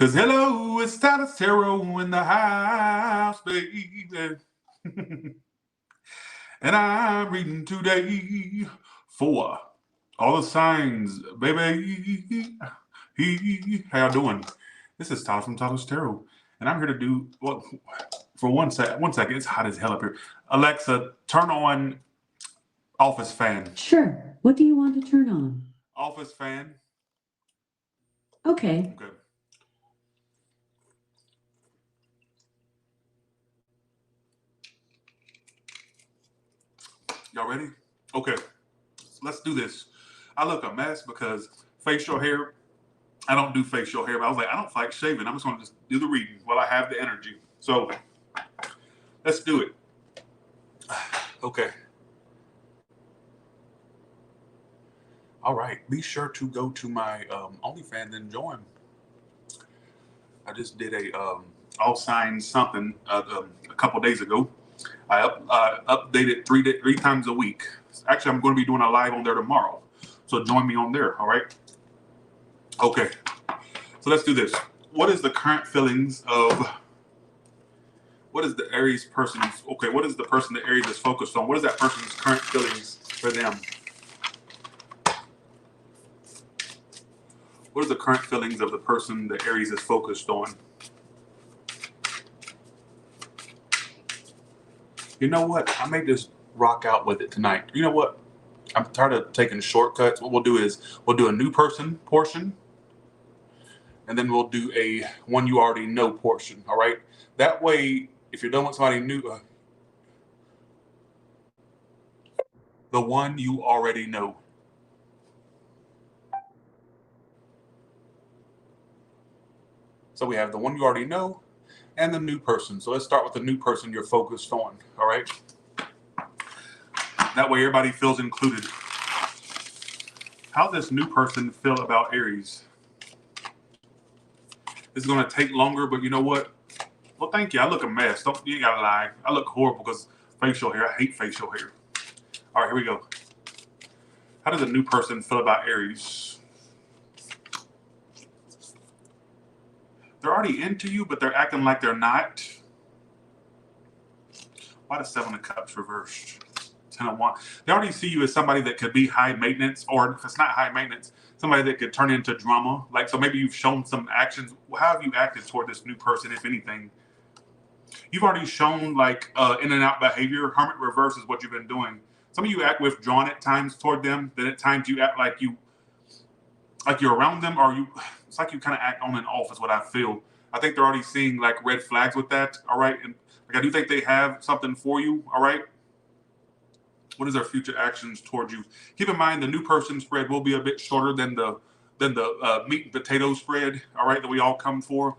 Cause hello, it's Taurus Tarot in the house, baby. And I'm reading today for all the signs, baby. How y'all doing? This is Todd from Taurus Tarot, and I'm here to do well. For one second, it's hot as hell up here. Alexa, turn on office fan. Sure. What do you want to turn on? Office fan. Okay. Okay. Y'all ready? Okay. Let's do this. I look a mess because facial hair, I don't do facial hair, but I was like, I don't like shaving. I'm just going to just do the reading while I have the energy. So let's do it. Okay. All right. Be sure to go to my OnlyFans and join. I just did a all signs something a couple days ago. I updated three times a week. Actually, I'm going to be doing a live on there tomorrow. So join me on there, all right? Okay. So let's do this. What is the current feelings of, what is the Aries person's, okay, what is the person that Aries is focused on? What is that person's current feelings for them? What is the current feelings of the person that Aries is focused on? You know what? I may just rock out with it tonight. You know what? I'm tired of taking shortcuts. What we'll do is we'll do a new person portion, and then we'll do a one you already know portion. All right. That way, if you're done with somebody new, the one you already know. So we have the one you already know and the new person. So let's start with the new person you're focused on. All right. That way everybody feels included. How does this new person feel about Aries? This is going to take longer, but you know what? Well, thank you. I look a mess. You ain't got to lie. I look horrible because facial hair. I hate facial hair. All right, here we go. How does a new person feel about Aries? They're already into you, but they're acting like they're not. Why the Seven of Cups reversed? 10 of Wands. They already see you as somebody that could be high maintenance, or if it's not high maintenance, somebody that could turn into drama. Like, so maybe you've shown some actions. How have you acted toward this new person, if anything? You've already shown like in and out behavior. Hermit reverse is what you've been doing. Some of you act withdrawn at times toward them. Then at times you act like you're around them, or it's like you kind of act on and off is what I feel. I think they're already seeing like red flags with that. All right. And like, I do think they have something for you. All right. What is their future actions toward you? Keep in mind the new person spread will be a bit shorter than the meat and potato spread. All right. That we all come for.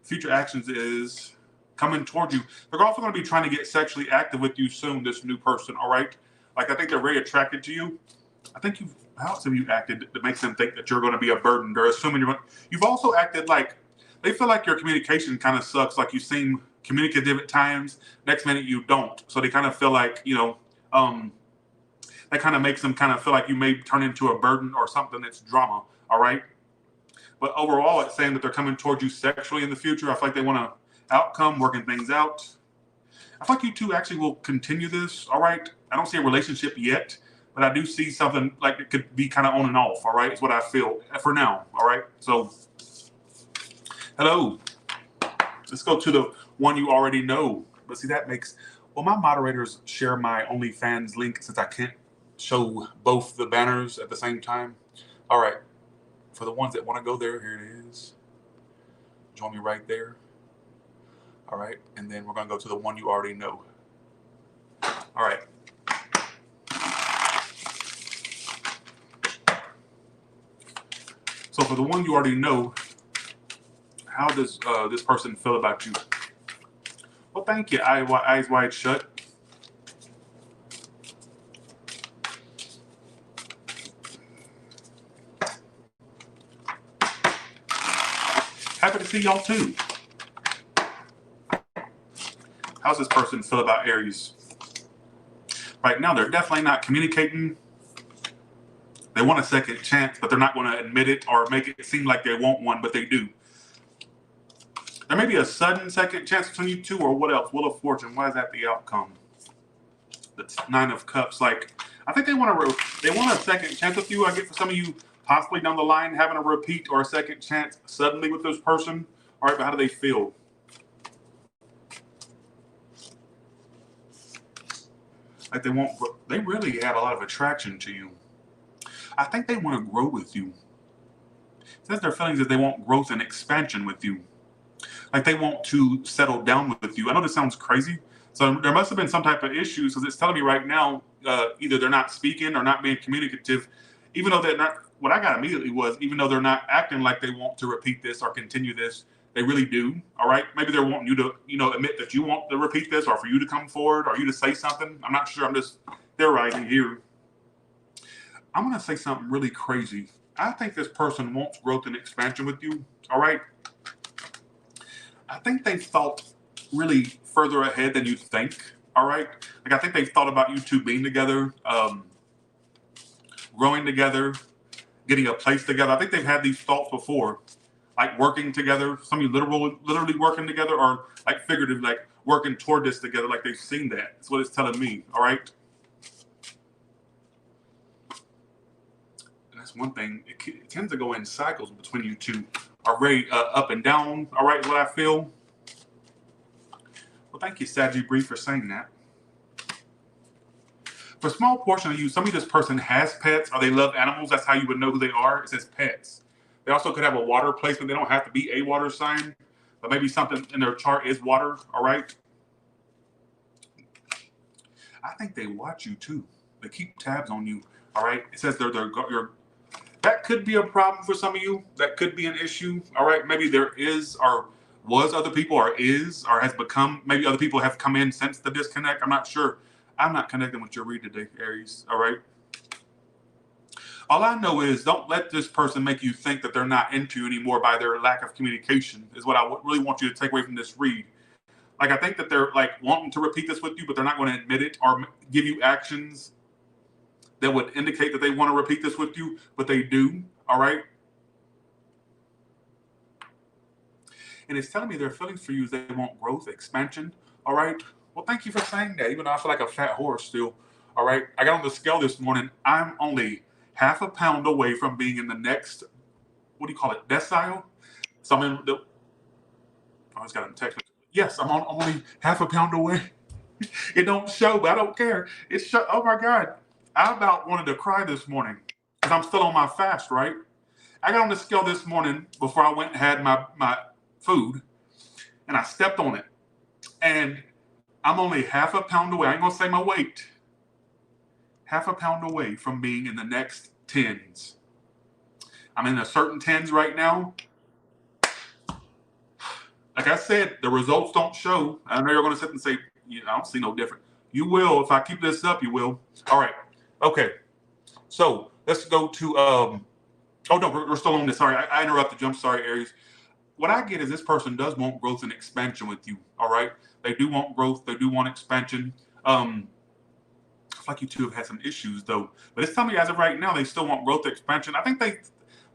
Future actions is coming toward you. They're also going to be trying to get sexually active with you soon, this new person, all right? Like, I think they're very attracted to you. I think how else have you acted that makes them think that you're going to be a burden? They're assuming you've also acted like, they feel like your communication kind of sucks, like you seem communicative at times, next minute you don't. So they kind of feel like, that kind of makes them kind of feel like you may turn into a burden or something that's drama, all right? But overall, it's saying that they're coming toward you sexually in the future. I feel like they want to outcome, working things out. I feel like you two actually will continue this, all right? I don't see a relationship yet, but I do see something like it could be kind of on and off, all right? Is what I feel for now, all right? So, hello. Let's go to the one you already know. But see, that makes, well, my moderators share my OnlyFans link since I can't show both the banners at the same time. All right. For the ones that want to go there, here it is. Join me right there. All right. And then we're going to go to the one you already know. All right. So for the one you already know, how does this person feel about you? Well, thank you. Eyes wide shut. Happy to see y'all too. How's this person feel about Aries? Right now, they're definitely not communicating. They want a second chance, but they're not going to admit it or make it seem like they want one, but they do. There may be a sudden second chance between you two, or what else? Wheel of Fortune. Why is that the outcome? The Nine of Cups. Like, I think they want a second chance with you. I get for some of you, possibly down the line, having a repeat or a second chance suddenly with this person. All right, but how do they feel? Like they really have a lot of attraction to you. I think they want to grow with you. It says their feelings is they want growth and expansion with you. Like they want to settle down with you. I know this sounds crazy. So there must have been some type of issues because it's telling me right now, either they're not speaking or not being communicative, even though they're not. What I got immediately was, even though they're not acting like they want to repeat this or continue this, they really do. All right. Maybe they're wanting you to, admit that you want to repeat this, or for you to come forward, or you to say something. I'm not sure. I'm just theorizing here. I'm going to say something really crazy. I think this person wants growth and expansion with you. All right. I think they've thought really further ahead than you think. All right. Like, I think they've thought about you two being together, growing together, getting a place together. I think they've had these thoughts before, like working together. Some of you literally working together, or like figurative, like working toward this together. Like they've seen that. That's what it's telling me. All right. And that's one thing. It tends to go in cycles between you two. Are very up and down. All right. Is what I feel. Well, thank you, Saggy Bree, for saying that. For a small portion of you, some of this person has pets or they love animals. That's how you would know who they are. It says pets. They also could have a water placement. They don't have to be a water sign, but maybe something in their chart is water. All right. I think they watch you too. They keep tabs on you. All right. It says that could be a problem for some of you. That could be an issue. All right. Maybe there is or was other people, or is or has become. Maybe other people have come in since the disconnect. I'm not sure. I'm not connecting with your read today, Aries. All right. All I know is don't let this person make you think that they're not into you anymore by their lack of communication, is what I really want you to take away from this read. Like, I think that they're like wanting to repeat this with you, but they're not going to admit it or give you actions that would indicate that they want to repeat this with you, but they do. All right. And it's telling me their feelings for you is they want growth, expansion. All right. Well, thank you for saying that, even though I feel like a fat horse still. All right. I got on the scale this morning. I'm only half a pound away from being in the next, what do you call it, decile? So I'm in the, I just got a text. Yes, I'm only half a pound away. It don't show, but I don't care. It's show. Oh my God. I about wanted to cry this morning because I'm still on my fast, right? I got on the scale this morning before I went and had my food, and I stepped on it. And I'm only half a pound away. I ain't going to say my weight. Half a pound away from being in the next 10s. I'm in a certain 10s right now. Like I said, the results don't show. I know you're going to sit and say, I don't see no different. You will. If I keep this up, you will. All right. Okay. So let's go to, oh no, we're still on this. Sorry, I interrupted you. I'm sorry, Aries. What I get is this person does want growth and expansion with you. All right. They do want growth. They do want expansion. It's like you two have had some issues though, but it's telling me as of right now, they still want growth, expansion. I think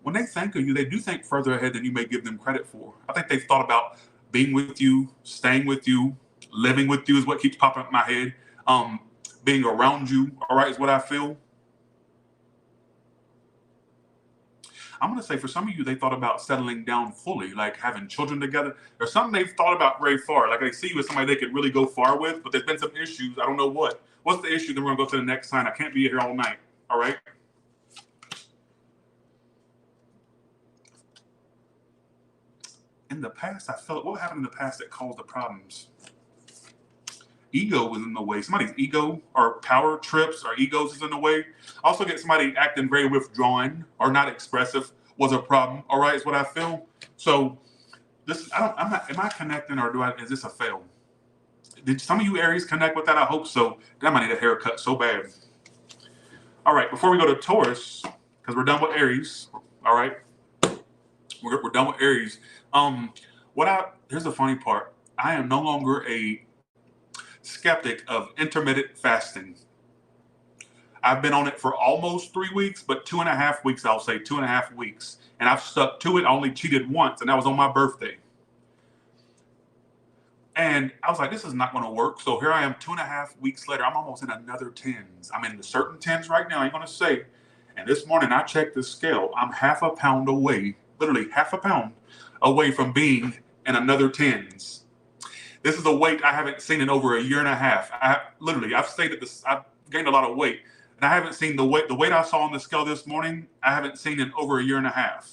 when they think of you, they do think further ahead than you may give them credit for. I think they've thought about being with you, staying with you, living with you is what keeps popping up in my head. Being around you. All right. Is what I feel. I'm going to say for some of you, they thought about settling down fully, like having children together. There's something they've thought about very far. Like they see you as somebody they could really go far with, but there's been some issues. I don't know what. What's the issue? Then we're going to go to the next sign. I can't be here all night. All right. In the past, I felt what happened in the past that caused the problems. Ego was in the way. Somebody's ego or power trips or egos is in the way. Also get somebody acting very withdrawn or not expressive was a problem. All right, is what I feel. So this, I'm not, am I connecting or is this a fail? Did some of you Aries connect with that? I hope so. Damn, I need a haircut so bad. All right, before we go to Taurus, because we're done with Aries. All right, we're done with Aries. Here's the funny part. I am no longer a skeptic of intermittent fasting. I've been on it for almost 3 weeks, but 2.5 weeks, I'll say 2.5 weeks. And I've stuck to it. I only cheated once, and that was on my birthday. And I was like, this is not going to work. So here I am 2.5 weeks later. I'm almost in another 10s. I'm in the certain 10s right now. I ain't going to say. And this morning I checked the scale. I'm half a pound away, literally half a pound away from being in another 10s. This is a weight I haven't seen in over a year and a half. I've stated this. I've gained a lot of weight, and I haven't seen the weight I saw on the scale this morning. I haven't seen in over a year and a half.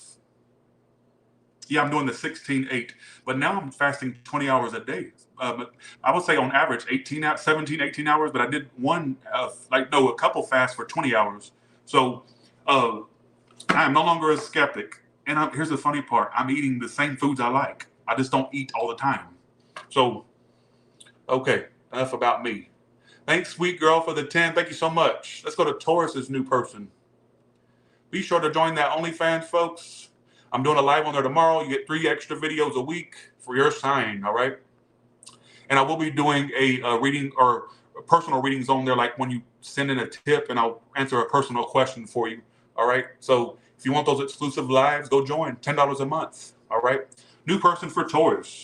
Yeah, I'm doing the 16-8, but now I'm fasting 20 hours a day. But I would say on average 17, 18 hours, but I did a couple fasts for 20 hours. So I am no longer a skeptic. And here's the funny part. I'm eating the same foods I like. I just don't eat all the time. So, okay, enough about me. Thanks, sweet girl, for the 10. Thank you so much. Let's go to Taurus's new person. Be sure to join that OnlyFans, folks. I'm doing a live on there tomorrow. You get 3 extra videos a week for your sign, all right? And I will be doing a reading or personal readings on there, like when you send in a tip, and I'll answer a personal question for you, all right? So if you want those exclusive lives, go join. $10 a month, all right? New person for Taurus.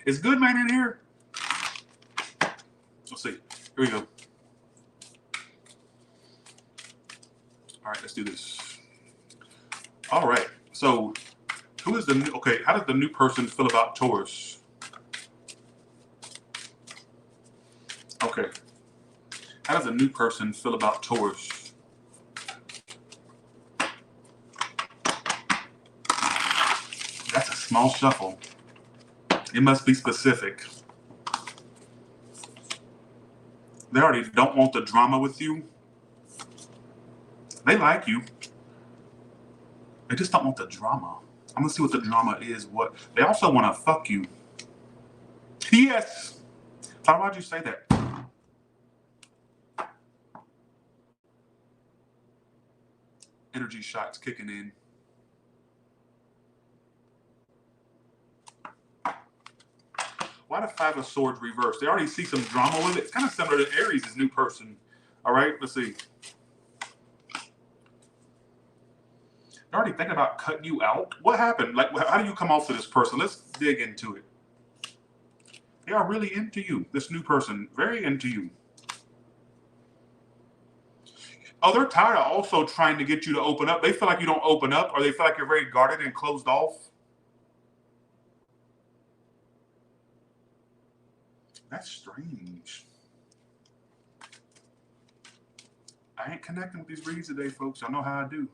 Is Good Man in here? Let's see. Here we go. All right, let's do this. All right. So, how does the new person feel about Taurus? Okay. How does the new person feel about Taurus? That's a small shuffle. It must be specific. They already don't want the drama with you. They like you. They just don't want the drama. I'm gonna see what the drama is. What they also want to fuck you. Yes. Why'd you say that? Energy shots kicking in. Why the 5 of Swords reversed? They already see some drama with it. It's kind of similar to Aries' new person. All right, let's see. They're already thinking about cutting you out. What happened? Like, how do you come off to this person? Let's dig into it. They are really into you. This new person, very into you. Oh, they're tired of also trying to get you to open up. They feel like you don't open up, or they feel like you're very guarded and closed off. That's strange. I ain't connecting with these reads today, folks. I know how I do.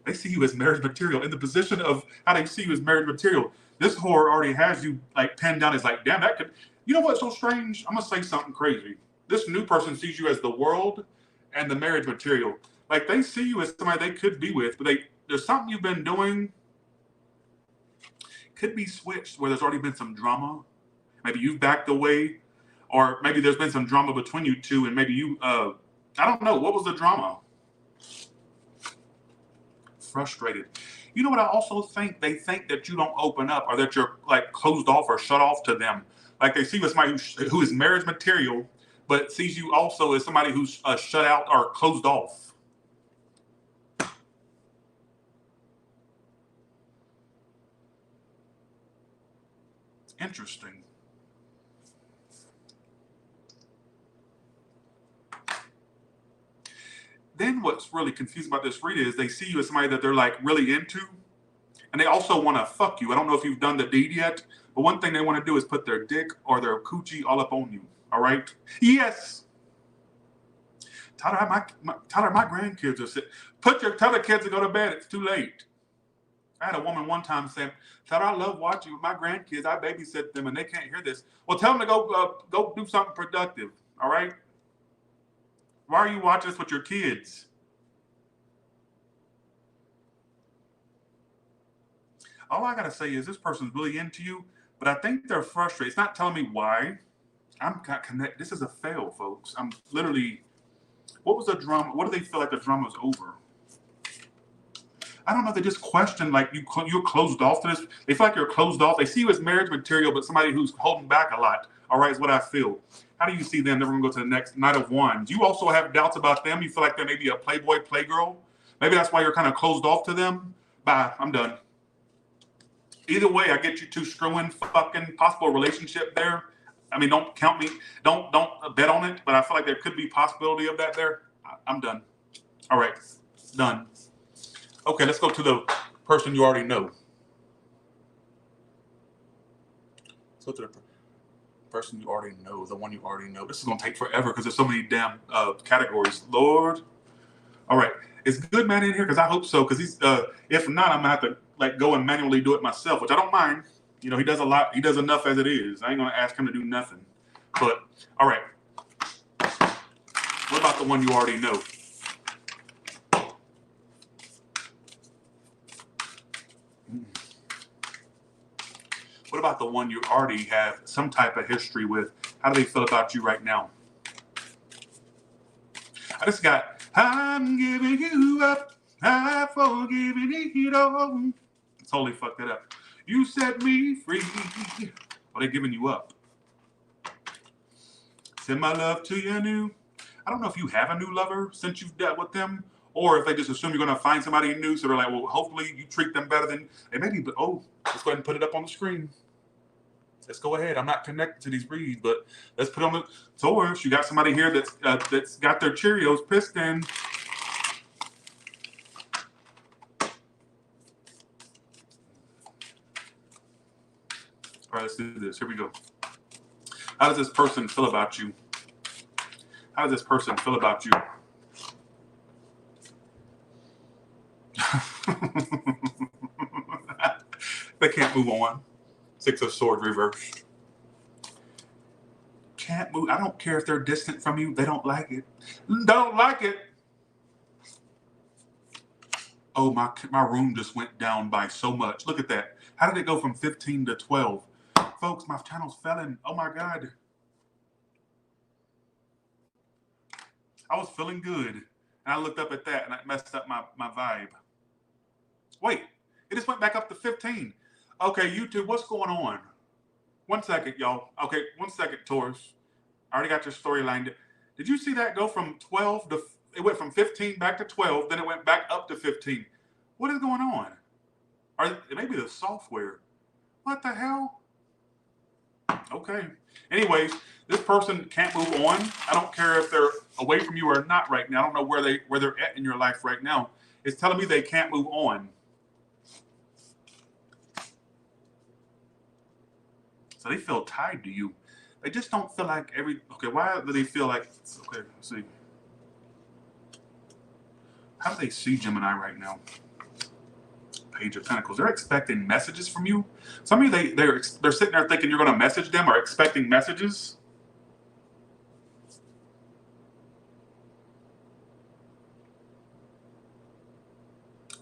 They see you as marriage material. In the position of how they see you as marriage material, this whore already has you like pinned down. It's like, damn, that could. You know what's so strange? I'm gonna say something crazy. This new person sees you as the world and the marriage material. Like they see you as somebody they could be with, but there's something you've been doing. Could be switched where there's already been some drama. Maybe you've backed away. Or maybe there's been some drama between you two, and maybe you, I don't know. What was the drama? Frustrated. You know what I also think? They think that you don't open up, or that you're like closed off or shut off to them. Like they see you as somebody who is marriage material, but sees you also as somebody who's shut out or closed off. Interesting. Then what's really confusing about this read is they see you as somebody that they're like really into, and they also want to fuck you. I don't know if you've done the deed yet, but one thing they want to do is put their dick or their coochie all up on you. All right? Yes. Tyler, my grandkids are sick. Tell the kids to go to bed. It's too late. I had a woman one time saying, Tyler, I love watching with my grandkids. I babysit them, and they can't hear this. Well, tell them to go do something productive. All right? Why are you watching this with your kids? All I got to say is this person's really into you, but I think they're frustrated. It's not telling me why. I'm not connected. This is a fail, folks. I'm literally, what was the drama? What do they feel like the drama was over? I don't know. They just question, like, you're closed off to this. They feel like you're closed off. They see you as marriage material, but somebody who's holding back a lot. All right, is what I feel. How do you see them? Then we're going to go to the next Knight of Wands. You also have doubts about them. You feel like they're maybe a playboy, playgirl. Maybe that's why you're kind of closed off to them. Bye, I'm done. Either way, I get you two screwing, fucking, possible relationship there. I mean, don't count me. Don't bet on it. But I feel like there could be possibility of that there. I'm done. All right, done. Okay, let's go to the person you already know. Let's go to the person you already know, the one you already know. This is gonna take forever because there's so many damn categories. Lord. All right, is Good Man in here? Because I hope so. Because he's if not, I'm gonna have to like go and manually do it myself, which I don't mind. You know, he does a lot. He does enough as it is. I ain't gonna ask him to do nothing. But all right, what about the one you already know? What about the one you already have some type of history with? How do they feel about you right now? I just got, I'm giving you up, I'm forgiving it all. Totally fucked that up. You set me free. Are they giving you up? Send my love to you new. I don't know if you have a new lover since you've dealt with them, or if they just assume you're going to find somebody new. So they're like, well, hopefully you treat them better than they maybe. But oh, let's go ahead and put it up on the screen. Let's go ahead. I'm not connected to these reads, but let's put on the Taurus. You got somebody here that's got their Cheerios pissed in. All right, let's do this. Here we go. How does this person feel about you? How does this person feel about you? They can't move on. Six of Swords reversed. Can't move. I don't care if they're distant from you. They don't like it. Don't like it. Oh, my room just went down by so much. Look at that. How did it go from 15 to 12? Folks, my channel's felling. Oh my God. I was feeling good. And I looked up at that and I messed up my vibe. Wait, it just went back up to 15. Okay, YouTube, what's going on? 1 second, y'all. Okay, 1 second, Taurus. I already got your storyline. Did you see that go from 12 to, it went from 15 back to 12, then it went back up to 15. What is going on? Or it may be the software. What the hell? Okay. Anyways, this person can't move on. I don't care if they're away from you or not right now. I don't know where they're at in your life right now. It's telling me they can't move on. So they feel tied to you. They just don't feel like okay, why do they feel like, okay, let's see. How do they see Gemini right now? Page of Pentacles. They're expecting messages from you. Some of you, they're sitting there thinking you're going to message them or expecting messages.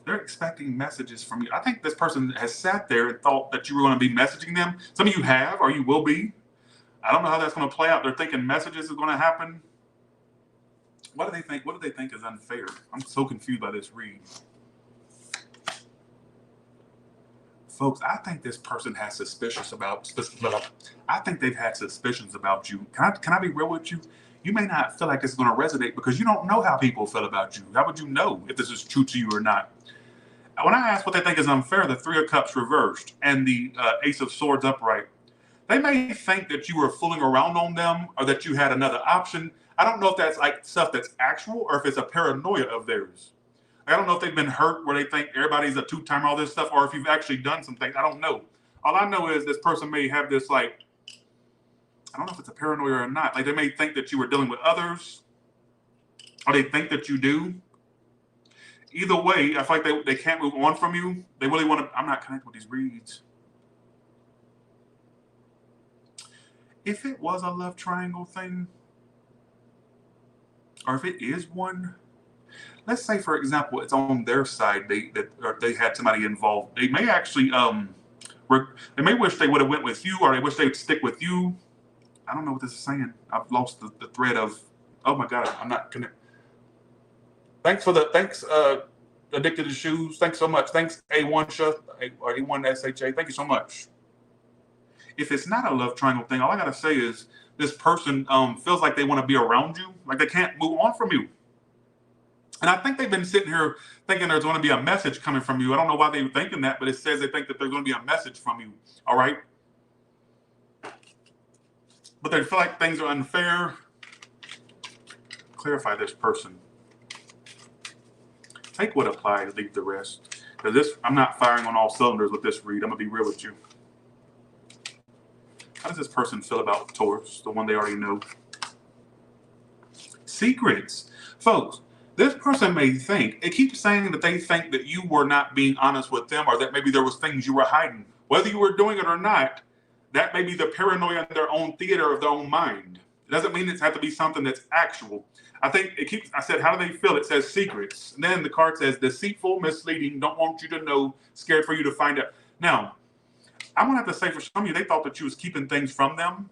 They're expecting messages from you. I think this person has sat there and thought that you were going to be messaging them. Some of you have, or you will be. I don't know how that's going to play out. They're thinking messages are going to happen. What do they think? What do they think is unfair? I'm so confused by this read. Folks, I think this person has I think they've had suspicions about you. Can I be real with you? You may not feel like it's going to resonate because you don't know how people feel about you. How would you know if this is true to you or not? When I ask what they think is unfair, the Three of Cups reversed and the Ace of Swords upright, they may think that you were fooling around on them or that you had another option. I don't know if that's like stuff that's actual or if it's a paranoia of theirs. I don't know if they've been hurt where they think everybody's a two-timer, all this stuff, or if you've actually done some things. I don't know. All I know is this person may have this, like, I don't know if it's a paranoia or not. Like, they may think that you were dealing with others, or they think that you do. Either way, I feel like they can't move on from you. They really want to, I'm not connected with these reads. If it was a love triangle thing, or if it is one, let's say, for example, it's on their side. They had somebody involved. They may actually they may wish they would have went with you, or they wish they would stick with you. I don't know what this is saying. I've lost the thread of. Oh my God, I'm not connected. Thanks Addicted to Shoes. Thanks so much. Thanks A1 or A1SHA. Thank you so much. If it's not a love triangle thing, all I gotta say is this person feels like they want to be around you, like they can't move on from you. And I think they've been sitting here thinking there's going to be a message coming from you. I don't know why they were thinking that, but it says they think that there's going to be a message from you. All right. but they feel like things are unfair. Clarify this person. Take what applies, leave the rest. Because this, I'm not firing on all cylinders with this read. I'm going to be real with you. How does this person feel about Taurus, the one they already know? Secrets. Folks, this person may think, it keeps saying that they think that you were not being honest with them, or that maybe there was things you were hiding. Whether you were doing it or not, that may be the paranoia in their own theater of their own mind. It doesn't mean it's have to be something that's actual. I think it keeps, I said, how do they feel? It says secrets. And then the card says deceitful, misleading, don't want you to know, scared for you to find out. Now, I'm going to have to say for some of you, they thought that you was keeping things from them.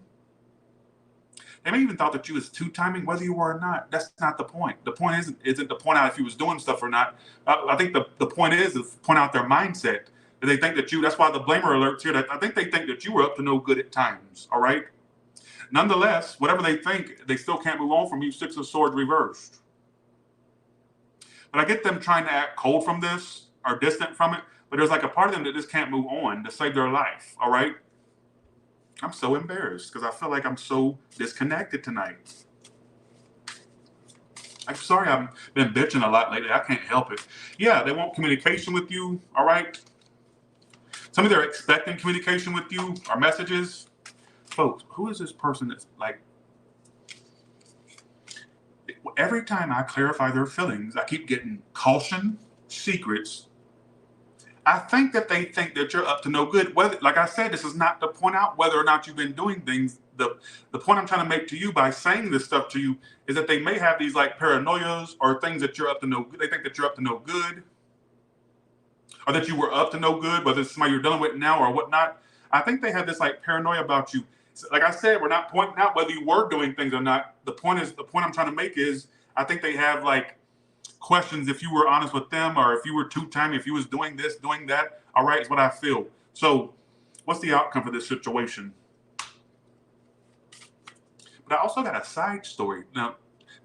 They may even thought that you was two-timing, whether you were or not. That's not the point. The point isn't to point out if you was doing stuff or not. I think the point is to point out their mindset. That they think that you, that's why the blamer alert's here. I think they think that you were up to no good at times, all right? Nonetheless, whatever they think, they still can't move on from you. Six of Swords reversed. But I get them trying to act cold from this or distant from it, but there's like a part of them that just can't move on to save their life, all right? I'm so embarrassed because I feel like I'm so disconnected tonight. I'm sorry I've been bitching a lot lately. I can't help it. Yeah, they want communication with you, all right? Some of them are expecting communication with you or messages. Folks, who is this person that's like, every time I clarify their feelings, I keep getting caution, secrets. I think that they think that you're up to no good. Whether, like I said, this is not to point out whether or not you've been doing things. The point I'm trying to make to you by saying this stuff to you is that they may have these like paranoias or things that you're up to no good. They think that you're up to no good, or that you were up to no good, whether it's somebody you're dealing with now or whatnot. I think they have this like paranoia about you. So, like I said, we're not pointing out whether you were doing things or not. The point I'm trying to make is I think they have like questions if you were honest with them, or if you were two-timing, if you was doing this, doing that. All right, is what I feel. So what's the outcome for this situation? But I also got a side story. Now,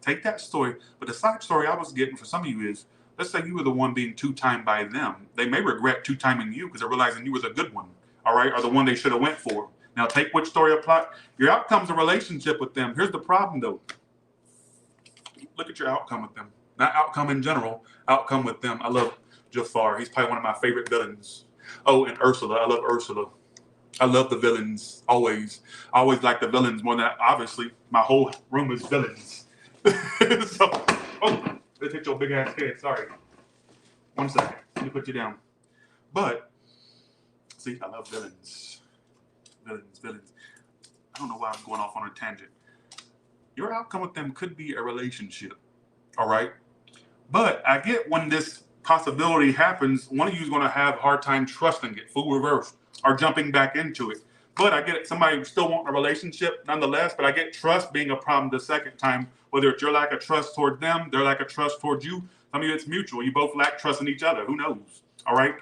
take that story, but the side story I was getting for some of you is, let's say you were the one being two-timed by them. They may regret two-timing you because they're realizing you was a good one, all right, or the one they should have went for. Now, take which story apply. Your outcome's a relationship with them. Here's the problem, though. Look at your outcome with them. Not outcome in general, outcome with them. I love Jafar. He's probably one of my favorite villains. Oh, and Ursula. I love Ursula. I love the villains, always. I always like the villains more than, obviously, my whole room is villains. So, oh, let's hit your big ass head. Sorry. 1 second. Let me put you down. But, see, I love villains. Villains. I don't know why I'm going off on a tangent. Your outcome with them could be a relationship, all right? But I get when this possibility happens, one of you is going to have a hard time trusting it, full reverse, or jumping back into it. But I get it, somebody still wanting a relationship nonetheless, but I get trust being a problem the second time, whether it's your lack of trust toward them, their lack of trust towards you. Some of you, it's mutual. You both lack trust in each other. Who knows? All right?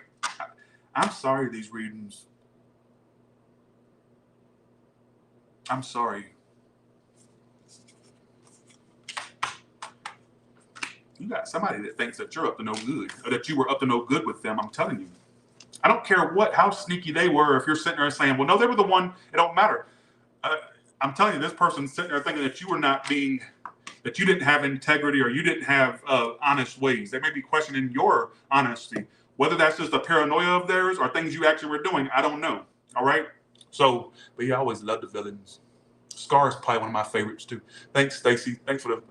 I'm sorry, these readings. I'm sorry. You got somebody that thinks that you're up to no good, or that you were up to no good with them. I'm telling you. I don't care how sneaky they were. If you're sitting there saying, well, no, they were the one, it don't matter. I'm telling you, this person's sitting there thinking that you were not being, that you didn't have integrity, or you didn't have honest ways. They may be questioning your honesty. Whether that's just a paranoia of theirs or things you actually were doing, I don't know. All right? So, but yeah, I always love the villains. Scar is probably one of my favorites too. Thanks, Stacy. Thank you.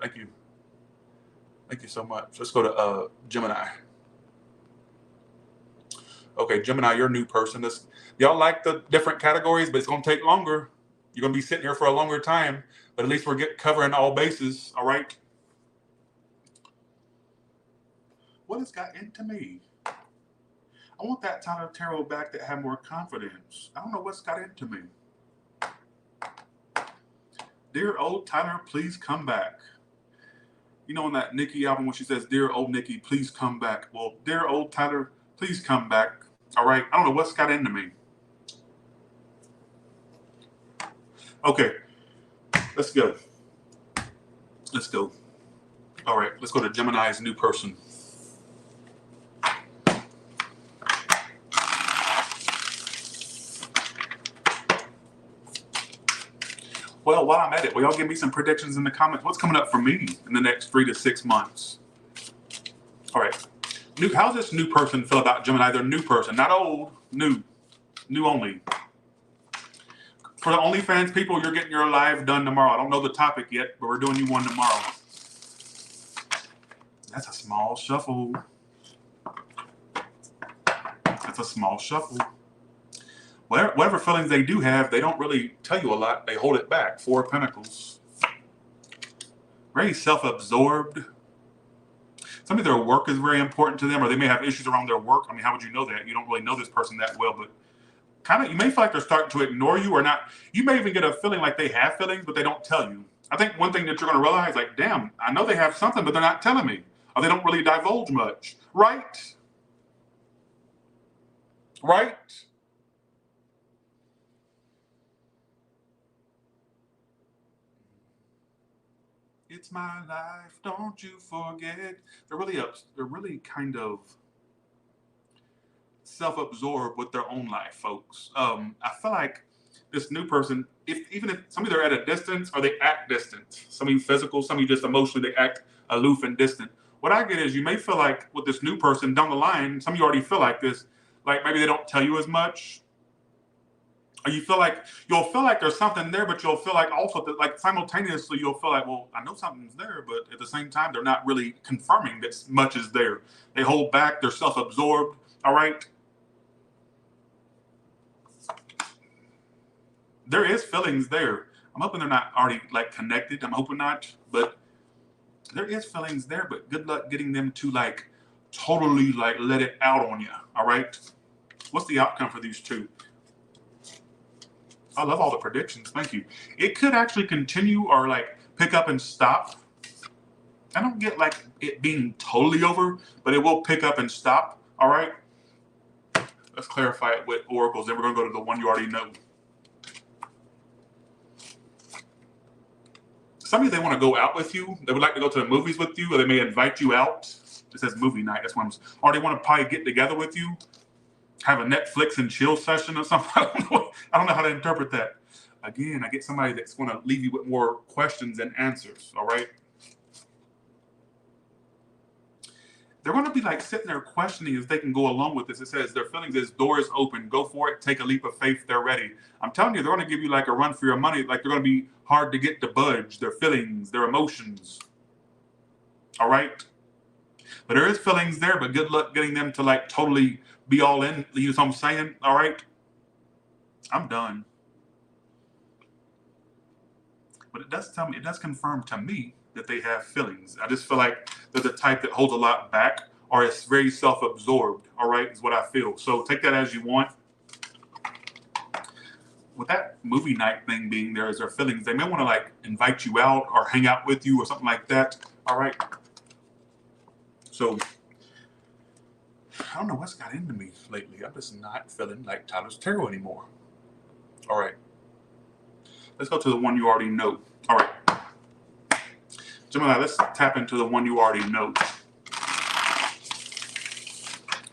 Thank you so much. Let's go to Gemini. Okay, Gemini, you're a new person. Y'all like the different categories, but it's going to take longer. You're going to be sitting here for a longer time, but at least we're covering all bases, all right? What has got into me? I want that Tyler Tarot back that had more confidence. I don't know what's got into me. Dear old Tyler, please come back. You know, in that Nicki album when she says, dear old Nicki, please come back. Well, dear old Tyler, please come back. All right? I don't know what's got into me. Okay. Let's go. All right. Let's go to Gemini's new person. Well, while I'm at it, will y'all give me some predictions in the comments? What's coming up for me in the next 3 to 6 months? All right. How's this new person feel about Gemini? They're new person, not old, new only. For the OnlyFans people, you're getting your live done tomorrow. I don't know the topic yet, but we're doing you one tomorrow. That's a small shuffle. That's a small shuffle. Whatever feelings they do have, they don't really tell you a lot. They hold it back. 4 of Pentacles. Very self-absorbed. Some of their work is very important to them, or they may have issues around their work. I mean, how would you know that? You don't really know this person that well, but kind of, you may feel like they're starting to ignore you or not. You may even get a feeling like they have feelings, but they don't tell you. I think one thing that you're going to realize, like, damn, I know they have something, but they're not telling me. Or they don't really divulge much. Right? Right? It's my life, don't you forget. They're really kind of self-absorbed with their own life, folks. I feel like this new person, even if some of you are at a distance or they act distant, some of you physical, some of you just emotionally, they act aloof and distant. What I get is you may feel like with this new person down the line, some of you already feel like this, like maybe they don't tell you as much. Or you'll feel like there's something there, but you'll feel like also that, like, simultaneously you'll feel like, well, I know something's there, but at the same time, they're not really confirming that much is there. They hold back, they're self-absorbed, all right? There is feelings there. I'm hoping they're not already like connected. I'm hoping not, but there is feelings there, but good luck getting them to like totally like let it out on you, all right? What's the outcome for these two? I love all the predictions. Thank you. It could actually continue or like pick up and stop. I don't get like it being totally over, but it will pick up and stop. All right. Let's clarify it with oracles. Then we're going to go to the one you already know. Some of you, they want to go out with you. They would like to go to the movies with you, or they may invite you out. It says movie night. That's what or they want to probably get together with you. Have a Netflix and chill session or something. I don't know how to interpret that. Again, I get somebody that's going to leave you with more questions than answers, all right? They're going to be like sitting there questioning if they can go along with this. It says their feelings is door is open. Go for it. Take a leap of faith. They're ready. I'm telling you, they're going to give you like a run for your money. Like they're going to be hard to get to budge. Their feelings, their emotions, all right? But there is feelings there, but good luck getting them to like totally be all in. You know what I'm saying? All right. I'm done. But it does tell me, it does confirm to me that they have feelings. I just feel like they're the type that holds a lot back or is very self-absorbed. All right, is what I feel. So take that as you want. With that movie night thing being there as their feelings, they may want to like invite you out or hang out with you or something like that. All right. So I don't know what's got into me lately. I'm just not feeling like Tyler's Tarot anymore. All right. Let's go to the one you already know. All right. Gemini, let's tap into the one you already know.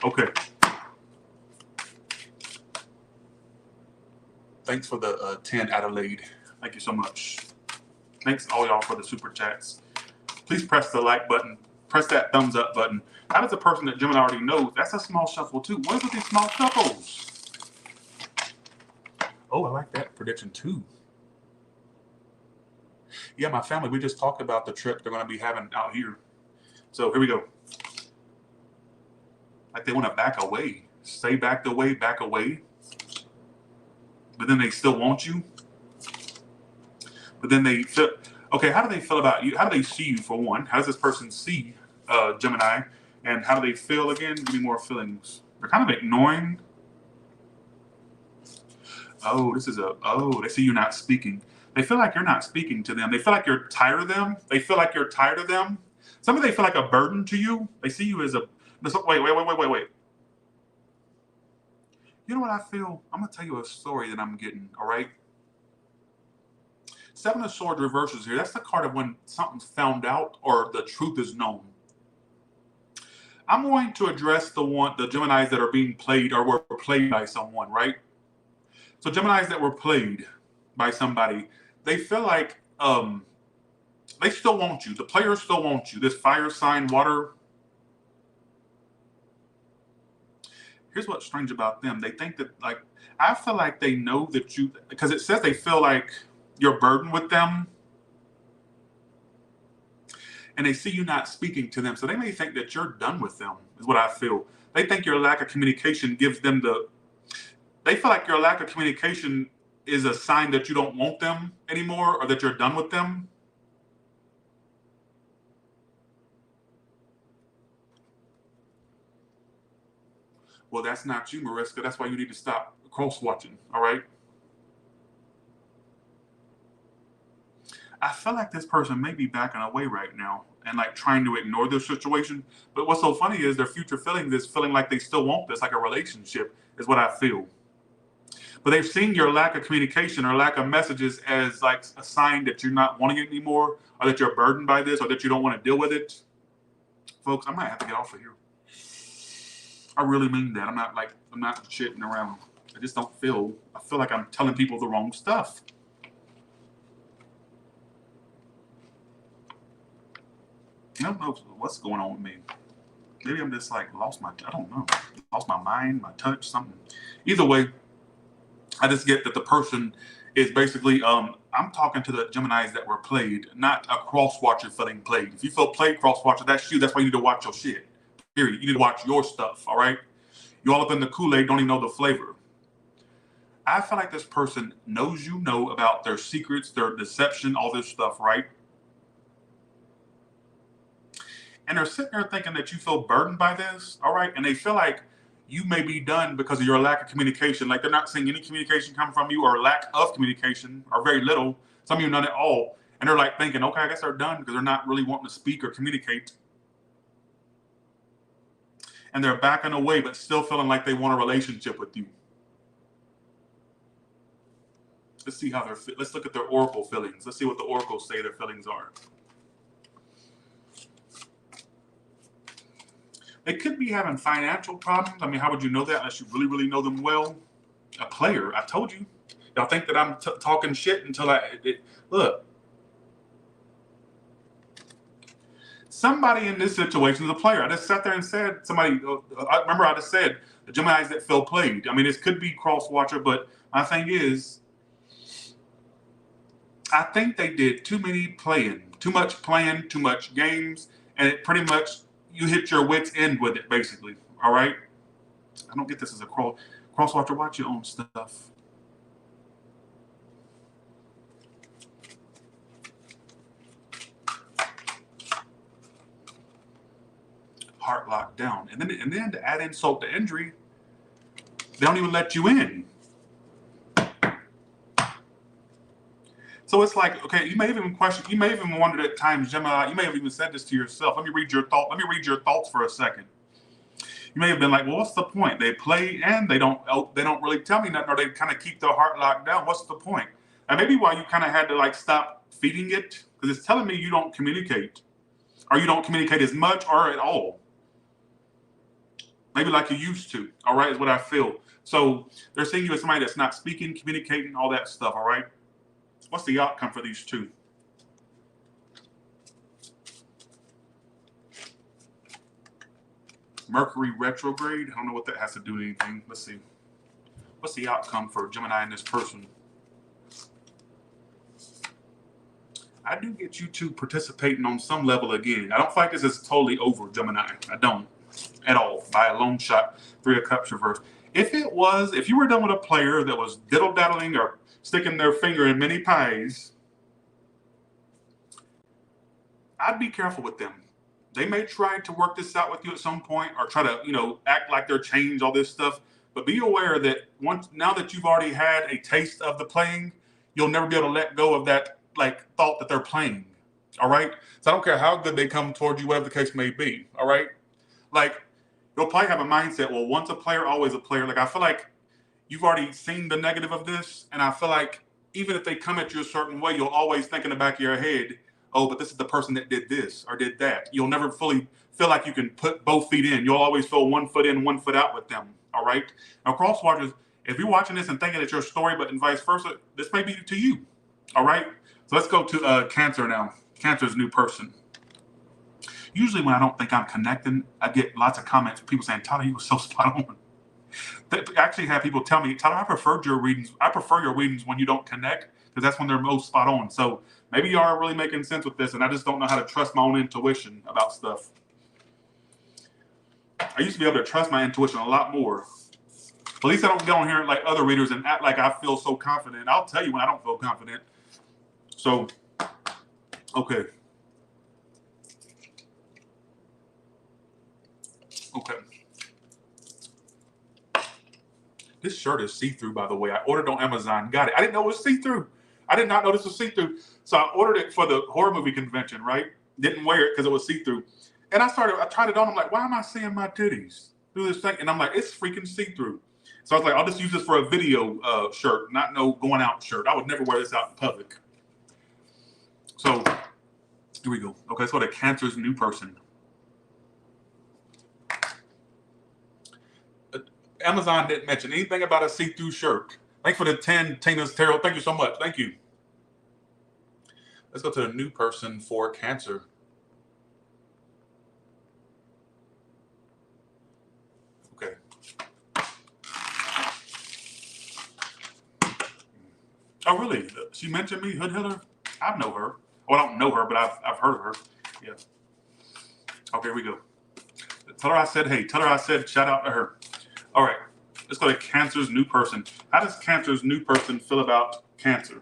Okay. Thanks for the 10, Adelaide. Thank you so much. Thanks all y'all for the super chats. Please press the like button. Press that thumbs up button. How does a person that Gemini already knows? That's a small shuffle too. What is with these small shuffles? Oh, I like that prediction too. Yeah, my family, we just talked about the trip they're going to be having out here. So here we go. Like they want to back away. Stay back away. But then they still want you. But then they feel, okay, how do they feel about you? How do they see you, for one? How does this person see Gemini? And how do they feel again? Give me more feelings. They're kind of ignoring. Oh, they see you not speaking. They feel like you're not speaking to them. They feel like you're tired of them. Some of them feel like a burden to you. They see you as wait. You know what I feel? I'm going to tell you a story that I'm getting, all right? 7 of Swords reverses here. That's the card of when something's found out or the truth is known. I'm going to address the Geminis that are being played or were played by someone, right? So Geminis that were played by somebody, they feel like they still want you. The players still want you. This fire sign, water. Here's what's strange about them. They think that, like, I feel like they know that you, because it says they feel like you're burdened with them, and they see you not speaking to them. So they may think that you're done with them, is what I feel. They think your lack of communication gives them they feel like your lack of communication is a sign that you don't want them anymore, or that you're done with them. Well, that's not you, Mariska. That's why you need to stop cross-watching, all right? I feel like this person may be backing away right now and like trying to ignore this situation. But what's so funny is their future feelings is feeling like they still want this, like a relationship, is what I feel. But they've seen your lack of communication or lack of messages as like a sign that you're not wanting it anymore, or that you're burdened by this, or that you don't want to deal with it. Folks, I might have to get off of here. I really mean that. I'm not shitting around. I just don't feel, I feel like I'm telling people the wrong stuff. I don't know what's going on with me. Maybe I'm just like I don't know. Lost my mind, my touch, something. Either way, I just get that the person is basically, I'm talking to the Geminis that were played, not a cross-watcher feeling played. If you feel played cross-watcher, that's you. That's why you need to watch your shit. Period. You need to watch your stuff, all right? You all up in the Kool-Aid, don't even know the flavor. I feel like this person knows you know about their secrets, their deception, all this stuff, right? And they're sitting there thinking that you feel burdened by this, all right? And they feel like you may be done because of your lack of communication. Like they're not seeing any communication come from you, or lack of communication, or very little. Some of you none at all. And they're like thinking, okay, I guess they're done, because they're not really wanting to speak or communicate. And they're backing away, but still feeling like they want a relationship with you. Let's see how let's look at their oracle feelings. Let's see what the oracles say their feelings are. They could be having financial problems. I mean, how would you know that unless you really, really know them well? A player, I told you. Y'all think that I'm talking shit until look. Somebody in this situation is a player. I just sat there and said, I just said the Geminis that feel played. I mean, this could be cross-watcher, but my thing is, I think they did too much playing, too much games, and it pretty much, you hit your wit's end with it, basically. All right? I don't get this as a cross-watcher. Watch your own stuff. Heart locked down. And then to add insult to injury, they don't even let you in. So it's like, okay, you may have even wondered at times, Gemini, you may have even said this to yourself. Let me read your thoughts for a second. You may have been like, well, what's the point? They play and they don't really tell me nothing, or they kind of keep their heart locked down. What's the point? And maybe why you kind of had to like stop feeding it, because it's telling me you don't communicate, or you don't communicate as much or at all. Maybe like you used to, all right, is what I feel. So they're seeing you as somebody that's not speaking, communicating, all that stuff, all right? What's the outcome for these two? Mercury retrograde. I don't know what that has to do with anything. Let's see. What's the outcome for Gemini and this person? I do get you two participating on some level again. I don't feel like this is totally over, Gemini. I don't at all, by a long shot. 3 of Cups reversed. If you were done with a player that was diddle-daddling or sticking their finger in many pies, I'd be careful with them. They may try to work this out with you at some point, or try to, act like they're changed, all this stuff. But be aware that now that you've already had a taste of the playing, you'll never be able to let go of that thought that they're playing. All right. So I don't care how good they come towards you, whatever the case may be. All right. You'll probably have a mindset, well, once a player, always a player. I feel like you've already seen the negative of this. And I feel like even if they come at you a certain way, you'll always think in the back of your head, oh, but this is the person that did this or did that. You'll never fully feel like you can put both feet in. You'll always feel 1 foot in, 1 foot out with them. All right. Now, cross-watchers, if you're watching this and thinking it's your story, but in vice versa, this may be to you. All right. So let's go to Cancer now. Cancer's new person. Usually when I don't think I'm connecting, I get lots of comments. People saying, Tyler, you were so spot on. They actually have people tell me, Tyler, I prefer your readings when you don't connect, because that's when they're most spot on. So maybe you are really making sense with this, and I just don't know how to trust my own intuition about stuff. I used to be able to trust my intuition a lot more. At least I don't get on here like other readers and act like I feel so confident. I'll tell you when I don't feel confident. So, okay. Okay. This shirt is see-through, by the way. I ordered on Amazon. Got it. I didn't know it was see-through. I did not know this was see-through. So I ordered it for the horror movie convention, right? Didn't wear it because it was see-through. And I tried it on. I'm like, why am I seeing my titties through this thing? And I'm like, it's freaking see-through. So I was like, I'll just use this for a video shirt, not no going out shirt. I would never wear this out in public. So here we go. Okay, let's go to Cancer's new person. Amazon didn't mention anything about a see-through shirt. Thanks for the 10, Tina's Tarot. Thank you so much. Thank you. Let's go to the new person for Cancer. Okay. Oh, really? She mentioned me, Hood Hiller? I know her. Well, I don't know her, but I've heard of her. Yeah. Okay, here we go. Tell her I said hey. Tell her I said shout out to her. All right. Let's go to Cancer's new person. How does Cancer's new person feel about Cancer?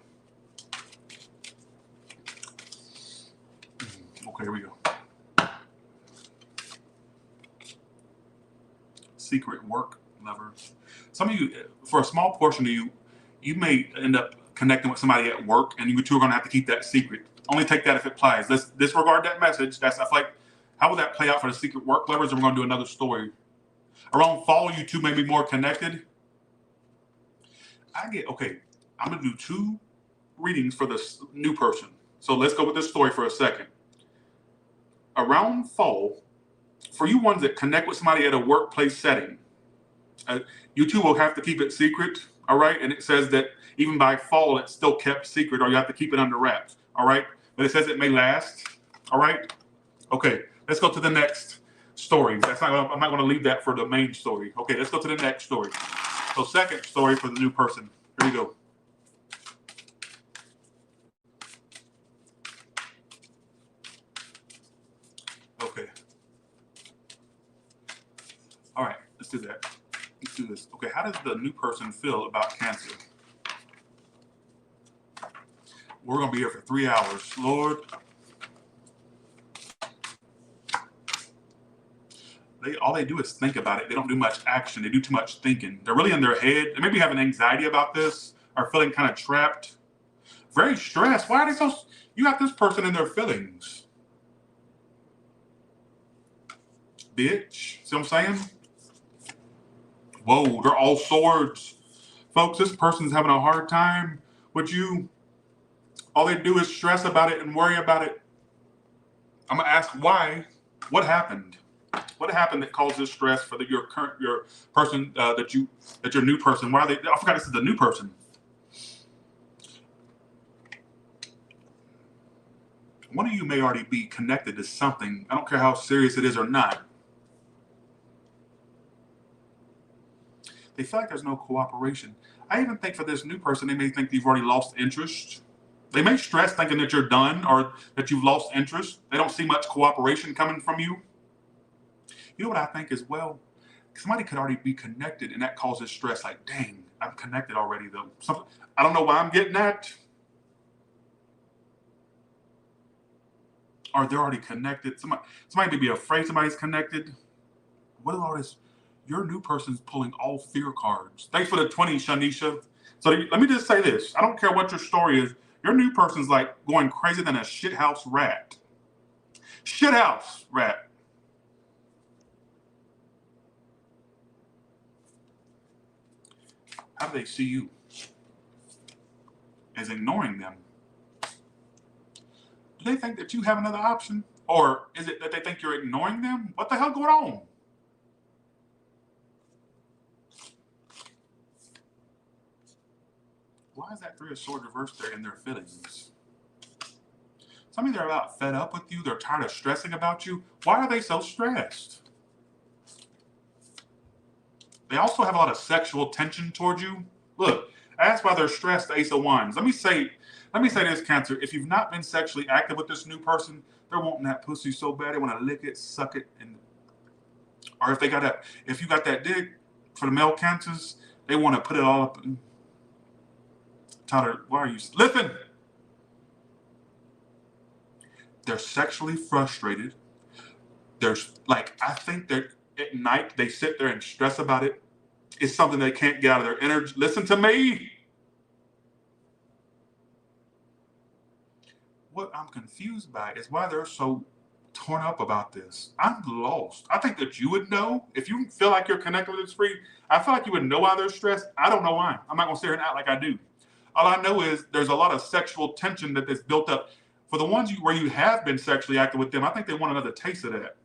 Okay, here we go. Secret work lovers. Some of you, for a small portion of you, you may end up connecting with somebody at work, and you two are going to have to keep that secret. Only take that if it applies. Let's disregard that message. I feel like, how would that play out for the secret work lovers? And we're going to do another story. Around fall, you two may be more connected. Okay, I'm going to do 2 readings for this new person. So let's go with this story for a second. Around fall, for you ones that connect with somebody at a workplace setting, you two will have to keep it secret, all right? And it says that even by fall, it's still kept secret, or you have to keep it under wraps, all right? But it says it may last, all right? Okay, let's go to the next story. I'm not going to leave that for the main story. Okay, let's go to the next story. So second story for the new person. Here we go. Okay. All right, let's do that. Let's do this. Okay, how does the new person feel about Cancer? We're going to be here for 3 hours. Lord. All they do is think about it. They don't do much action. They do too much thinking. They're really in their head. They may be having anxiety about this, or feeling kind of trapped. Very stressed. Why are they so... You got this person in their feelings. Bitch. See what I'm saying? Whoa, they're all swords. Folks, this person's having a hard time with you. All they do is stress about it and worry about it. I'm going to ask why. What happened? What happened that caused this stress for your person that your new person? Why are they? I forgot this is the new person. One of you may already be connected to something. I don't care how serious it is or not. They feel like there's no cooperation. I even think for this new person, they may think you've already lost interest. They may stress thinking that you're done or that you've lost interest. They don't see much cooperation coming from you. You know what I think as well? Somebody could already be connected, and that causes stress. Like, dang, I'm connected already, though. I don't know why I'm getting that. Or they're already connected. Somebody may be afraid somebody's connected. What is all this? Your new person's pulling all fear cards. Thanks for the 20, Shanisha. So let me just say this. I don't care what your story is. Your new person's like going crazy than a shithouse rat. Shithouse rat. How do they see you? As ignoring them. Do they think that you have another option? Or is it that they think you're ignoring them? What the hell going on? Why is that Three of Swords reversed there in their feelings? Some of you are about fed up with you. They're tired of stressing about you. Why are they so stressed? They also have a lot of sexual tension towards you. Look, that's why they're stressed, the Ace of Wands. Let me say this, Cancer. If you've not been sexually active with this new person, they're wanting that pussy so bad they want to lick it, suck it, and or if you got that dick for the male Cancers, they want to put it all up. Tyler, why are you listen? They're sexually frustrated. I think they're at night they sit there and stress about it. It's something they can't get out of their energy. Listen to me. What I'm confused by is why they're so torn up about this. I'm lost. I think that you would know if you feel like you're connected with this freak. I feel like you would know why they're stressed. I don't know why. I'm not gonna sit here and act like I do. All I know is there's a lot of sexual tension that is built up. For the ones where you have been sexually active with them, I think they want another taste of that.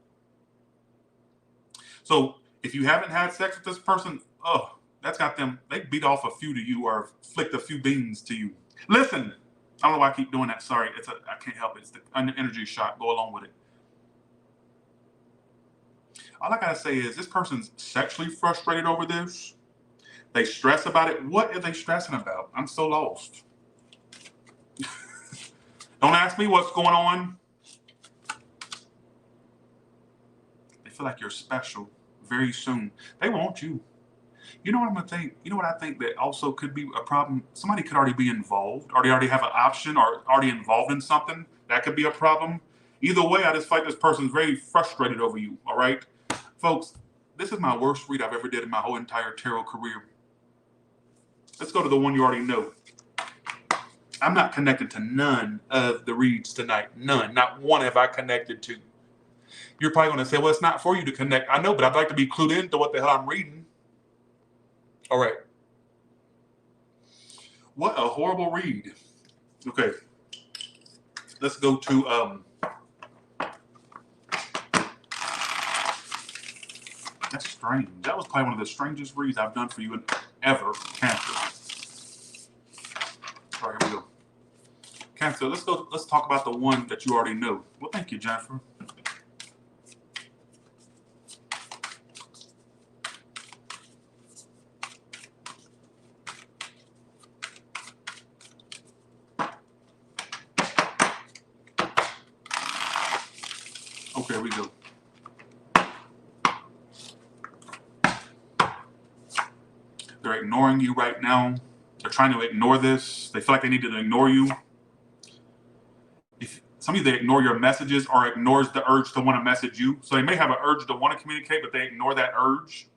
So if you haven't had sex with this person, oh, that's got them. They beat off a few to you or flicked a few beans to you. Listen, I don't know why I keep doing that. Sorry, I can't help it. It's the energy shot. Go along with it. All I gotta say is this person's sexually frustrated over this. They stress about it. What are they stressing about? I'm so lost. Don't ask me what's going on. They feel like you're special very soon. They want you. You know what I'm gonna think? You know what I think that also could be a problem? Somebody could already be involved, or they already have an option, or already involved in something. That could be a problem. Either way, I just feel like this person's very frustrated over you, all right? Folks, this is my worst read I've ever did in my whole entire tarot career. Let's go to the one you already know. I'm not connected to none of the reads tonight. None. Not one have I connected to. You're probably going to say, well, it's not for you to connect. I know, but I'd like to be clued into what the hell I'm reading. All right. What a horrible read. Okay. Let's go to... That's strange. That was probably one of the strangest reads I've done for you ever, Cancer. All right, here we go. Cancer, let's talk about the one that you already know. Well, thank you, Jennifer. Okay, here we go. They're ignoring you right now. They're trying to ignore this. They feel like they need to ignore you. If some of you, they ignore your messages or ignores the urge to want to message you. So they may have an urge to want to communicate, but they ignore that urge.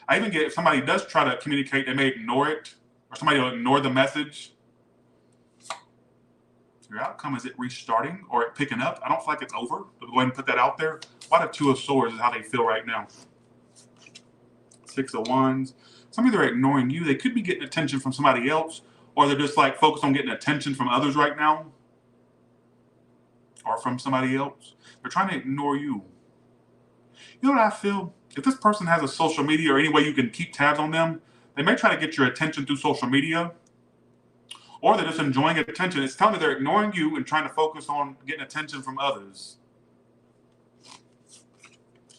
I even get if somebody does try to communicate, they may ignore it, or somebody will ignore the message. Your outcome is it restarting or it picking up? I don't feel like it's over. But go ahead and put that out there. Why the Two of Swords is how they feel right now. Six of Wands. Some of you are ignoring you. They could be getting attention from somebody else, or they're just like focused on getting attention from others right now, or from somebody else. They're trying to ignore you. You know what I feel? If this person has a social media or any way you can keep tabs on them, they may try to get your attention through social media, or they're just enjoying attention. It's telling me they're ignoring you and trying to focus on getting attention from others.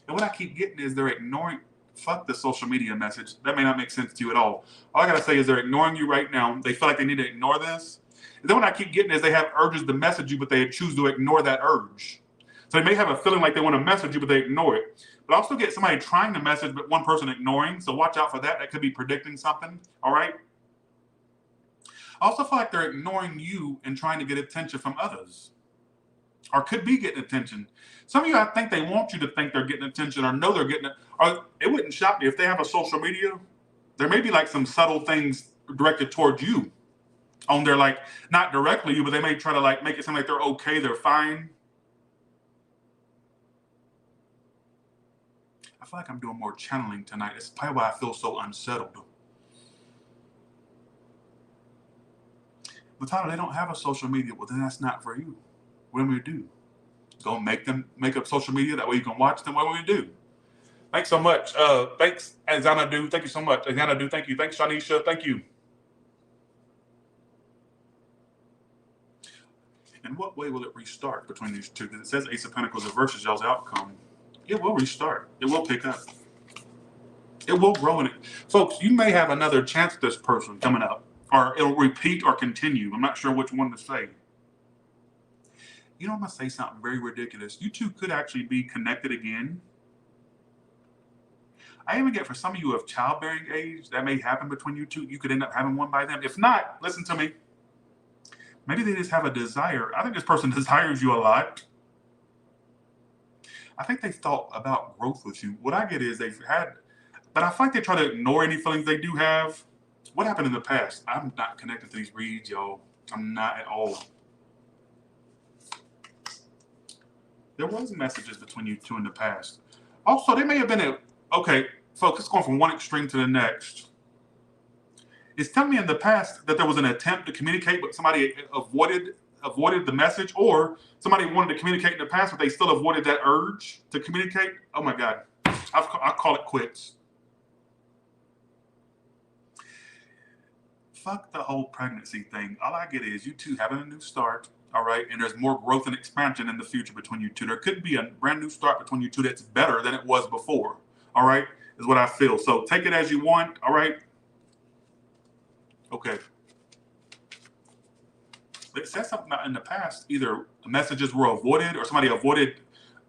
And what I keep getting is they're ignoring. Fuck the social media message. That may not make sense to you at all. All I gotta say is they're ignoring you right now. They feel like they need to ignore this. And then what I keep getting is they have urges to message you, but they choose to ignore that urge. So they may have a feeling like they want to message you, but they ignore it. But I also get somebody trying to message, but one person ignoring. So watch out for that. That could be predicting something. All right. I also feel like they're ignoring you and trying to get attention from others, or could be getting attention. Some of you, I think they want you to think they're getting attention or know they're getting it. Or it wouldn't shock me if they have a social media. There may be like some subtle things directed towards you on their, like, not directly you, but they may try to like make it seem like they're okay, they're fine. I feel like I'm doing more channeling tonight. It's probably why I feel so unsettled. But Tyler, they don't have a social media. Well, then that's not for you. What do we do? Go make up social media. That way you can watch them. What do we do? Thanks so much. Thanks, Xanadu. Thank you so much. Xanadu, thank you. Thanks, Shanisha. Thank you. In what way will it restart between these two? Because it says Ace of Pentacles reverses y'all's outcome. It will restart. It will pick up. It will grow in it. Folks, you may have another chance with this person coming up. Or it'll repeat or continue. I'm not sure which one to say. You know, I'm going to say something very ridiculous. You two could actually be connected again. I even get for some of you of childbearing age, that may happen between you two. You could end up having one by them. If not, listen to me. Maybe they just have a desire. I think this person desires you a lot. I think they've thought about growth with you. What I get is they've had, but I feel like they try to ignore any feelings they do have. What happened in the past? I'm not connected to these reads, y'all. I'm not at all. There was messages between you two in the past. Also, they may have been okay, folks, it's going from one extreme to the next. It's telling me in the past that there was an attempt to communicate, but somebody avoided the message, or somebody wanted to communicate in the past, but they still avoided that urge to communicate. Oh my God, I call it quits. Fuck the whole pregnancy thing. All I get is you two having a new start, all right? And there's more growth and expansion in the future between you two. There could be a brand new start between you two that's better than it was before, all right? Is what I feel. So take it as you want, all right? Okay. It says something about in the past, either messages were avoided or somebody avoided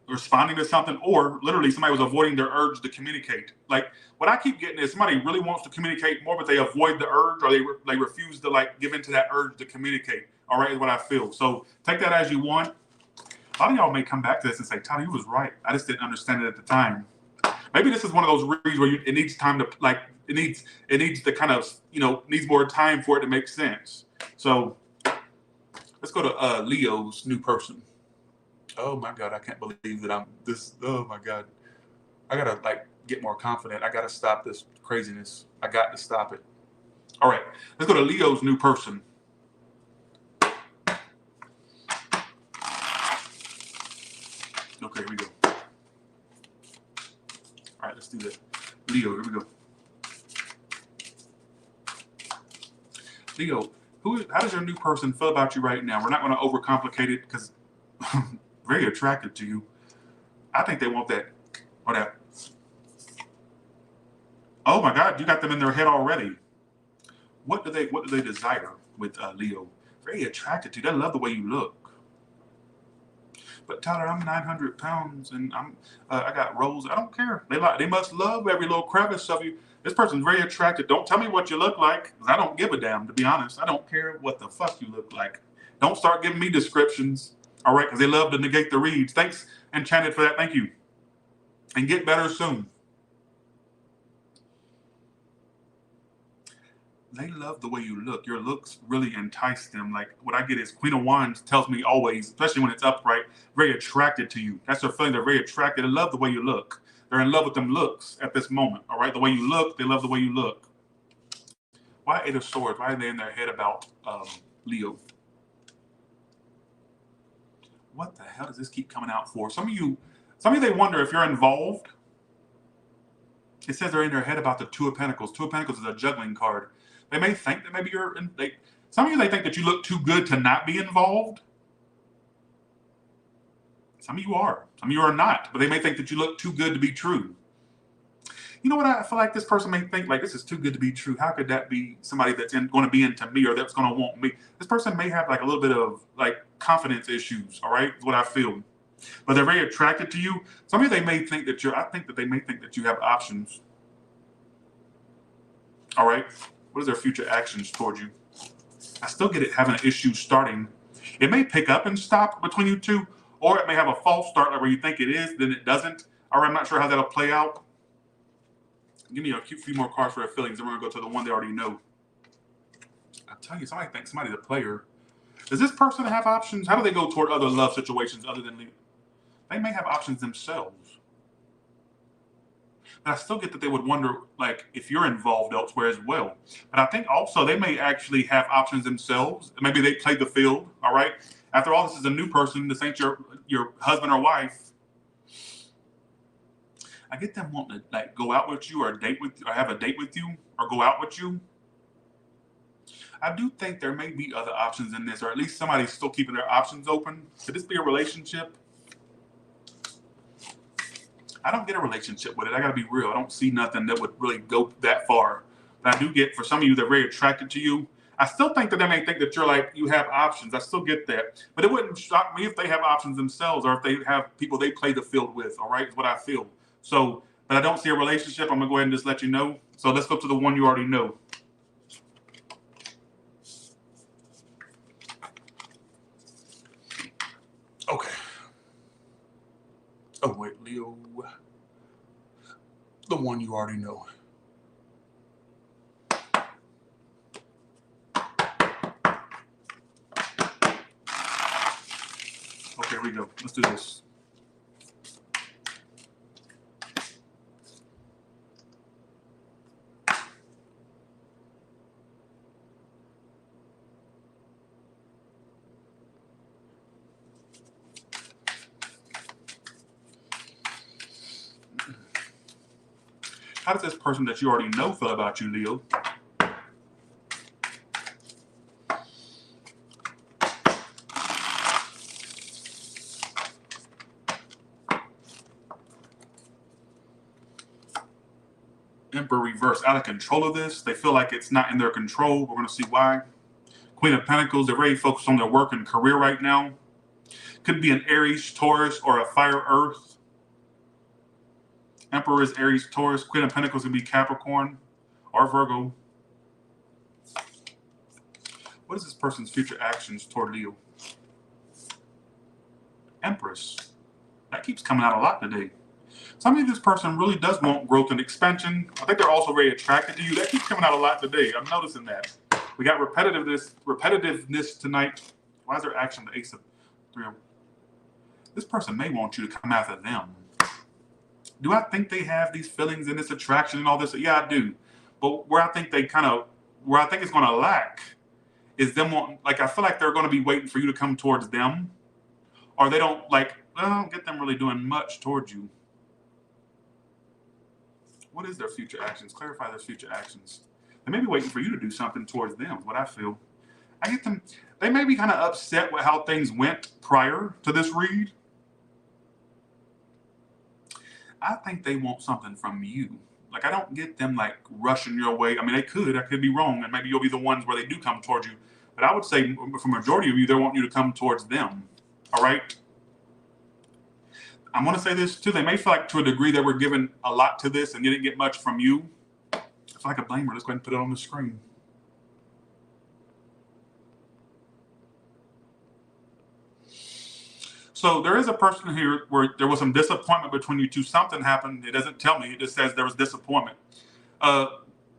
responding to something, or literally somebody was avoiding their urge to communicate. Like what I keep getting is somebody really wants to communicate more, but they avoid the urge, or they refuse to like give into that urge to communicate. All right, is what I feel. So take that as you want. A lot of y'all may come back to this and say, Tyler, you was right. I just didn't understand it at the time. Maybe this is one of those reads where it needs time to like it needs to kind of needs more time for it to make sense. So let's go to Leo's new person. Oh my God, I can't believe that I'm this. Oh my God, I gotta like get more confident. I gotta stop this craziness. I got to stop it. All right, let's go to Leo's new person. Okay, here we go. All right, let's do that. Leo, here we go. Leo, how does your new person feel about you right now? We're not going to overcomplicate it because very attracted to you. I think they want that or that. Oh my God, you got them in their head already. What do they desire with Leo? Very attracted to you. They love the way you look. But Tyler, I'm 900 pounds and I got rolls. I don't care. They must love every little crevice of you. This person's very attracted. Don't tell me what you look like, because I don't give a damn, to be honest. I don't care what the fuck you look like. Don't start giving me descriptions, all right? Because they love to negate the reads. Thanks, Enchanted, for that. Thank you. And get better soon. They love the way you look. Your looks really entice them. Like what I get is Queen of Wands tells me always, especially when it's upright, very attracted to you. That's their feeling. They're very attracted. They love the way you look. They're in love with them looks at this moment. All right, the way you look, they love the way you look. Why Eight of Swords? Why are they in their head about Leo? What the hell does this keep coming out for? Some of you, they wonder if you're involved. It says they're in their head about the Two of Pentacles. Two of Pentacles is a juggling card. They may think that maybe some of you, they think that you look too good to not be involved. Some of you are. Some of you are not. But they may think that you look too good to be true. You know what? I feel like this person may think, like, this is too good to be true. How could that be somebody that's going to be into me or that's going to want me? This person may have like a little bit of like confidence issues, all right? Is what I feel. But they're very attracted to you. Some of you, they may think that they may think that you have options. All right? What is their future actions towards you? I still get it having an issue starting. It may pick up and stop between you two, or it may have a false start like where you think it is, then it doesn't. All right, I'm not sure how that'll play out. Give me a few more cards for their feelings, then we're going to go to the one they already know. I tell you, somebody thinks somebody's a player. Does this person have options? How do they go toward other love situations other than Leo? They may have options themselves. But I still get that they would wonder, like, if you're involved elsewhere as well. But I think also they may actually have options themselves. Maybe they played the field, all right? After all, this is a new person. This ain't your husband or wife. I get them wanting to, like, go out with you or have a date with you or go out with you. I do think there may be other options in this, or at least somebody's still keeping their options open. Could this be a relationship? I don't get a relationship with it. I got to be real. I don't see nothing that would really go that far. But I do get, for some of you, they're very attracted to you. I still think that they may think that you're like, you have options. I still get that. But it wouldn't shock me if they have options themselves, or if they have people they play the field with, all right, is what I feel. So, but I don't see a relationship. I'm going to go ahead and just let you know. So let's go to the one you already know. Okay. Oh, wait, Leo. The one you already know. Okay, here we go. Let's do this. How does this person that you already know feel about you, Leo? Emperor reverse, out of control of this. They feel like it's not in their control. We're going to see why. Queen of Pentacles, they're very focused on their work and career right now. Could be an Aries, Taurus, or a fire earth. Emperor is Aries, Taurus. Queen of Pentacles could be Capricorn or Virgo. What is this person's future actions toward Leo? Empress. That keeps coming out a lot today. Some of this person really does want growth and expansion. I think they're also very attracted to you. That keeps coming out a lot today. I'm noticing that. We got repetitiveness tonight. Why is their action the Ace of 3? This person may want you to come after them. Do I think they have these feelings and this attraction and all this? Yeah, I do. But where I think it's going to lack is them wanting, like, I feel like they're going to be waiting for you to come towards them. Or they don't, like, I don't get them really doing much towards you. What is their future actions? Clarify their future actions. They may be waiting for you to do something towards them, what I feel. I get them, they may be kind of upset with how things went prior to this read. I think they want something from you. Like, I don't get them, like, rushing your way. I mean, I could be wrong, and maybe you'll be the ones where they do come towards you. But I would say, for majority of you, they want you to come towards them. All right? I'm going to say this, too. They may feel like, to a degree, they were given a lot to this and you didn't get much from you. If I could blame her, let's go ahead and put it on the screen. So there is a person here where there was some disappointment between you two. Something happened. It doesn't tell me. It just says there was disappointment. And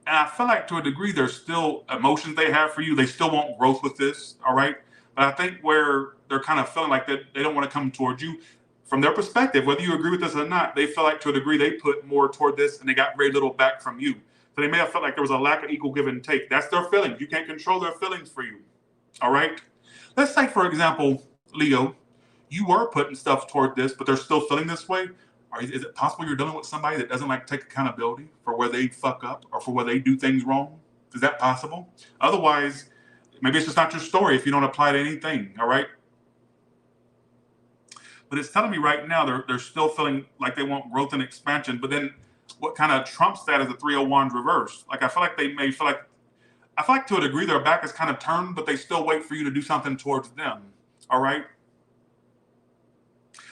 I feel like, to a degree, there's still emotions they have for you. They still want growth with this, all right? But I think where they're kind of feeling like that they don't want to come towards you, from their perspective, whether you agree with this or not, they feel like, to a degree, they put more toward this and they got very little back from you. So they may have felt like there was a lack of equal give and take. That's their feelings. You can't control their feelings for you, all right? Let's say, for example, Leo, you were putting stuff toward this, but they're still feeling this way. Or is it possible you're dealing with somebody that doesn't like take accountability for where they fuck up or for where they do things wrong? Is that possible? Otherwise, maybe it's just not your story if you don't apply to anything, all right? But it's telling me right now they're still feeling like they want growth and expansion. But then what kind of trumps that is the 3 of Wands reversed. Like, I feel like they may feel like, I feel like, to a degree, their back is kind of turned, but they still wait for you to do something towards them, all right?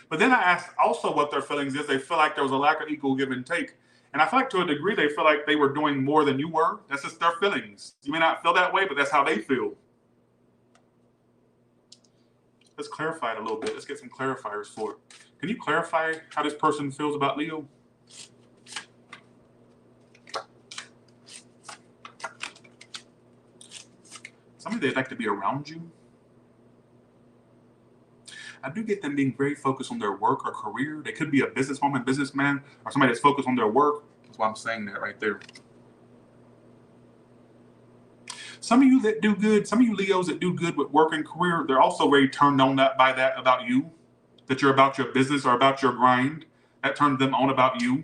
But then I asked also what their feelings is. They feel like there was a lack of equal give and take. And I feel like, to a degree, they feel like they were doing more than you were. That's just their feelings. You may not feel that way, but that's how they feel. Let's clarify it a little bit. Let's get some clarifiers for it. Can you clarify how this person feels about Leo? Somebody they'd like to be around you. I do get them being very focused on their work or career. They could be a businesswoman, businessman, or somebody that's focused on their work. That's why I'm saying that right there. Some of you that do good, some of you Leos that do good with work and career, they're also very turned on by that about you, that you're about your business or about your grind. That turns them on about you.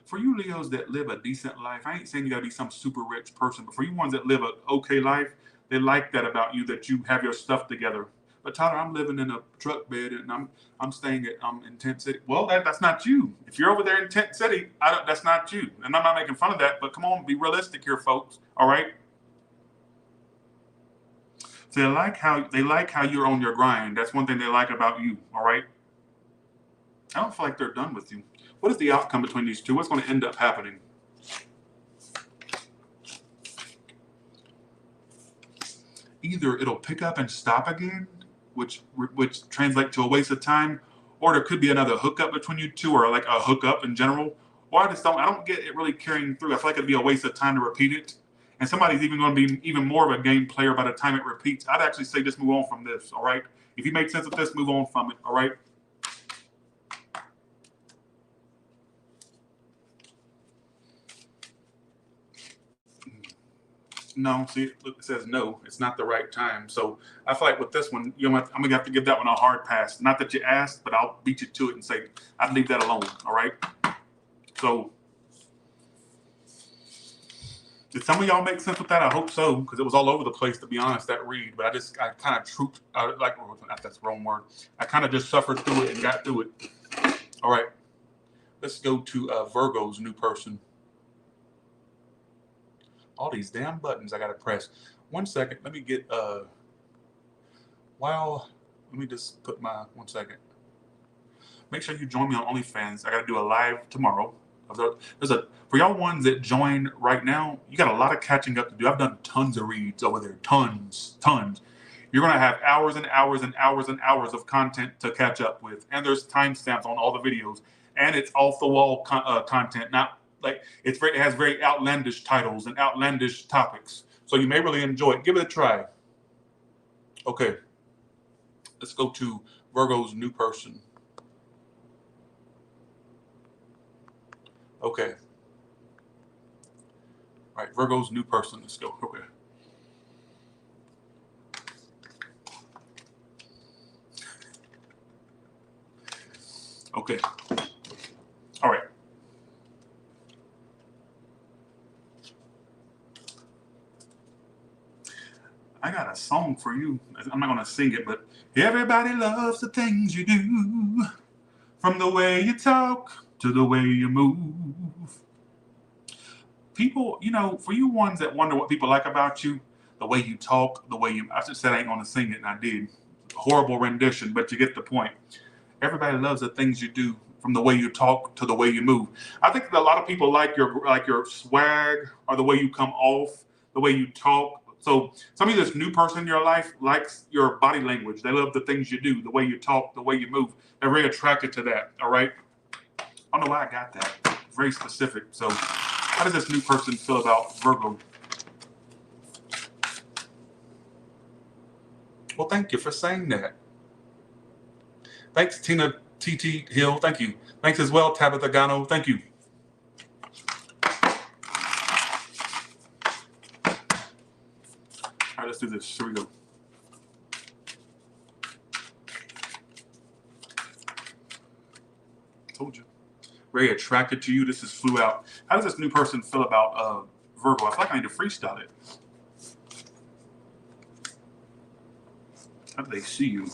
For you Leos that live a decent life, I ain't saying you gotta be some super rich person, but for you ones that live a okay life, they like that about you, that you have your stuff together. But Tyler, I'm living in a truck bed and I'm staying at in Tent City. Well, that's not you. If you're over there in Tent City, that's not you. And I'm not making fun of that, but come on, be realistic here, folks. All right. So they like how you're on your grind. That's one thing they like about you. All right. I don't feel like they're done with you. What is the outcome between these two? What's going to end up happening? Either it'll pick up and stop again, which translates to a waste of time, or there could be another hookup between you two, or like a hookup in general. Or I don't get it really carrying through. I feel like it'd be a waste of time to repeat it. And somebody's even going to be even more of a game player by the time it repeats. I'd actually say just move on from this, all right? If you make sense of this, move on from it, all right? No, see, look, it says no. It's not the right time. So I feel like with this one, I'm gonna have to give that one a hard pass. Not that you asked, but I'll beat you to it and say I'd leave that alone. All right. So did some of y'all make sense with that? I hope so, because it was all over the place, to be honest, that read. But I kind of trooped, that's the wrong word. I kind of just suffered through it and got through it. All right. Let's go to Virgo's new person. All these damn buttons I gotta press. 1 second. Let me get let me just put my 1 second. Make sure you join me on OnlyFans. I gotta do a live tomorrow. For y'all ones that join right now, you got a lot of catching up to do. I've done tons of reads over there. Tons. You're gonna have hours and hours and hours and hours of content to catch up with. And there's timestamps on all the videos. And it's off the wall content, not like it has very outlandish titles and outlandish topics. So you may really enjoy it. Give it a try. Okay. Let's go to Virgo's new person. Okay. All right, Virgo's new person. Let's go. Okay. Okay. All right. I got a song for you. I'm not going to sing it, but everybody loves the things you do, from the way you talk to the way you move. People, for you ones that wonder what people like about you, the way you talk, I just said I ain't going to sing it, and I did. Horrible rendition, but you get the point. Everybody loves the things you do, from the way you talk to the way you move. I think that a lot of people like your swag, or the way you come off, the way you talk. So some of this new person in your life likes your body language. They love the things you do, the way you talk, the way you move. They're very attracted to that. All right. I don't know why I got that. It's very specific. So how does this new person feel about Virgo? Well, thank you for saying that. Thanks, Tina TT Hill. Thank you. Thanks as well, Tabitha Gano. Thank you. All right, let's do this. Here we go. Told you. Very attracted to you. This is flew out. How does this new person feel about Virgo? I feel like I need to freestyle it. How do they see you?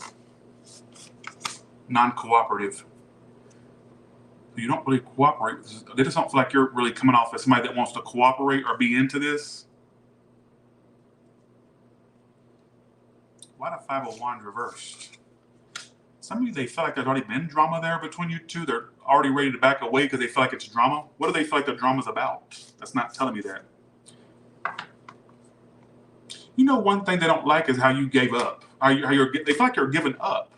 Non-cooperative. You don't really cooperate. They just don't feel like you're really coming off as somebody that wants to cooperate or be into this. Why the 5 of Wands reversed? Some of you, they feel like there's already been drama there between you two. They're already ready to back away because they feel like it's drama. What do they feel like the drama's about? That's not telling me that. One thing they don't like is how you gave up. They feel like you're giving up.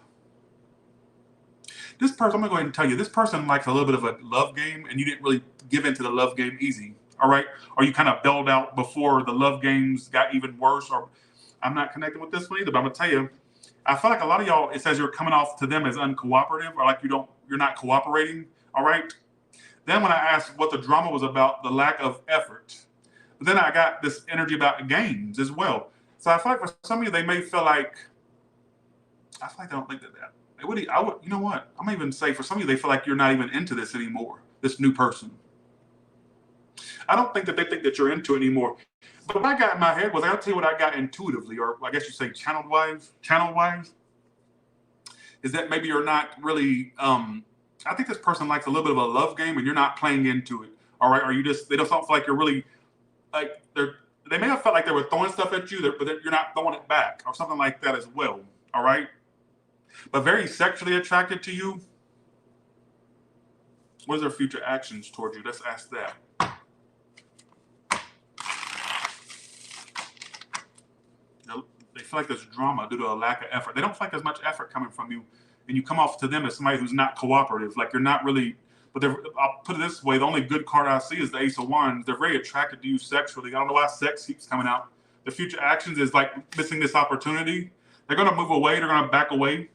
This person, I'm going to go ahead and tell you, this person likes a little bit of a love game, and you didn't really give into the love game easy, all right? Or you kind of bailed out before the love games got even worse, or I'm not connected with this one either, but I'm going to tell you, I feel like a lot of y'all, it says you're coming off to them as uncooperative, or like you're not cooperating, all right? Then when I asked what the drama was about, the lack of effort, then I got this energy about games as well. So I feel like for some of you, they may feel like, I feel like they don't think that. You know what? I'm going to even say for some of you, they feel like you're not even into this anymore, this new person. I don't think that they think that you're into it anymore. But what I got in my head was, I'll tell you what I got intuitively, or I guess you say channel-wise, is that maybe you're not really, I think this person likes a little bit of a love game and you're not playing into it. All right. Or they just don't feel like you're really, like, they may have felt like they were throwing stuff at you, but you're not throwing it back or something like that as well. All right. But very sexually attracted to you. What is their future actions towards you? Let's ask that. They feel like there's drama due to a lack of effort. They don't feel like there's much effort coming from you. And you come off to them as somebody who's not cooperative. Like you're not really, but I'll put it this way. The only good card I see is the Ace of Wands. They're very attracted to you sexually. I don't know why sex keeps coming out. The future actions is like missing this opportunity. They're going to move away. They're going to back away.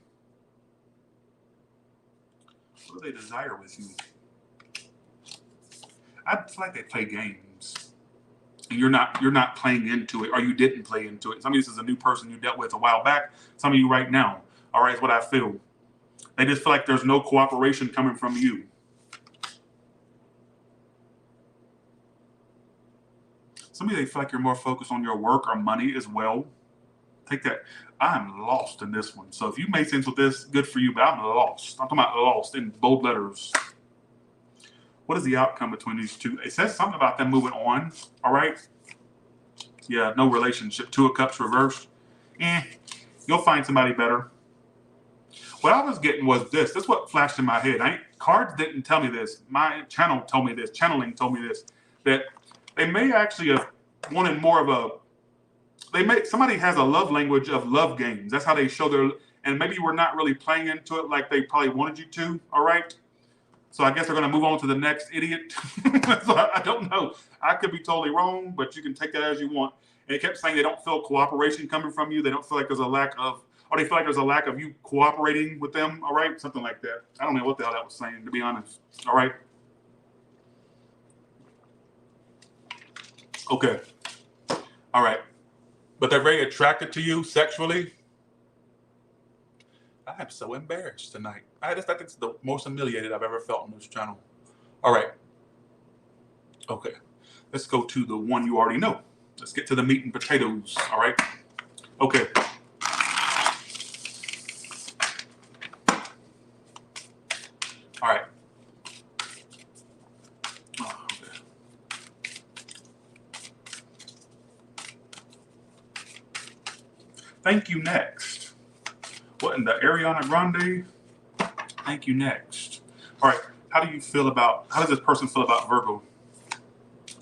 What do they desire with you? I feel like they play games. And you're not playing into it, or you didn't play into it. Some of you, this is a new person you dealt with a while back. Some of you right now. All right, is what I feel. They just feel like there's no cooperation coming from you. Some of you, they feel like you're more focused on your work or money as well. Take that. I'm lost in this one. So if you made sense with this, good for you, but I'm lost. I'm talking about lost in bold letters. What is the outcome between these two? It says something about them moving on. All right. Yeah, no relationship. Two of Cups reversed. You'll find somebody better. What I was getting was this. This is what flashed in my head. Cards didn't tell me this. My channel told me this. Channeling told me this. That they may actually have wanted more of a. Somebody has a love language of love games. That's how they show their. And maybe you were not really playing into it like they probably wanted you to. All right. So I guess they're going to move on to the next idiot. So I don't know. I could be totally wrong, but you can take that as you want. And it kept saying they don't feel cooperation coming from you. They don't feel like there's a lack of, or they feel like there's a lack of you cooperating with them. All right. Something like that. I don't know what the hell that was saying, to be honest. All right. Okay. All right. But they're very attracted to you sexually. I am so embarrassed tonight. I think it's the most humiliated I've ever felt on this channel. All right. Okay. Let's go to the one you already know. Let's get to the meat and potatoes. All right. Okay. All right. Oh, okay. Thank you next. What in the Ariana Grande? Thank you next. All right. How does this person feel about Virgo?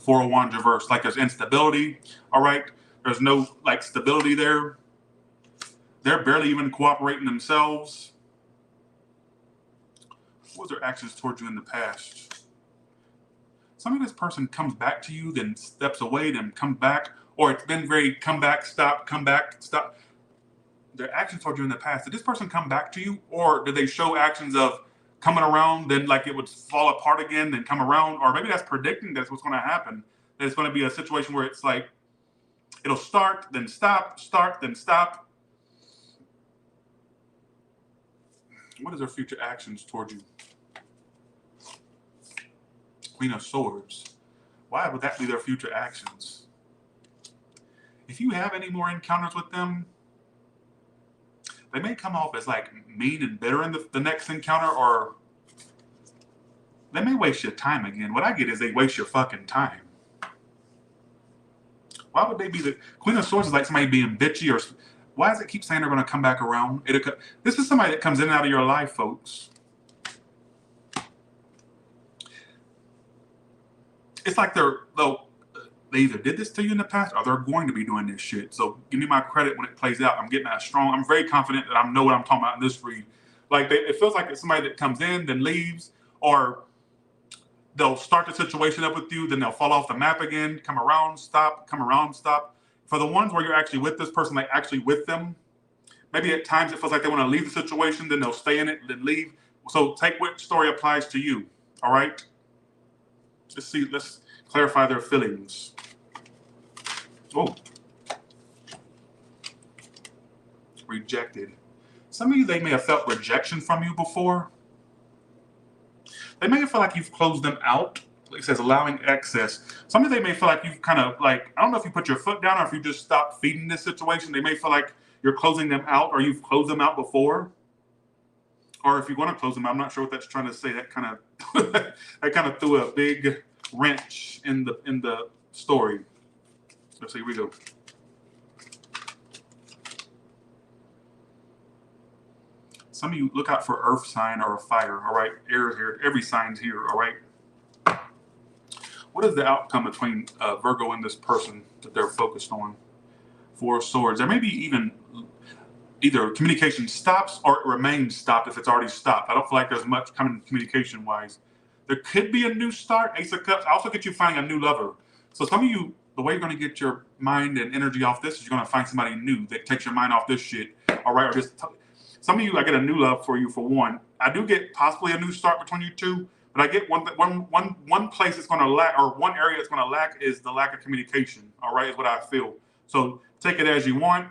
Four of Wands reversed. Like there's instability. All right. There's no like stability there. They're barely even cooperating themselves. What was their actions towards you in the past? Some of this person comes back to you, then steps away, then comes back. Or it's been very come back, stop, come back, stop. Their actions towards you in the past, did this person come back to you, or did they show actions of coming around, then like it would fall apart again, then come around? Or maybe that's predicting that's what's going to happen. That it's going to be a situation where it's like it'll start, then stop, start, then stop. What is their future actions towards you? Queen of Swords. Why would that be their future actions? If you have any more encounters with them, they may come off as like mean and bitter in the next encounter, or they may waste your time again. What I get is they waste your fucking time. Why would they be the Queen of Swords? Is like somebody being bitchy, or why does it keep saying they're going to come back around? This is somebody that comes in and out of your life, folks. It's like they either did this to you in the past or they're going to be doing this shit. So give me my credit when it plays out. I'm getting that strong. I'm very confident that I know what I'm talking about in this read. Like it feels like it's somebody that comes in, then leaves, or they'll start the situation up with you, then they'll fall off the map again, come around, stop, come around, stop. For the ones where you're actually with this person, like actually with them, maybe at times it feels like they want to leave the situation, then they'll stay in it, then leave. So take which story applies to you. All right. Let's clarify their feelings. Oh. Rejected. Some of you, they may have felt rejection from you before. They may have felt like you've closed them out, it says allowing excess. Some of they may feel like you've kind of like, I don't know if you put your foot down or if you just stop feeding this situation. They may feel like you're closing them out or you've closed them out before. Or if you want to close them out, I'm not sure what that's trying to say. That kind of that kind of threw a big wrench in the story. Let's see, here we go. Some of you look out for earth sign or a fire, all right? Air here, every sign's here, all right? What is the outcome between Virgo and this person that they're focused on? Four of Swords. There may be even either communication stops or it remains stopped if it's already stopped. I don't feel like there's much coming communication-wise. There could be a new start. Ace of Cups. I also get you finding a new lover. So some of you, the way you're going to get your mind and energy off this is you're going to find somebody new that takes your mind off this shit, all right? Or just some of you, I get a new love for you for one. I do get possibly a new start between you two, but I get one place that's going to lack, or one area that's going to lack is the lack of communication. All right, is what I feel. So take it as you want.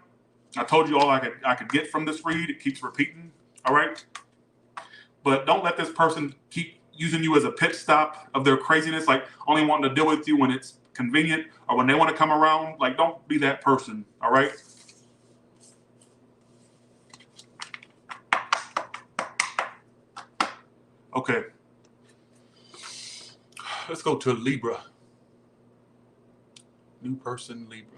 I told you all I could get from this read. It keeps repeating. All right, but don't let this person keep using you as a pit stop of their craziness, like only wanting to deal with you when it's convenient or when they want to come around. Like, don't be that person. All right. Okay, let's go to Libra. New person, Libra.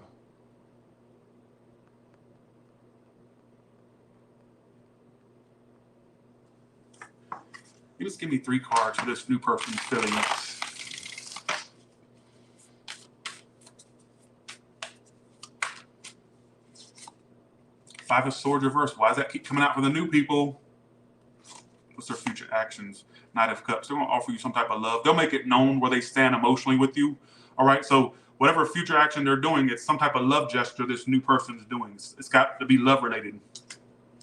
You just give me 3 cards for this new person's feelings. Five of Swords reversed. Why does that keep coming out for the new people? What's their future actions? Knight of Cups. They're going to offer you some type of love. They'll make it known where they stand emotionally with you. All right. So whatever future action they're doing, it's some type of love gesture this new person's doing. It's got to be love related.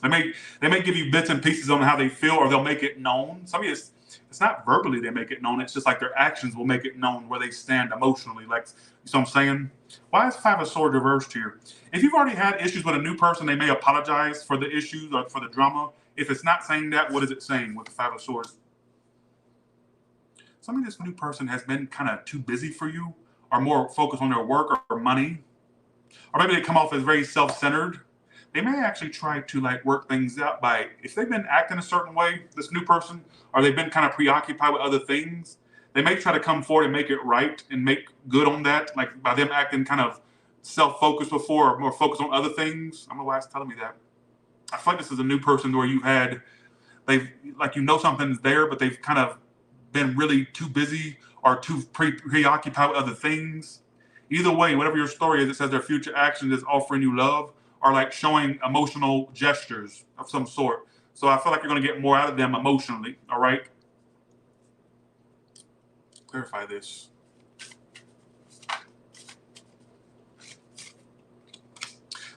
They may give you bits and pieces on how they feel, or they'll make it known. Some of you, it's not verbally they make it known. It's just like their actions will make it known where they stand emotionally. Like, you know what I'm saying? Why is Five of Swords reversed here? If you've already had issues with a new person, they may apologize for the issues or for the drama. If it's not saying that, what is it saying with the Five of Swords? Some of this new person has been kind of too busy for you, or more focused on their work or money. Or maybe they come off as very self-centered. They may actually try to like work things out by, if they've been acting a certain way, this new person, or they've been kind of preoccupied with other things, they may try to come forward and make it right and make good on that, like by them acting kind of self-focused before or more focused on other things. I don't know why it's telling me that. I feel like this is a new person where they've like, you know, something's there, but they've kind of been really too busy or too preoccupied with other things. Either way, whatever your story is, it says their future action is offering you love or like showing emotional gestures of some sort. So I feel like you're going to get more out of them emotionally. All right. Clarify this.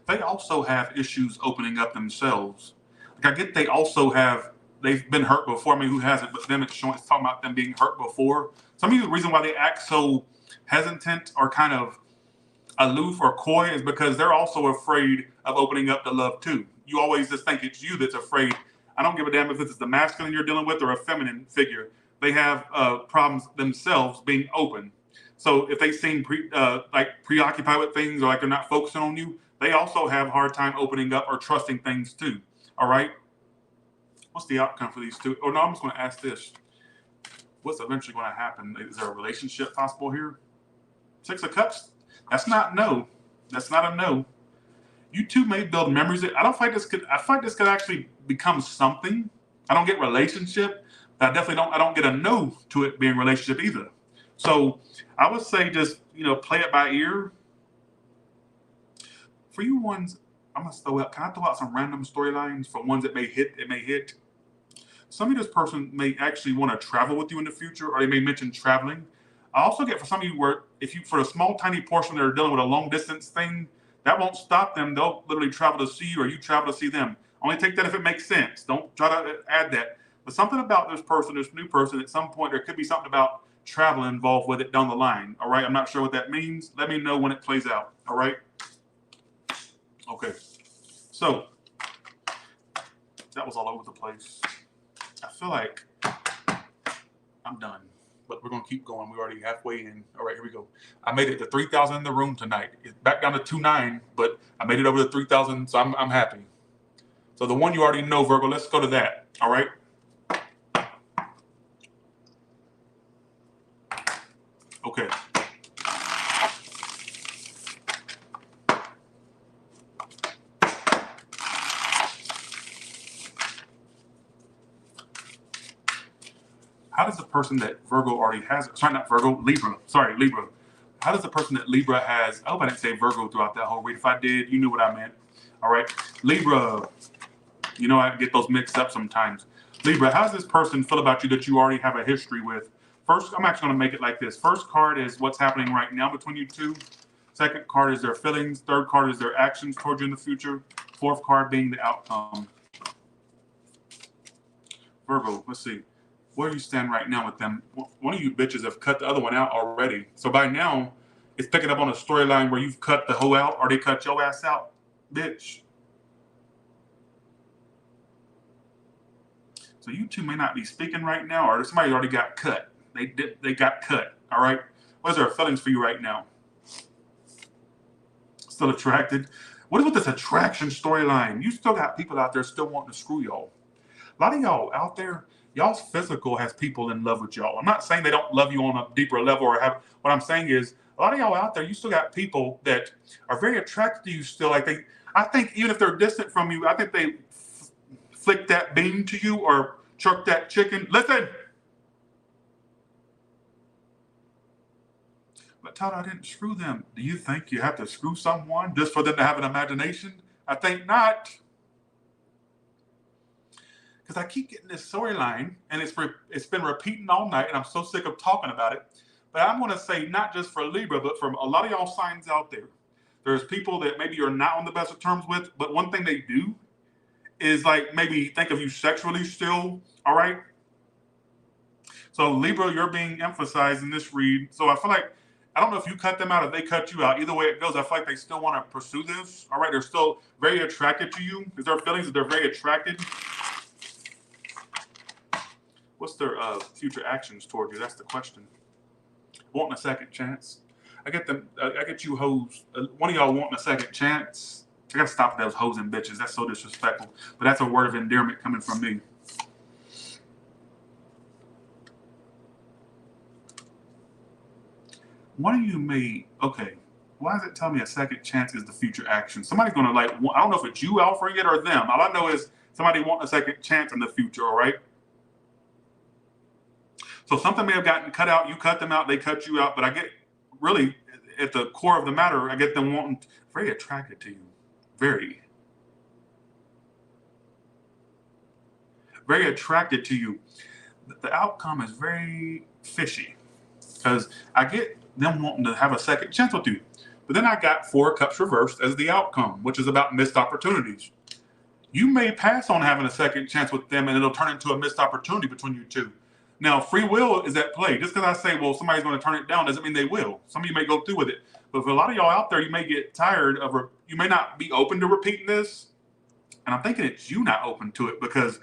They also have issues opening up themselves. Like, I get they've been hurt before. I mean, who hasn't? But then it's talking about them being hurt before. Some of you, the reason why they act so hesitant or kind of aloof or coy is because they're also afraid of opening up to love too. You always just think it's you that's afraid. I don't give a damn if it's the masculine you're dealing with or a feminine figure. They have problems themselves being open. So if they seem preoccupied with things or like they're not focusing on you, they also have a hard time opening up or trusting things too. All right. What's the outcome for these two? Oh no, I'm just going to ask this. What's eventually going to happen? Is there a relationship possible here? Six of Cups. That's not no. That's not a no. You two may build memories. I feel like this could actually become something. I don't get relationship. But I don't get a no to it being relationship either. So I would say just, play it by ear. For you ones, can I throw out some random storylines for ones that may hit? Some of this person may actually want to travel with you in the future, or they may mention traveling. I also get for some of you where for a small, tiny portion that are dealing with a long distance thing, that won't stop them. They'll literally travel to see you or you travel to see them. Only take that if it makes sense. Don't try to add that. But something about this new person, at some point, there could be something about travel involved with it down the line. All right. I'm not sure what that means. Let me know when it plays out. All right. Okay. So that was all over the place. I feel like I'm done. but we're going to keep going. We're already halfway in. All right, here we go. I made it to 3,000 in the room tonight. It's back down to 2,900, but I made it over to 3,000, so I'm happy. So the one you already know, Virgo, let's go to that. All right. Okay. How does the person that Virgo already has, sorry, not Virgo, Libra, sorry, Libra. How does the person that Libra has, I hope I didn't say Virgo throughout that whole read. If I did, you knew what I meant. All right. Libra, you know, I get those mixed up sometimes. Libra, how does this person feel about you that you already have a history with? First, I'm actually going to make it like this. First card is what's happening right now between you two. Second card is their feelings. Third card is their actions towards you in the future. Fourth card being the outcome. Virgo, let's see. Where do you stand right now with them? One of you bitches have cut the other one out already. So by now, it's picking up on a storyline where you've cut the hoe out or they cut your ass out. Bitch. So you two may not be speaking right now, or somebody already got cut. They got cut. All right. What is their feelings for you right now? Still attracted? What is with this attraction storyline? You still got people out there still wanting to screw y'all. A lot of y'all out there, y'all's physical has people in love with y'all. I'm not saying they don't love you on a deeper level or have. What I'm saying is a lot of y'all out there, you still got people that are very attracted to you still. Like I think even if they're distant from you, I think they flick that bean to you or chuck that chicken. Listen. But Todd, I didn't screw them. Do you think you have to screw someone just for them to have an imagination? I think not. Because I keep getting this storyline, and it's been repeating all night, and I'm so sick of talking about it. But I'm going to say not just for Libra, but for a lot of y'all signs out there. There's people that maybe you're not on the best of terms with, but one thing they do is like maybe think of you sexually still, all right? So Libra, you're being emphasized in this read. So I feel like, I don't know if you cut them out or they cut you out. Either way it goes, I feel like they still want to pursue this, all right? They're still very attracted to you. Is there feelings that they're very attracted? What's their future actions toward you? That's the question. Wanting a second chance. I get you hoes. One of y'all wanting a second chance. I gotta stop those hoes and bitches. That's so disrespectful. But that's a word of endearment coming from me. One of you may, okay. Why does it tell me a second chance is the future action? Somebody's gonna like, I don't know if it's you offering it or them. All I know is somebody wanting a second chance in the future, all right? So something may have gotten cut out. You cut them out. They cut you out. But I get really at the core of the matter, I get them wanting, very attracted to you. Very attracted to you. The outcome is very fishy because I get them wanting to have a second chance with you. But then I got 4 cups reversed as the outcome, which is about missed opportunities. You may pass on having a second chance with them and it'll turn into a missed opportunity between you two. Now, free will is at play. Just because I say, well, somebody's going to turn it down doesn't mean they will. Some of you may go through with it. But for a lot of y'all out there, you may get tired of, you may not be open to repeating this. And I'm thinking it's you not open to it because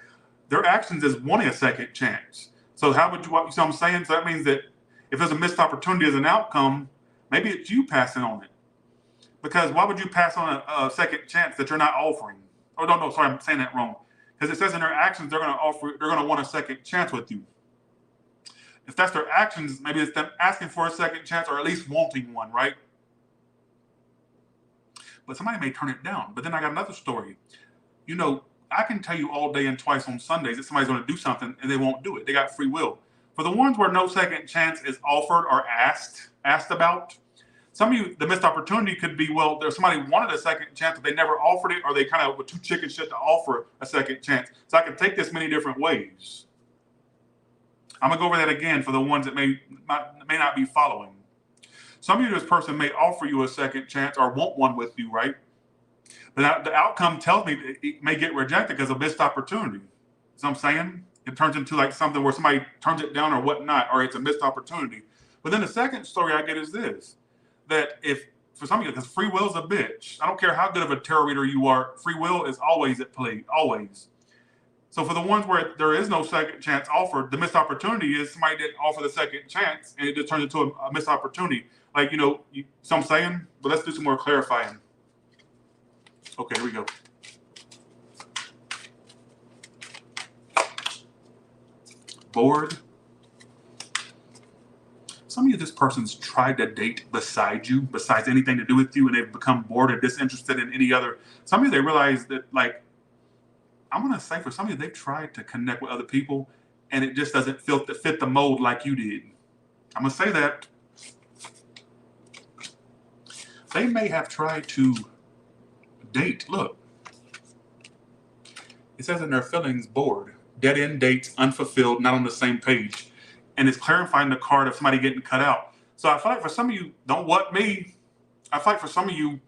their actions is wanting a second chance. So how would you, you see what I'm saying? So that means that if there's a missed opportunity as an outcome, maybe it's you passing on it. Because why would you pass on a second chance that you're not offering? Oh, no, sorry, I'm saying that wrong. Because it says in their actions, they're going to want a second chance with you. If that's their actions, maybe it's them asking for a second chance or at least wanting one, right? But somebody may turn it down. But then I got another story. You know, I can tell you all day and twice on Sundays that somebody's going to do something and they won't do it. They got free will. For the ones where no second chance is offered or asked about, some of you, the missed opportunity could be, well, there's somebody wanted a second chance, but they never offered it, or they kind of were too chicken shit to offer a second chance. So I can take this many different ways. I'm gonna go over that again for the ones that may not be following. Some of you, this person may offer you a second chance or want one with you, right? But the outcome tells me that it may get rejected because of missed opportunity. So I'm saying it turns into like something where somebody turns it down or whatnot, or it's a missed opportunity. But then the second story I get is this: that if for some of you, because free will is a bitch. I don't care how good of a tarot reader you are, free will is always at play, always. So for the ones where there is no second chance offered, the missed opportunity is somebody didn't offer the second chance, and it just turns into a missed opportunity. Like, so I'm saying, but let's do some more clarifying. Okay, here we go. Bored. Some of you, this person's tried to date beside you, besides anything to do with you, and they've become bored or disinterested in any other. Some of you, they realize that, like, I'm going to say for some of you, they've tried to connect with other people, and it just doesn't fit the mold like you did. I'm going to say that. They may have tried to date. Look. It says in their feelings, bored, dead-end dates, unfulfilled, not on the same page. And it's clarifying the card of somebody getting cut out. So I feel like for some of you, don't what me. I feel like for some of you,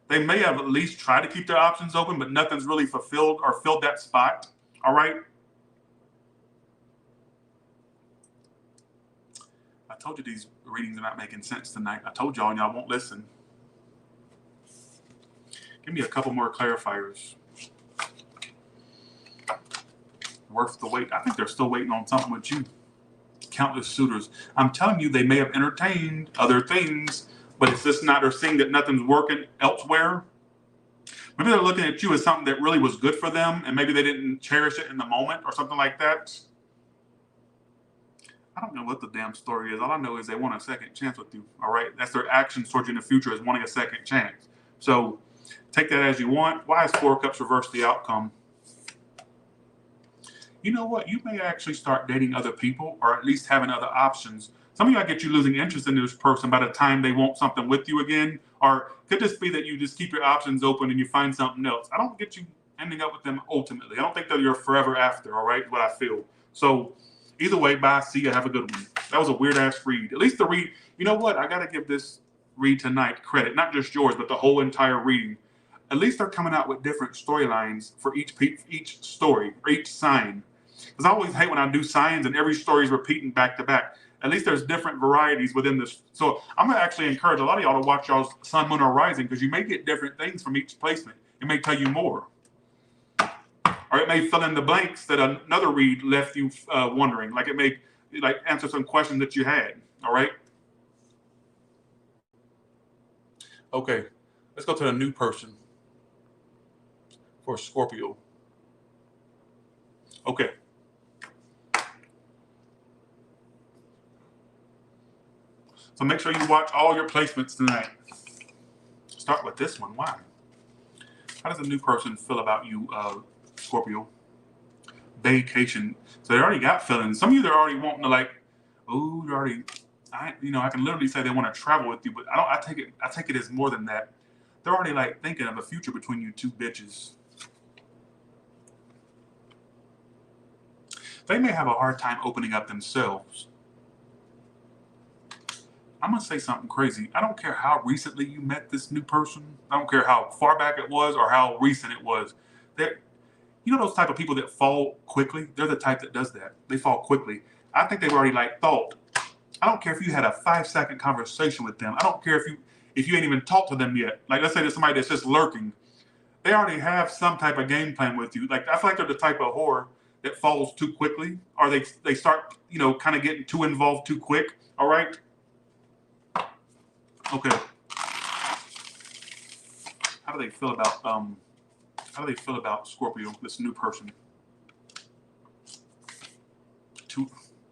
they may have at least tried to keep their options open, but nothing's really fulfilled or filled that spot. All right? I told you these readings are not making sense tonight. I told y'all and y'all won't listen. Give me a couple more clarifiers. Worth the wait. I think they're still waiting on something with you. Countless suitors. I'm telling you, they may have entertained other things, but it's just not, they're seeing that nothing's working elsewhere. Maybe they're looking at you as something that really was good for them, and maybe they didn't cherish it in the moment or something like that. I don't know what the damn story is. All I know is they want a second chance with you. All right? That's their actions towards you in the future, is wanting a second chance. So take that as you want. Why is Four of Cups reverse the outcome? You know what? You may actually start dating other people, or at least having other options. Some of you, I get you losing interest in this person by the time they want something with you again. Or could this be that you just keep your options open and you find something else? I don't get you ending up with them ultimately. I don't think that you're forever after, all right, what I feel. So either way, bye, see you, have a good one. That was a weird-ass read. At least the read, you know what? I got to give this read tonight credit. Not just yours, but the whole entire reading. At least they're coming out with different storylines for each story, or each sign. Because I always hate when I do signs and every story is repeating back to back. At least there's different varieties within this. So I'm going to actually encourage a lot of y'all to watch y'all's sun, moon, or rising, because you may get different things from each placement. It may tell you more. Or it may fill in the blanks that another read left you wondering. Like it may answer some questions that you had. All right? Okay. Let's go to the new person for Scorpio. Okay. So make sure you watch all your placements tonight. Start with this one. Why? How does a new person feel about you, Scorpio? Vacation. So they already got feelings. Some of you, they're already wanting to I can literally say they want to travel with you, but I take it as more than that. They're already thinking of a future between you two bitches. They may have a hard time opening up themselves. I'm going to say something crazy. I don't care how recently you met this new person. I don't care how far back it was or how recent it was. Those type of people that fall quickly? They're the type that does that. They fall quickly. I think they've already thought. I don't care if you had a 5-second conversation with them. I don't care if you ain't even talked to them yet. Let's say there's somebody that's just lurking. They already have some type of game plan with you. I feel like they're the type of whore that falls too quickly, or they start, kind of getting too involved too quick. All right? Okay. How do they feel about Scorpio, this new person?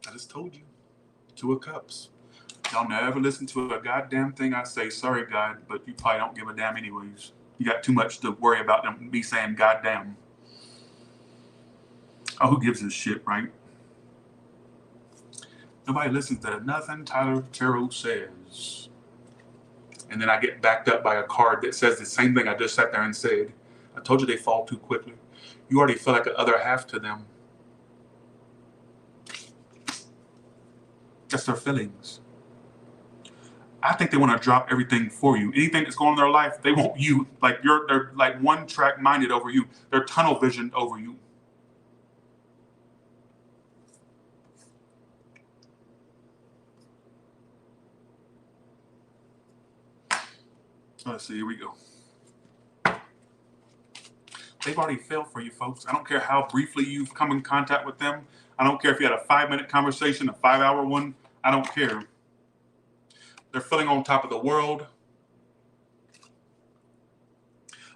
I just told you. 2 of Cups. Y'all never listen to a goddamn thing I say. Sorry, God, but you probably don't give a damn anyways. You got too much to worry about them me saying goddamn. Oh, who gives a shit, right? Nobody listens to nothing Tyler Tarot says. And then I get backed up by a card that says the same thing I just sat there and said. I told you they fall too quickly. You already feel like the other half to them. That's their feelings. I think they want to drop everything for you. Anything that's going on in their life, they want you. They're one-track minded over you. They're tunnel visioned over you. Let's see, here we go. they've already failed for you, folks. I don't care how briefly you've come in contact with them. I don't care if you had a 5-minute conversation, a 5-hour one. I don't care. They're feeling on top of the world.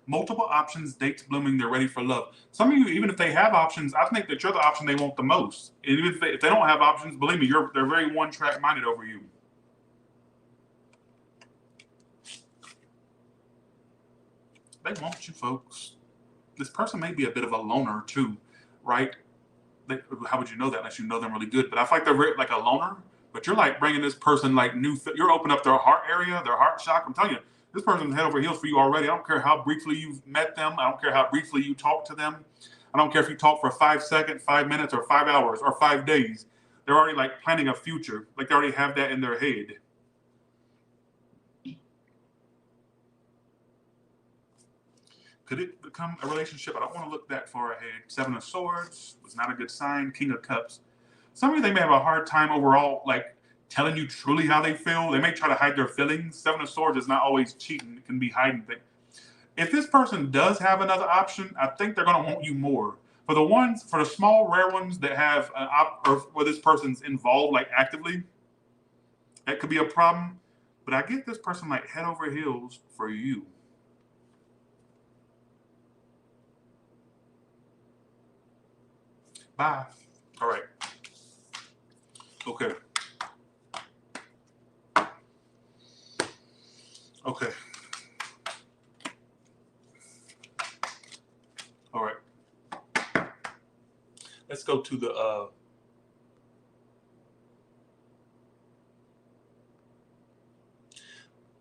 Multiple options, dates blooming, they're ready for love. Some of you, even if they have options, I think that you're the option they want the most. And even if they don't have options, believe me, they're very one-track minded over you. They want you, folks. This person may be a bit of a loner too, right? How would you know that unless you know them really good? But I feel like they're very, like a loner, but you're like bringing this person like you're opening up their heart area, their heart chakra. I'm telling you, this person's head over heels for you already. I don't care how briefly you've met them. I don't care how briefly you talk to them. I don't care if you talk for 5 seconds, 5 minutes, or 5 hours, or 5 days. They're already like planning a future. Like they already have that in their head. Could it become a relationship? I don't want to look that far ahead. 7 of Swords was not a good sign. King of Cups. Some of you, they may have a hard time overall, like telling you truly how they feel. They may try to hide their feelings. 7 of Swords is not always cheating. It can be hiding things. If this person does have another option, I think they're going to want you more. For the small, rare ones that have or where this person's involved, like actively, that could be a problem. But I get this person like head over heels for you. Bye. All right. Okay. Okay. All right. Let's go to the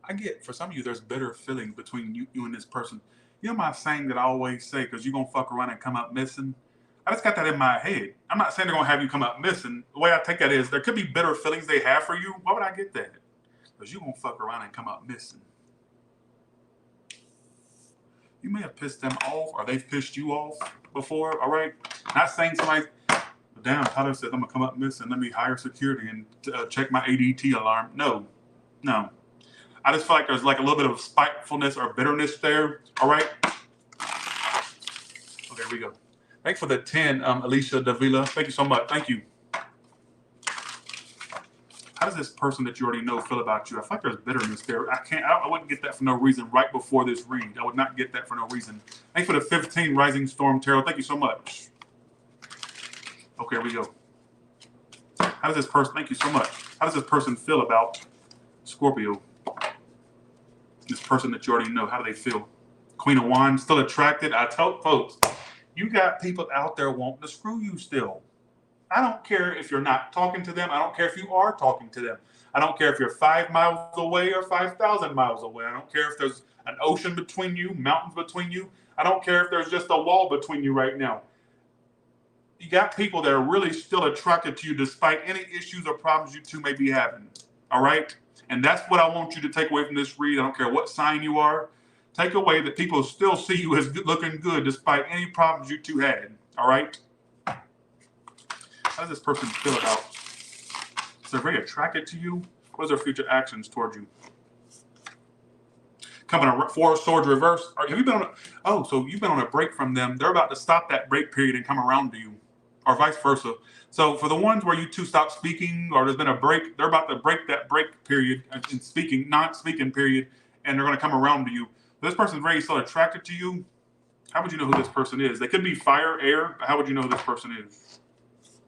I get, for some of you, there's bitter feelings between you and this person. You know my saying that I always say, because you're going to fuck around and come up missing? I just got that in my head. I'm not saying they're going to have you come up missing. The way I take that is there could be bitter feelings they have for you. Why would I get that? Because you're going to fuck around and come up missing. You may have pissed them off, or they've pissed you off before, all right? Not saying somebody, damn, Tyler said I'm going to come up missing. Let me hire security and check my ADT alarm. No. I just feel like there's like a little bit of spitefulness or bitterness there, all right? Oh, there we go. Thanks for the 10, Alicia Davila. Thank you so much. Thank you. How does this person that you already know feel about you? I feel like there's bitterness there. I wouldn't get that for no reason right before this read. I would not get that for no reason. Thanks for the 15, Rising Storm Tarot. Thank you so much. Okay, here we go. How does this person, thank you so much. How does this person feel about Scorpio? This person that you already know, how do they feel? Queen of Wands, still attracted? I told folks, you got people out there wanting to screw you still. I don't care if you're not talking to them. I don't care if you are talking to them. I don't care if you're 5 miles away or 5,000 miles away. I don't care if there's an ocean between you, mountains between you. I don't care if there's just a wall between you right now. You got people that are really still attracted to you despite any issues or problems you two may be having. All right? And that's what I want you to take away from this read. I don't care what sign you are. Take away that people still see you as looking good despite any problems you two had. All right? How does this person feel about? Is they very attracted to you? What is their future actions toward you? Coming 4 of Swords reverse. Have you been on so you've been on a break from them. They're about to stop that break period and come around to you. Or vice versa. So for the ones where you two stop speaking or there's been a break, they're about to break that break period in speaking, not speaking period, and they're going to come around to you. This person's very still attracted to you. How would you know who this person is? They could be fire, air, but how would you know who this person is?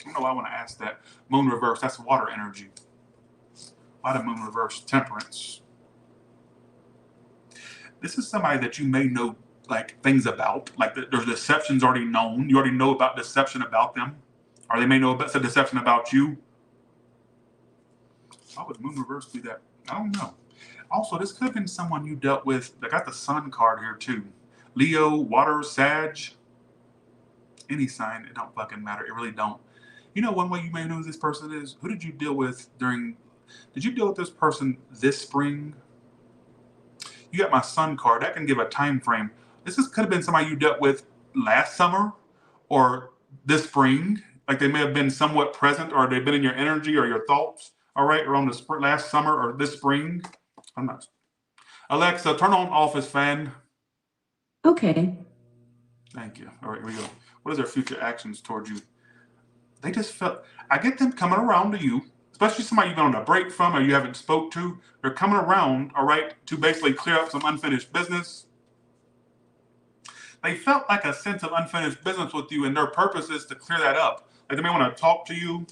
I don't know why I want to ask that. Moon reverse, that's water energy. Why the moon reverse? Temperance. This is somebody that you may know like things about, like there's deceptions already known. You already know about deception about them, or they may know about some deception about you. Why would moon reverse do that? I don't know. Also, this could have been someone you dealt with. I got the sun card here too. Leo, water, Sag, any sign, it don't fucking matter. It really don't. You know one way you may know who this person is? Who did you deal with did you deal with this person this spring? You got my sun card. That can give a time frame. This could have been somebody you dealt with last summer or this spring. Like they may have been somewhat present or they've been in your energy or your thoughts. All right, around the last summer or this spring. I'm not. Alexa, turn on Office fan. Okay. Thank you. All right, here we go. What is their future actions towards you? They just felt, I get them coming around to you, especially somebody you've been on a break from or you haven't spoke to. They're coming around, all right, to basically clear up some unfinished business. They felt like a sense of unfinished business with you, and their purpose is to clear that up. Like they may want to talk to you.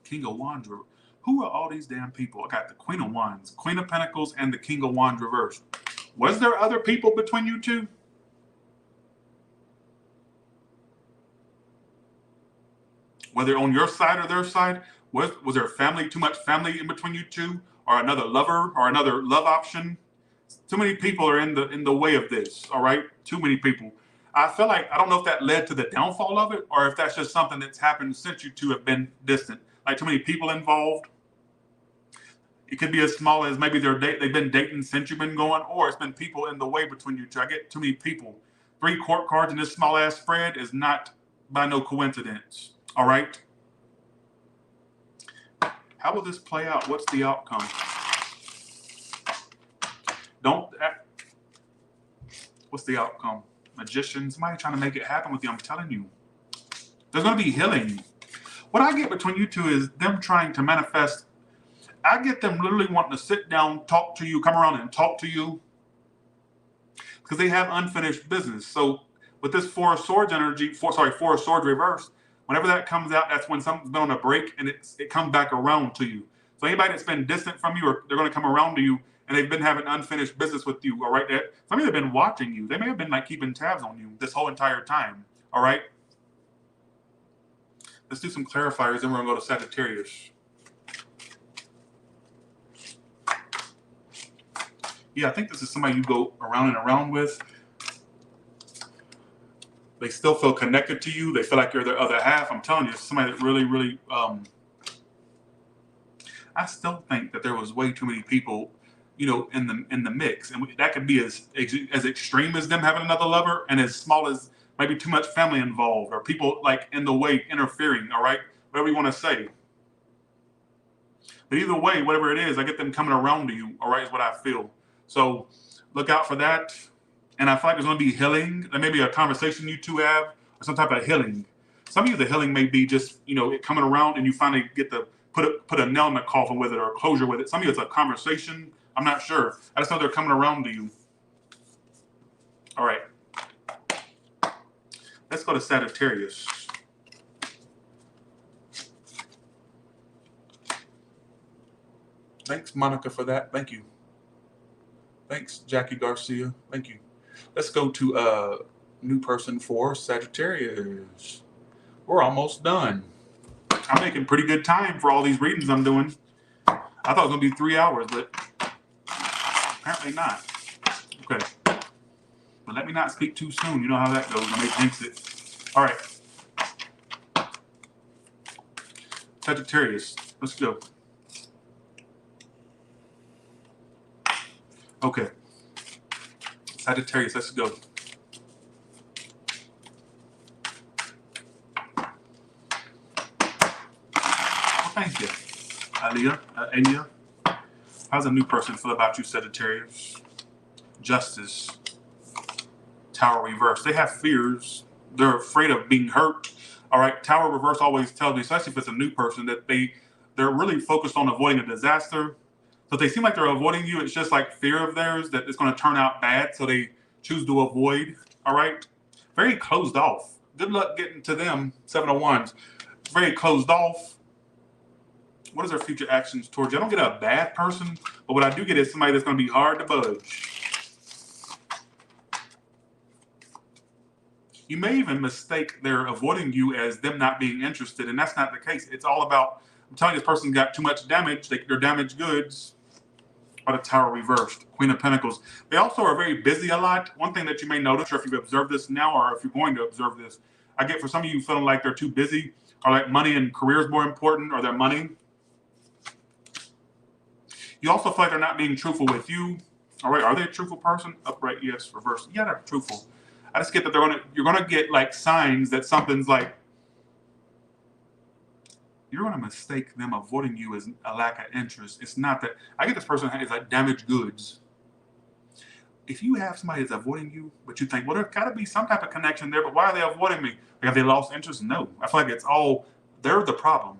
King of Wands. Who are all these damn people? I got the Queen of Wands, Queen of Pentacles, and the King of Wands reversed. Was there other people between you two? Whether on your side or their side, was there family, too much family in between you two, or another lover, or another love option? Too many people are in the way of this. All right, too many people. I feel like I don't know if that led to the downfall of it, or if that's just something that's happened since you two have been distant. Like too many people involved. It could be as small as maybe they've been dating since you've been going, or it's been people in the way between you two. I get too many people. 3 court cards in this small ass spread is not by no coincidence. All right. How will this play out? What's the outcome? What's the outcome? Magician, somebody trying to make it happen with you. I'm telling you. There's going to be healing. What I get between you two is them trying to manifest. I get them literally wanting to sit down, talk to you, come around and talk to you. Because they have unfinished business. So with this Four of Swords energy, Four of Swords reverse, whenever that comes out, that's when something's been on a break and it comes back around to you. So anybody that's been distant from you, or they're going to come around to you, and they've been having unfinished business with you, all right? Some of you have been watching you. They may have been like keeping tabs on you this whole entire time, all right? Let's do some clarifiers, then we're going to go to Sagittarius. Yeah, I think this is somebody you go around and around with. They still feel connected to you. They feel like you're their other half. I'm telling you, it's somebody that really, really, I still think that there was way too many people, you know, in the mix. And that could be as extreme as them having another lover, and as small as maybe too much family involved, or people like in the way interfering, all right? Whatever you want to say. But either way, whatever it is, I get them coming around to you, all right, is what I feel. So look out for that. And I feel like there's going to be healing. There may be a conversation you two have, or some type of healing. Some of you, the healing may be just, you know, it coming around and you finally get to put a nail in the coffin with it, or a closure with it. Some of you, it's a conversation. I'm not sure. I just know they're coming around to you. All right. Let's go to Sagittarius. Thanks, Monica, for that. Thank you. Thanks, Jackie Garcia. Thank you. Let's go to new person for Sagittarius. We're almost done. I'm making pretty good time for all these readings I'm doing. I thought it was going to be 3 hours, but apparently not. Okay. But let me not speak too soon. You know how that goes. I may jinx it. All right. Sagittarius. Let's go. Okay. Sagittarius, let's go. Well, thank you. Alia. How's a new person feel about you, Sagittarius? Justice. Tower reverse. They have fears. They're afraid of being hurt. All right. Tower reverse always tells me, especially if it's a new person, that they're really focused on avoiding a disaster. So if they seem like they're avoiding you, it's just like fear of theirs that it's going to turn out bad. So they choose to avoid. All right. Very closed off. Good luck getting to them. 7 of Wands. Very closed off. What is their future actions towards you? I don't get a bad person, but what I do get is somebody that's going to be hard to budge. You may even mistake their avoiding you as them not being interested, and that's not the case. It's all about, I'm telling you, this person got too much damage. They're damaged goods. Or the Tower reversed. Queen of Pentacles. They also are very busy a lot. One thing that you may notice, or if you've observed this now, or if you're going to observe this, I get for some of you feeling like they're too busy, or like money and career is more important, or their money. You also feel like they're not being truthful with you. All right, are they a truthful person? Upright, yes. Reverse, yeah, they're truthful. I just get that you're gonna get like signs that something's like, you're going to mistake them avoiding you as a lack of interest. It's not that. I get this person is like damaged goods. if you have somebody that's avoiding you, but you think, well, there's got to be some type of connection there, but why are they avoiding me? Like, have they lost interest? No. I feel like it's all, they're the problem.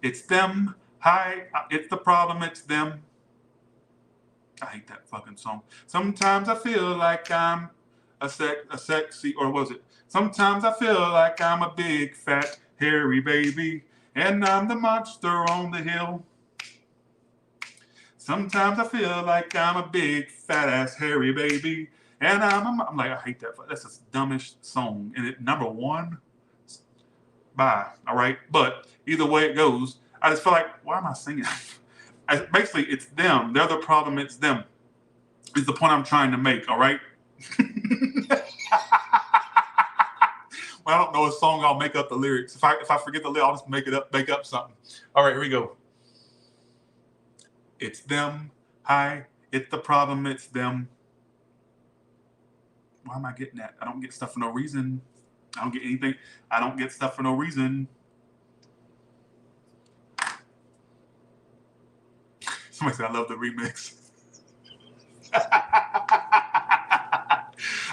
It's them. Hi, it's the problem. It's them. I hate that fucking song. Sometimes I feel like I'm a sexy, or was it? Sometimes I feel like I'm a big, fat, hairy baby, and I'm the monster on the hill. Sometimes I feel like I'm a big, fat ass, hairy baby, and I'm like, I hate that. That's the dumbest song. And it, number one, bye. All right. But either way it goes, I just feel like, why am I singing? Basically, it's them. They're the problem. It's them. Is the point I'm trying to make. All right. Well, I don't know a song. I'll make up the lyrics. If I forget the lyrics, I'll just make up something. All right, here we go. It's them. Hi. It's the problem. It's them. Why am I getting that? I don't get stuff for no reason. I don't get anything. I don't get stuff for no reason. Somebody said I love the remix.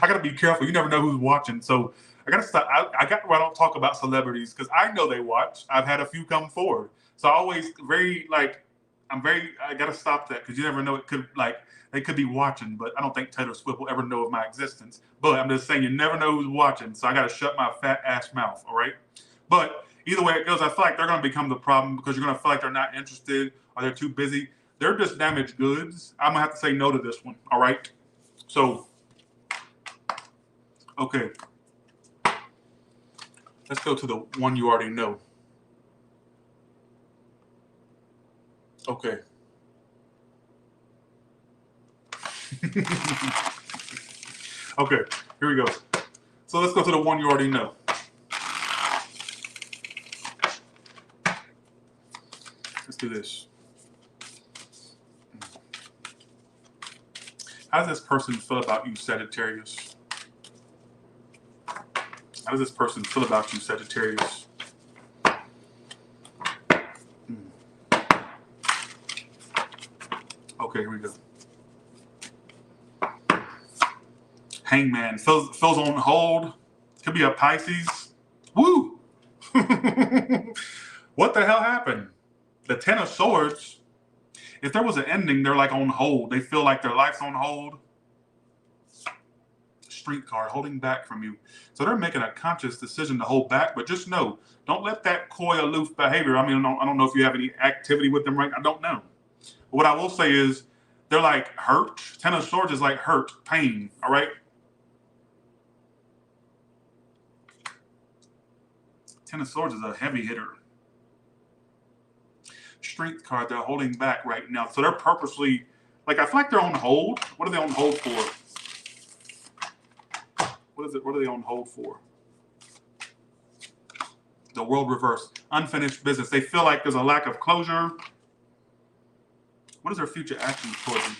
I gotta be careful. You never know who's watching, so I gotta stop. I don't talk about celebrities because I know they watch. I've had a few come forward, so I always I gotta stop that because you never know. It could they could be watching, but I don't think Taylor Swift will ever know of my existence. But I'm just saying you never know who's watching, so I gotta shut my fat ass mouth. All right, but either way it goes, I feel like they're gonna become the problem because you're gonna feel like they're not interested or they're too busy. They're just damaged goods. I'm gonna have to say no to this one. All right. So, okay. Let's go to the one you already know. Okay. Okay. Here we go. So let's go to the one you already know. Let's do this. How does this person feel about you, Sagittarius? How does this person feel about you, Sagittarius? Okay, here we go. Hangman feels on hold. Could be a Pisces. Woo! What the hell happened? The Ten of Swords. If there was an ending, they're like on hold. They feel like their life's on hold. Strength card, holding back from you. So they're making a conscious decision to hold back, but just know, don't let that coy, aloof behavior. I mean, I don't know if you have any activity with them right now. I don't know. But what I will say is they're like hurt. Ten of Swords is like hurt, pain, all right? Ten of Swords is a heavy hitter. Strength card, they're holding back right now. So they're purposely, like, I feel like they're on hold. What are they on hold for? What is it? What are they on hold for? The World reverse. Unfinished business. They feel like there's a lack of closure. What is their future actions towards them?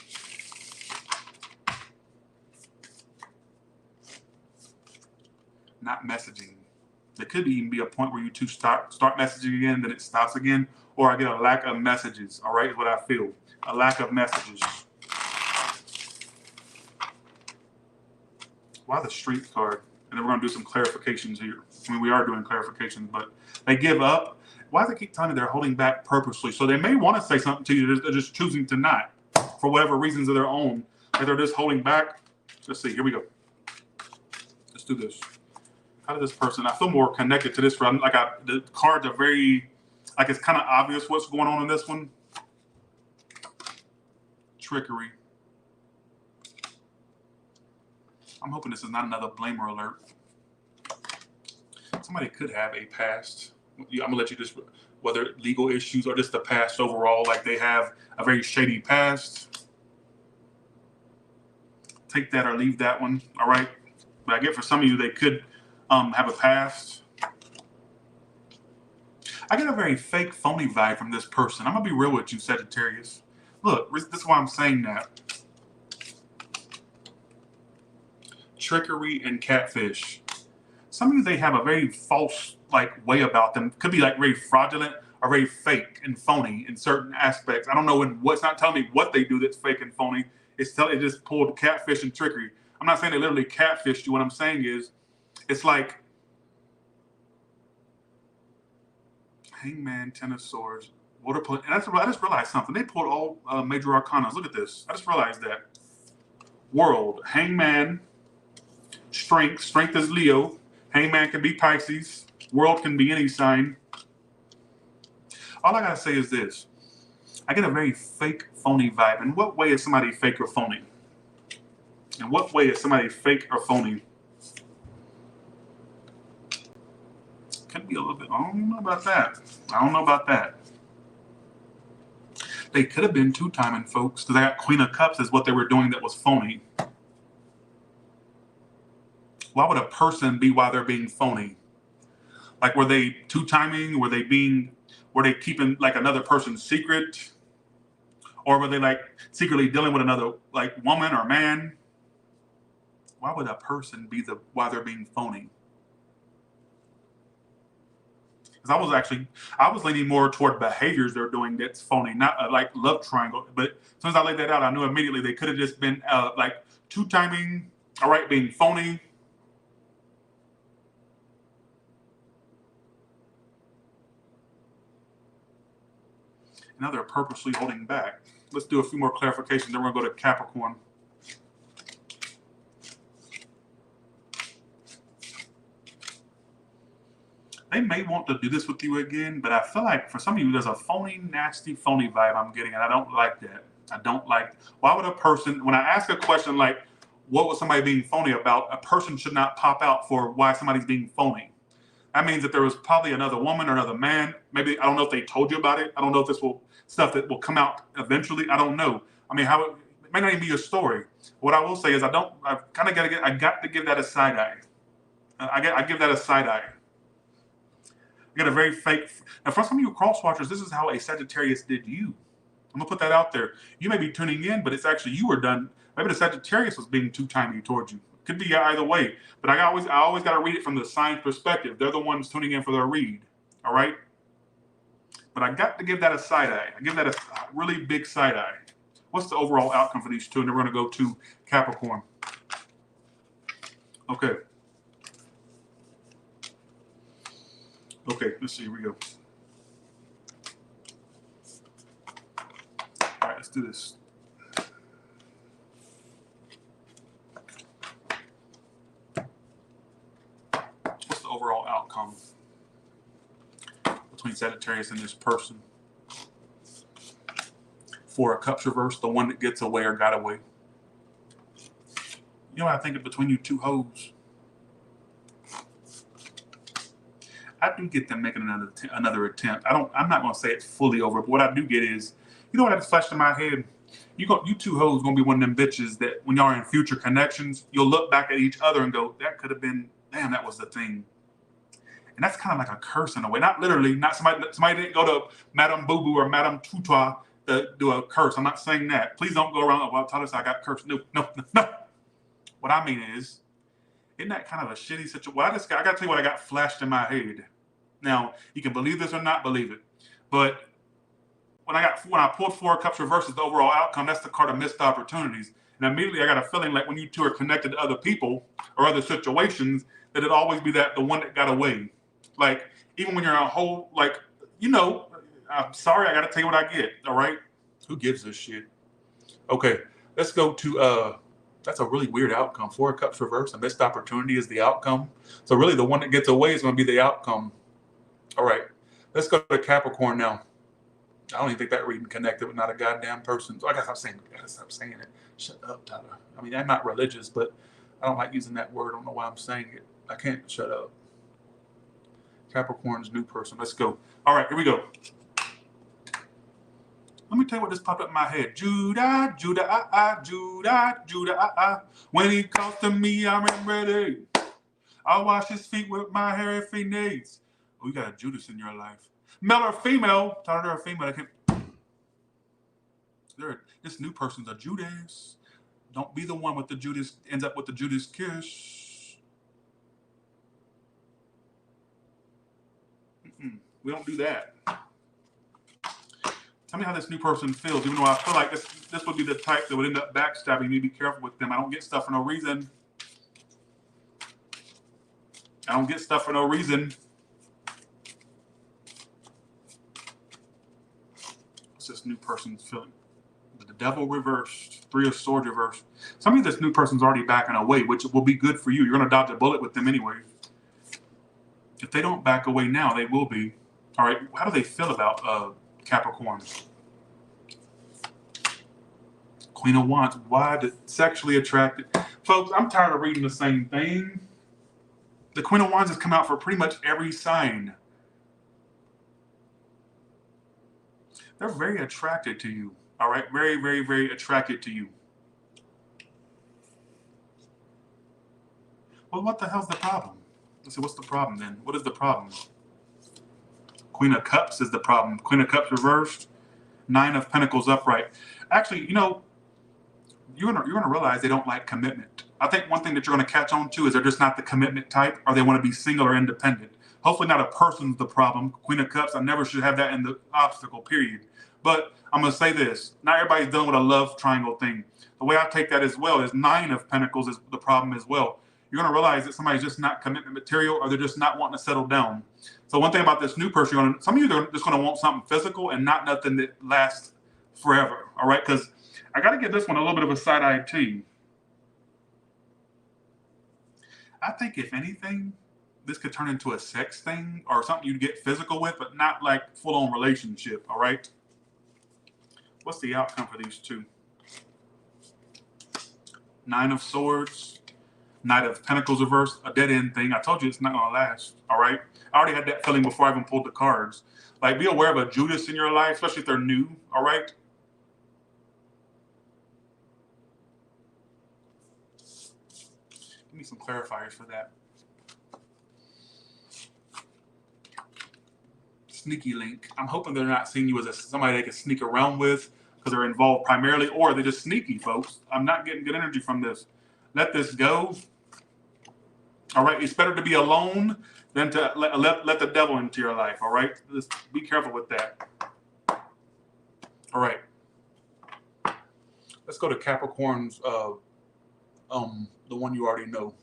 Not messaging. There could even be a point where you two start messaging again, then it stops again, or I get a lack of messages. All right, is what I feel. A lack of messages. Why the Strength card? And then we're going to do some clarifications here. I mean, we are doing clarifications, but they give up. Why do they keep telling me they're holding back purposely? So they may want to say something to you, they're just choosing to not, for whatever reasons of their own. Like they're just holding back. Let's see. Here we go. Let's do this. How does this person? I feel more connected to this one. Like the cards are very, like it's kind of obvious what's going on in this one. Trickery. I'm hoping this is not another blamer alert. Somebody could have a past. I'm gonna let you just, whether legal issues or just the past overall, like they have a very shady past. Take that or leave that one. All right. But I get for some of you, they could have a past. I get a very fake, phony vibe from this person. I'm gonna be real with you, Sagittarius. Look, this is why I'm saying that. Trickery and catfish. Some of you, they have a very false way about them. Could be like very fraudulent or very fake and phony in certain aspects. I don't know it's not telling me what they do that's fake and phony. It just pulled catfish and trickery. I'm not saying they literally catfished you. What I'm saying is, it's like Hangman, Ten of Swords, Water. And I just realized something. They pulled all major arcanas. Look at this. I just realized that. World, Hangman, Strength. Strength is Leo. Hangman can be Pisces. World can be any sign. All I gotta say is this. I get a very fake, phony vibe. In what way is somebody fake or phony? In what way is somebody fake or phony? Could be a little bit. I don't know about that. I don't know about that. They could have been two-timing, folks, because I got Queen of Cups is what they were doing that was phony. Why would a person be while they're being phony? Like, were they two-timing? Were they keeping like another person's secret? Or were they like secretly dealing with another like woman or man? Why would a person be while they're being phony? Because I was leaning more toward behaviors they're doing that's phony, not like love triangle. But as soon as I laid that out, I knew immediately they could have just been like two-timing, all right, being phony. Now they're purposely holding back. Let's do a few more clarifications, then we're going to go to Capricorn. They may want to do this with you again, but I feel like for some of you, there's a phony, nasty, phony vibe I'm getting, and I don't like that. I don't like. Why would a person, when I ask a question like, what was somebody being phony about, a person should not pop out for why somebody's being phony. That means that there was probably another woman or another man. Maybe, I don't know if they told you about it. I don't know if this will, stuff that will come out eventually. I don't know. I mean, how it may not even be your story. What I will say is I got to give that a side eye. I give that a side eye. I got a very fake. Now, for some of you cross watchers, this is how a Sagittarius did you. I'm gonna put that out there. You may be tuning in, but it's actually you were done. Maybe the Sagittarius was being too-timey towards you. Could be either way. But I always got to read it from the sign perspective. They're the ones tuning in for their read. All right. But I got to give that a side eye. I give that a really big side eye. What's the overall outcome for these two? And then we're going to go to Capricorn. Okay. Okay, let's see. Here we go. All right, let's do this. What's the overall outcome between Sagittarius and this person? Four of Cups reversed, the one that gets away or got away. You know what I think of between you two hoes? I do get them making another attempt. I'm not going to say it's fully over, but what I do get is, you know what I just flashed in my head? You two hoes going to be one of them bitches that when y'all are in future connections, you'll look back at each other and go, that could have been, damn, that was the thing. And that's kind of like a curse in a way. Not literally, not somebody didn't go to Madame Boo Boo or Madame Tutois to do a curse. I'm not saying that. Please don't go around, oh, well, Taurus, I got cursed. No. What I mean is, isn't that kind of a shitty situation? Well, I got to tell you what I got flashed in my head. Now, you can believe this or not believe it, but when I pulled Four of Cups reverses, the overall outcome, that's the card of missed opportunities. And immediately I got a feeling like when you two are connected to other people or other situations, that it'd always be the one that got away. Like, even when you're a whole, like, I'm sorry, I got to tell you what I get, all right? Who gives a shit? Okay, let's go to, that's a really weird outcome. Four of Cups reverse, a missed opportunity is the outcome. So really the one that gets away is going to be the outcome. All right, let's go to Capricorn now. I don't even think that reading connected with not a goddamn person. So I gotta stop saying it. Shut up, Tyler. I mean, I'm not religious, but I don't like using that word. I don't know why I'm saying it. I can't shut up. Capricorn's new person. Let's go. All right, here we go. Let me tell you what just popped up in my head. Judah, Judah. When he comes to me, I'm ready. I'll wash his feet with my hair if he needs. Oh, you got a Judas in your life. Male or female? Tyler or female? This new person's a Judas. Don't be the one with the Judas, ends up with the Judas kiss. We don't do that. Tell me how this new person feels, even though I feel like this would be the type that would end up backstabbing me. Be careful with them. I don't get stuff for no reason. I don't get stuff for no reason. What's this new person's feeling? The devil reversed. Three of Swords reversed. Some of this new person's already backing away, which will be good for you. You're going to dodge a bullet with them anyway. If they don't back away now, they will be. All right, how do they feel about Capricorn? Queen of Wands. Why? Sexually attracted. Folks, I'm tired of reading the same thing. The Queen of Wands has come out for pretty much every sign. They're very attracted to you. All right? Very, very, very attracted to you. Well, what the hell's the problem? Let's see, what's the problem then? What is the problem? Queen of Cups is the problem. Queen of Cups reversed. Nine of Pentacles upright. Actually, you know, you're gonna realize they don't like commitment. I think one thing that you're gonna catch on to is they're just not the commitment type, or they want to be single or independent. Hopefully not a person's the problem. Queen of Cups, I never should have that in the obstacle, period. But I'm gonna say this, not everybody's dealing with a love triangle thing. The way I take that as well is Nine of Pentacles is the problem as well. You're gonna realize that somebody's just not commitment material, or they're just not wanting to settle down. So one thing about this new person, some of you are just gonna want something physical and not nothing that lasts forever, all right? Because I got to give this one a little bit of a side-eye too. I think if anything, this could turn into a sex thing or something you'd get physical with, but not like full-on relationship, all right? What's the outcome for these two? Nine of Swords, Knight of Pentacles reversed, a dead-end thing. I told you it's not going to last, all right? I already had that feeling before I even pulled the cards. Like, be aware of a Judas in your life, especially if they're new, all right? Give me some clarifiers for that. Sneaky link. I'm hoping they're not seeing you as somebody they can sneak around with because they're involved primarily, or they're just sneaky, folks. I'm not getting good energy from this. Let this go. All right, it's better to be alone than to let the devil into your life, all right? Just be careful with that. All right. Let's go to Capricorn's, the one you already know.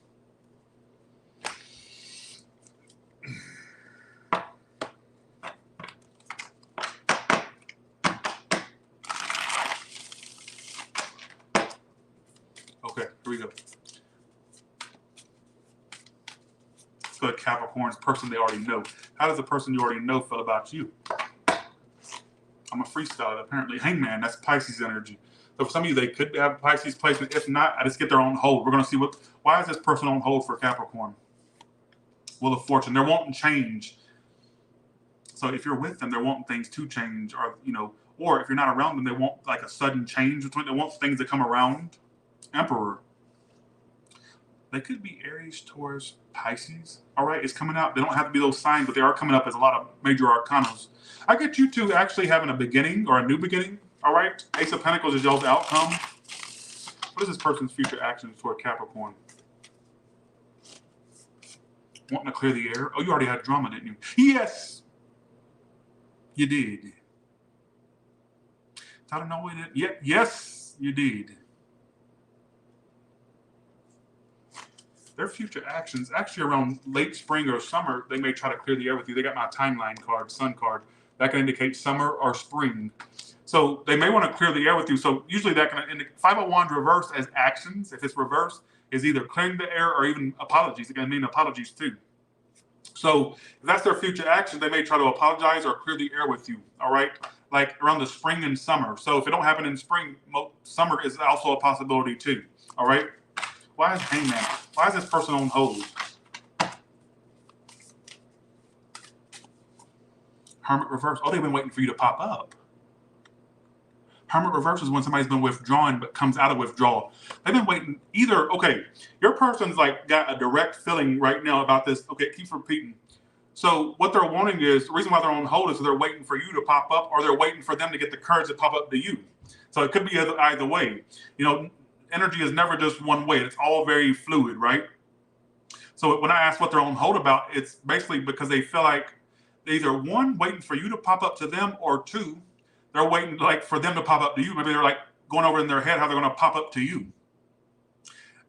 Okay, here we go. Let's go to Capricorn's person they already know. How does the person you already know feel about you? I'm a freestyler, apparently. Hangman, that's Pisces energy. So for some of you, they could have Pisces placement. If not, I just get their own hold. We're going to see why is this person on hold for Capricorn? Wheel of Fortune. They're wanting change. So if you're with them, they're wanting things to change, or, you know, or if you're not around them, they want like a sudden change between, they want things to come around. Emperor. They could be Aries, Taurus, Pisces. All right, it's coming out. They don't have to be those signs, but they are coming up as a lot of major arcanas. I get you two actually having a beginning or a new beginning. All right, Ace of Pentacles is y'all's outcome. What is this person's future actions toward Capricorn? Wanting to clear the air. Oh, you already had drama, didn't you? Yes, you did. I don't know what it. Yeah, yes, you did. Their future actions, actually around late spring or summer, they may try to clear the air with you. They got my timeline card, sun card. That can indicate summer or spring. So they may want to clear the air with you. So usually that can indicate, Five of Wands reversed as actions, if it's reversed, is either clearing the air or even apologies. It can mean apologies too. So if that's their future action, they may try to apologize or clear the air with you, all right? Like around the spring and summer. So if it don't happen in spring, summer is also a possibility too, all right? Why is Hangman? Why is this person on hold? Hermit reverse. Oh, they've been waiting for you to pop up. Hermit reverse is when somebody's been withdrawing but comes out of withdrawal. They've been waiting either, okay, your person's like got a direct feeling right now about this. Okay, it keeps repeating. So what they're wanting is, the reason why they're on hold is they're waiting for you to pop up, or they're waiting for them to get the courage to pop up to you. So it could be either way. You know, energy is never just one way. It's all very fluid, right? So when I ask what they're on hold about, it's basically because they feel like they either, one, waiting for you to pop up to them, or two, They're waiting like for them to pop up to you. Maybe they're like going over in their head how they're going to pop up to you.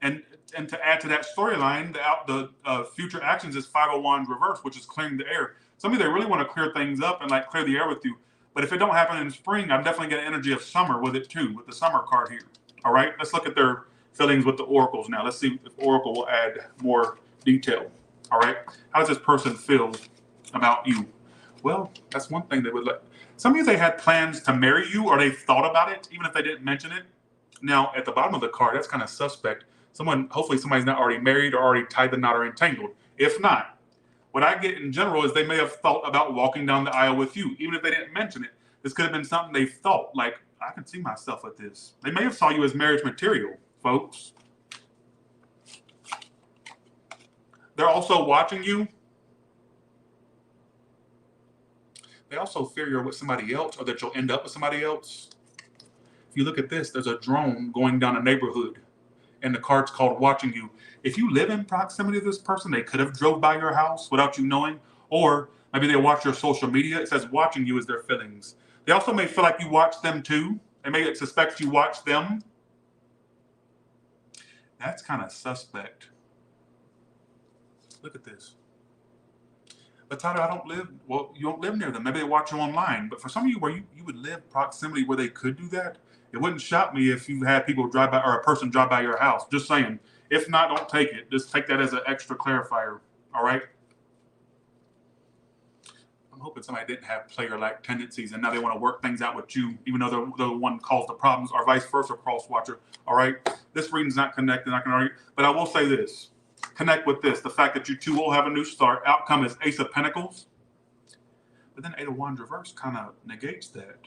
And to add to that storyline, the future actions is 5 of Wands reverse, which is clearing the air. Some of you, they really want to clear things up and like clear the air with you. But if it don't happen in spring, I'm definitely getting energy of summer with it too, with the summer card here. All right, let's look at their feelings with the oracles now. Let's see if Oracle will add more detail. All right, how does this person feel about you? Well, that's one thing they would let. Some of you, they had plans to marry you, or they thought about it, even if they didn't mention it. Now, at the bottom of the card, that's kind of suspect. Hopefully somebody's not already married or already tied the knot or entangled. If not, what I get in general is they may have thought about walking down the aisle with you, even if they didn't mention it. This could have been something they thought, like, I can see myself with this. They may have saw you as marriage material, folks. They're also watching you. They also fear you're with somebody else or that you'll end up with somebody else. If you look at this, there's a drone going down a neighborhood, and the card's called watching you. If you live in proximity to this person, they could have drove by your house without you knowing, or maybe they watch your social media. It says watching you is their feelings. They also may feel like you watch them too. They may suspect you watch them. That's kind of suspect. Look at this. But Tyler, you don't live near them. Maybe they watch you online. But for some of you where you would live proximity where they could do that, it wouldn't shock me if you had people drive by or a person drive by your house. Just saying. If not, don't take it. Just take that as an extra clarifier. All right? I'm hoping somebody didn't have player-like tendencies and now they want to work things out with you, even though they're the one caused the problems, or vice versa, cross-watcher. All right? This reading's not connected. I can argue. But I will say this. Connect with this. The fact that you two will have a new start. Outcome is Ace of Pentacles. But then 8 of Wands reverse kind of negates that.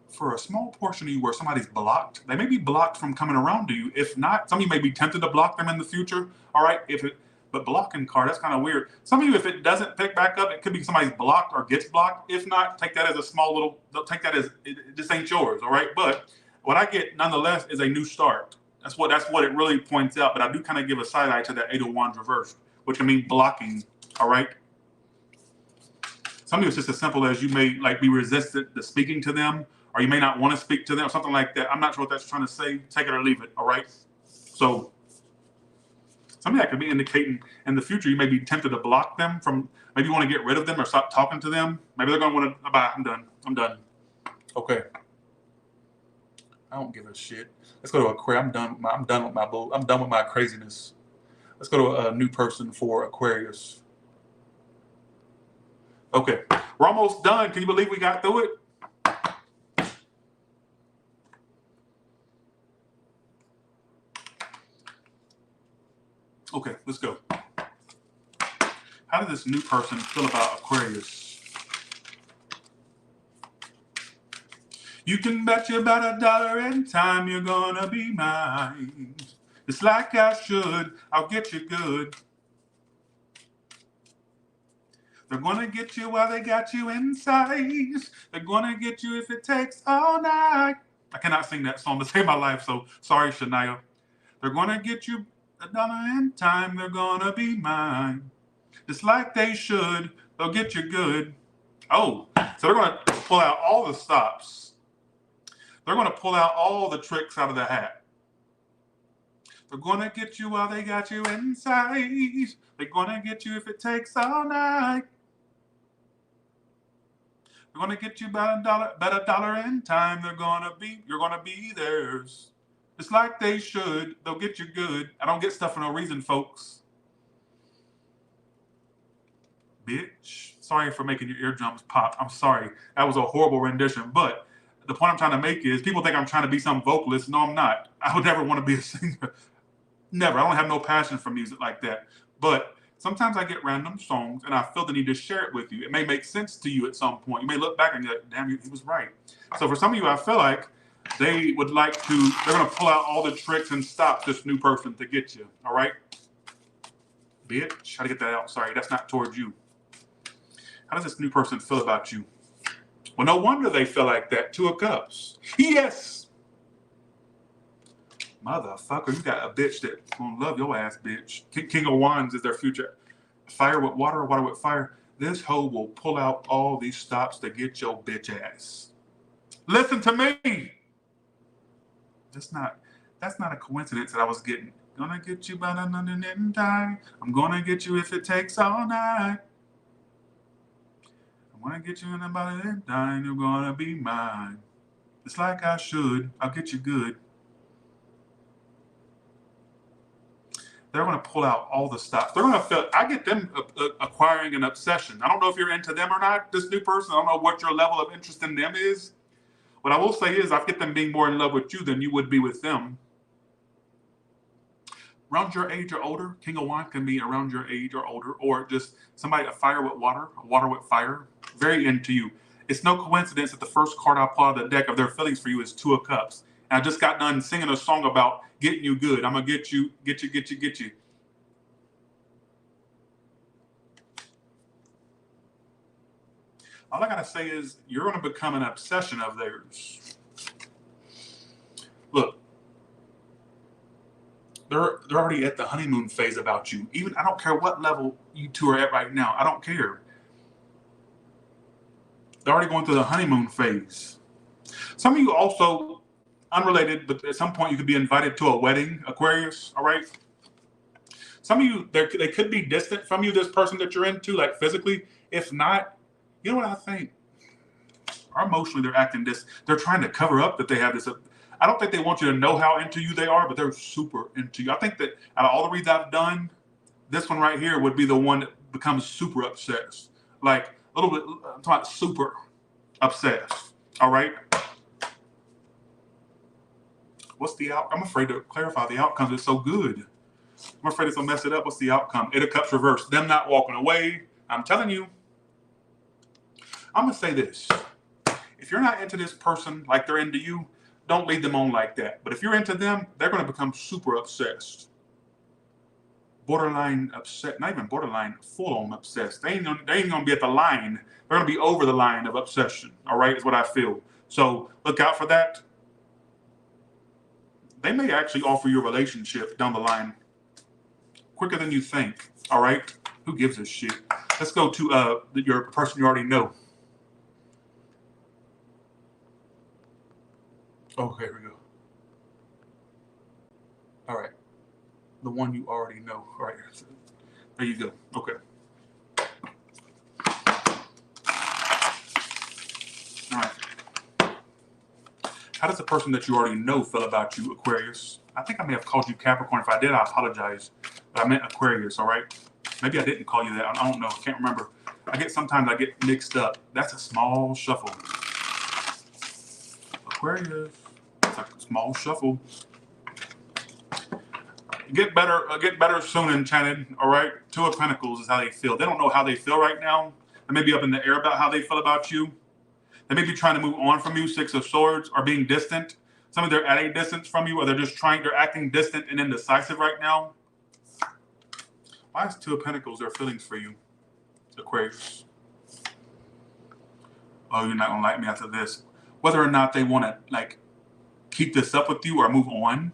For a small portion of you where somebody's blocked, they may be blocked from coming around to you. If not, some of you may be tempted to block them in the future. All right. But blocking card, that's kind of weird. Some of you, if it doesn't pick back up, it could be somebody's blocked or gets blocked. If not, take that as a small little, take that as it just ain't yours. All right. But what I get nonetheless is a new start. That's what it really points out. But I do kind of give a side eye to that 8 of Wands reversed, which can mean blocking. All right. Some of you, it's just as simple as you may like be resistant to speaking to them, or you may not want to speak to them, or something like that. I'm not sure what that's trying to say. Take it or leave it. All right. So something that could be indicating in the future you may be tempted to block them from. Maybe you want to get rid of them or stop talking to them. Maybe they're going to want to. Bye. I'm done. Okay. I don't give a shit. Let's go to Aquarius. I'm done with my craziness. Let's go to a new person for Aquarius. Okay, we're almost done. Can you believe we got through it? Okay, let's go. How does this new person feel about Aquarius? You can bet you about $1 in time you're gonna be mine. It's like I should, I'll get you good. They're gonna get you while they got you inside. They're gonna get you if it takes all night. I cannot sing that song to save my life, so sorry, Shania. They're gonna get you $1 in time, they're gonna be mine. Just like they should, they'll get you good. Oh, so they're gonna pull out all the stops. They're going to pull out all the tricks out of the hat. They're going to get you while they got you inside. They're going to get you if it takes all night. They're going to get you about $1 in time. You're going to be theirs. Just like they should. They'll get you good. I don't get stuff for no reason, folks. Bitch. Sorry for making your eardrums pop. I'm sorry. That was a horrible rendition, but the point I'm trying to make is people think I'm trying to be some vocalist. No, I'm not. I would never want to be a singer. Never. I don't have no passion for music like that. But sometimes I get random songs and I feel the need to share it with you. It may make sense to you at some point. You may look back and go, damn, he was right. So for some of you, I feel like they're going to pull out all the tricks and stop this new person to get you. All right? Bitch. How to get that out? Sorry, that's not towards you. How does this new person feel about you? Well, no wonder they feel like that. 2 of Cups. Yes! Motherfucker, you got a bitch that's gonna love your ass, bitch. King of Wands is their future. Fire with water or water with fire. This hoe will pull out all these stops to get your bitch ass. Listen to me. That's not a coincidence that I was getting. Gonna get you by the nothing and die. I'm gonna get you if it takes all night. I'm gonna get you in about and die. You're gonna be mine. It's like I should. I'll get you good. They're going to pull out all the stops. They're going to feel, I get them acquiring an obsession. I don't know if you're into them or not, this new person. I don't know what your level of interest in them is. What I will say is I get them being more in love with you than you would be with them. Around your age or older, King of Wands can be around your age or older, or just somebody, a fire with water, a water with fire, very into you. It's no coincidence that the first card I pull out of the deck of their feelings for you is Two of Cups. And I just got done singing a song about getting you good. I'm going to get you. All I got to say is you're going to become an obsession of theirs. Look, they're already at the honeymoon phase about you. Even I don't care what level you two are at right now. I don't care. They're already going through the honeymoon phase. Some of you also, unrelated, but at some point you could be invited to a wedding, Aquarius, all right? Some of you, they could be distant from you, this person that you're into, like physically. If not, you know what I think? Or emotionally, they're acting this. They're trying to cover up that they have this. I don't think they want you to know how into you they are, but they're super into you. I think that out of all the reads I've done, this one right here would be the one that becomes super obsessed. Like a little bit, I'm talking about super obsessed. All right? What's the outcome? I'm afraid to clarify the outcomes. It's so good. I'm afraid it's going to mess it up. What's the outcome? Eight of Cups reversed. Them not walking away. I'm telling you. I'm going to say this. If you're not into this person like they're into you, don't lead them on like that. But if you're into them, they're going to become super obsessed. Borderline upset. Not even borderline, full-on obsessed. They ain't going to be at the line. They're going to be over the line of obsession. All right, is what I feel. So look out for that. They may actually offer you a relationship down the line quicker than you think. All right? Who gives a shit? Let's go to your person you already know. Okay, here we go. All right. The one you already know. All right. There you go. Okay. All right. How does the person that you already know feel about you, Aquarius? I think I may have called you Capricorn. If I did, I apologize. But I meant Aquarius, all right? Maybe I didn't call you that. I don't know. I can't remember. Sometimes I get mixed up. That's a small shuffle. Aquarius. It's like a small shuffle. Get better soon, Enchanted, all right? Two of Pentacles is how they feel. They don't know how they feel right now. They may be up in the air about how they feel about you. They may be trying to move on from you, Six of Swords, or being distant. Some of them are at a distance from you, or they're acting distant and indecisive right now. Why is Two of Pentacles their feelings for you, Aquarius? Oh, you're not going to like me after this. Whether or not they want to, like, keep this up with you or move on.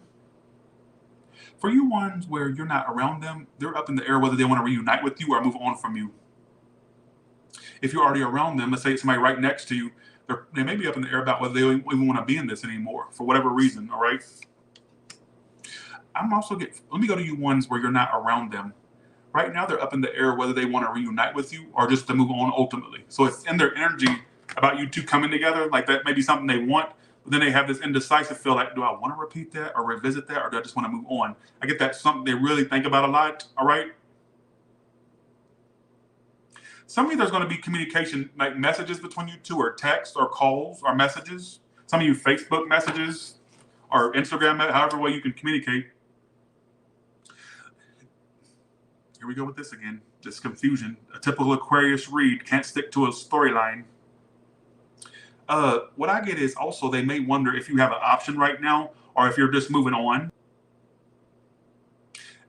For you ones where you're not around them, they're up in the air whether they want to reunite with you or move on from you. If you're already around them, let's say it's somebody right next to you, they may be up in the air about whether they even want to be in this anymore for whatever reason, all right? Let me go to you ones where you're not around them. Right now, they're up in the air whether they want to reunite with you or just to move on ultimately. So it's in their energy about you two coming together, like that may be something they want, but then they have this indecisive feel like, do I want to repeat that or revisit that, or do I just want to move on? I get that's something they really think about a lot, all right? Some of you, there's going to be communication, like messages between you two, or text, or calls, or messages. Some of you, Facebook messages, or Instagram, however way you can communicate. Here we go with this again. This confusion. A typical Aquarius read. Can't stick to a storyline. What I get is also they may wonder if you have an option right now, or if you're just moving on.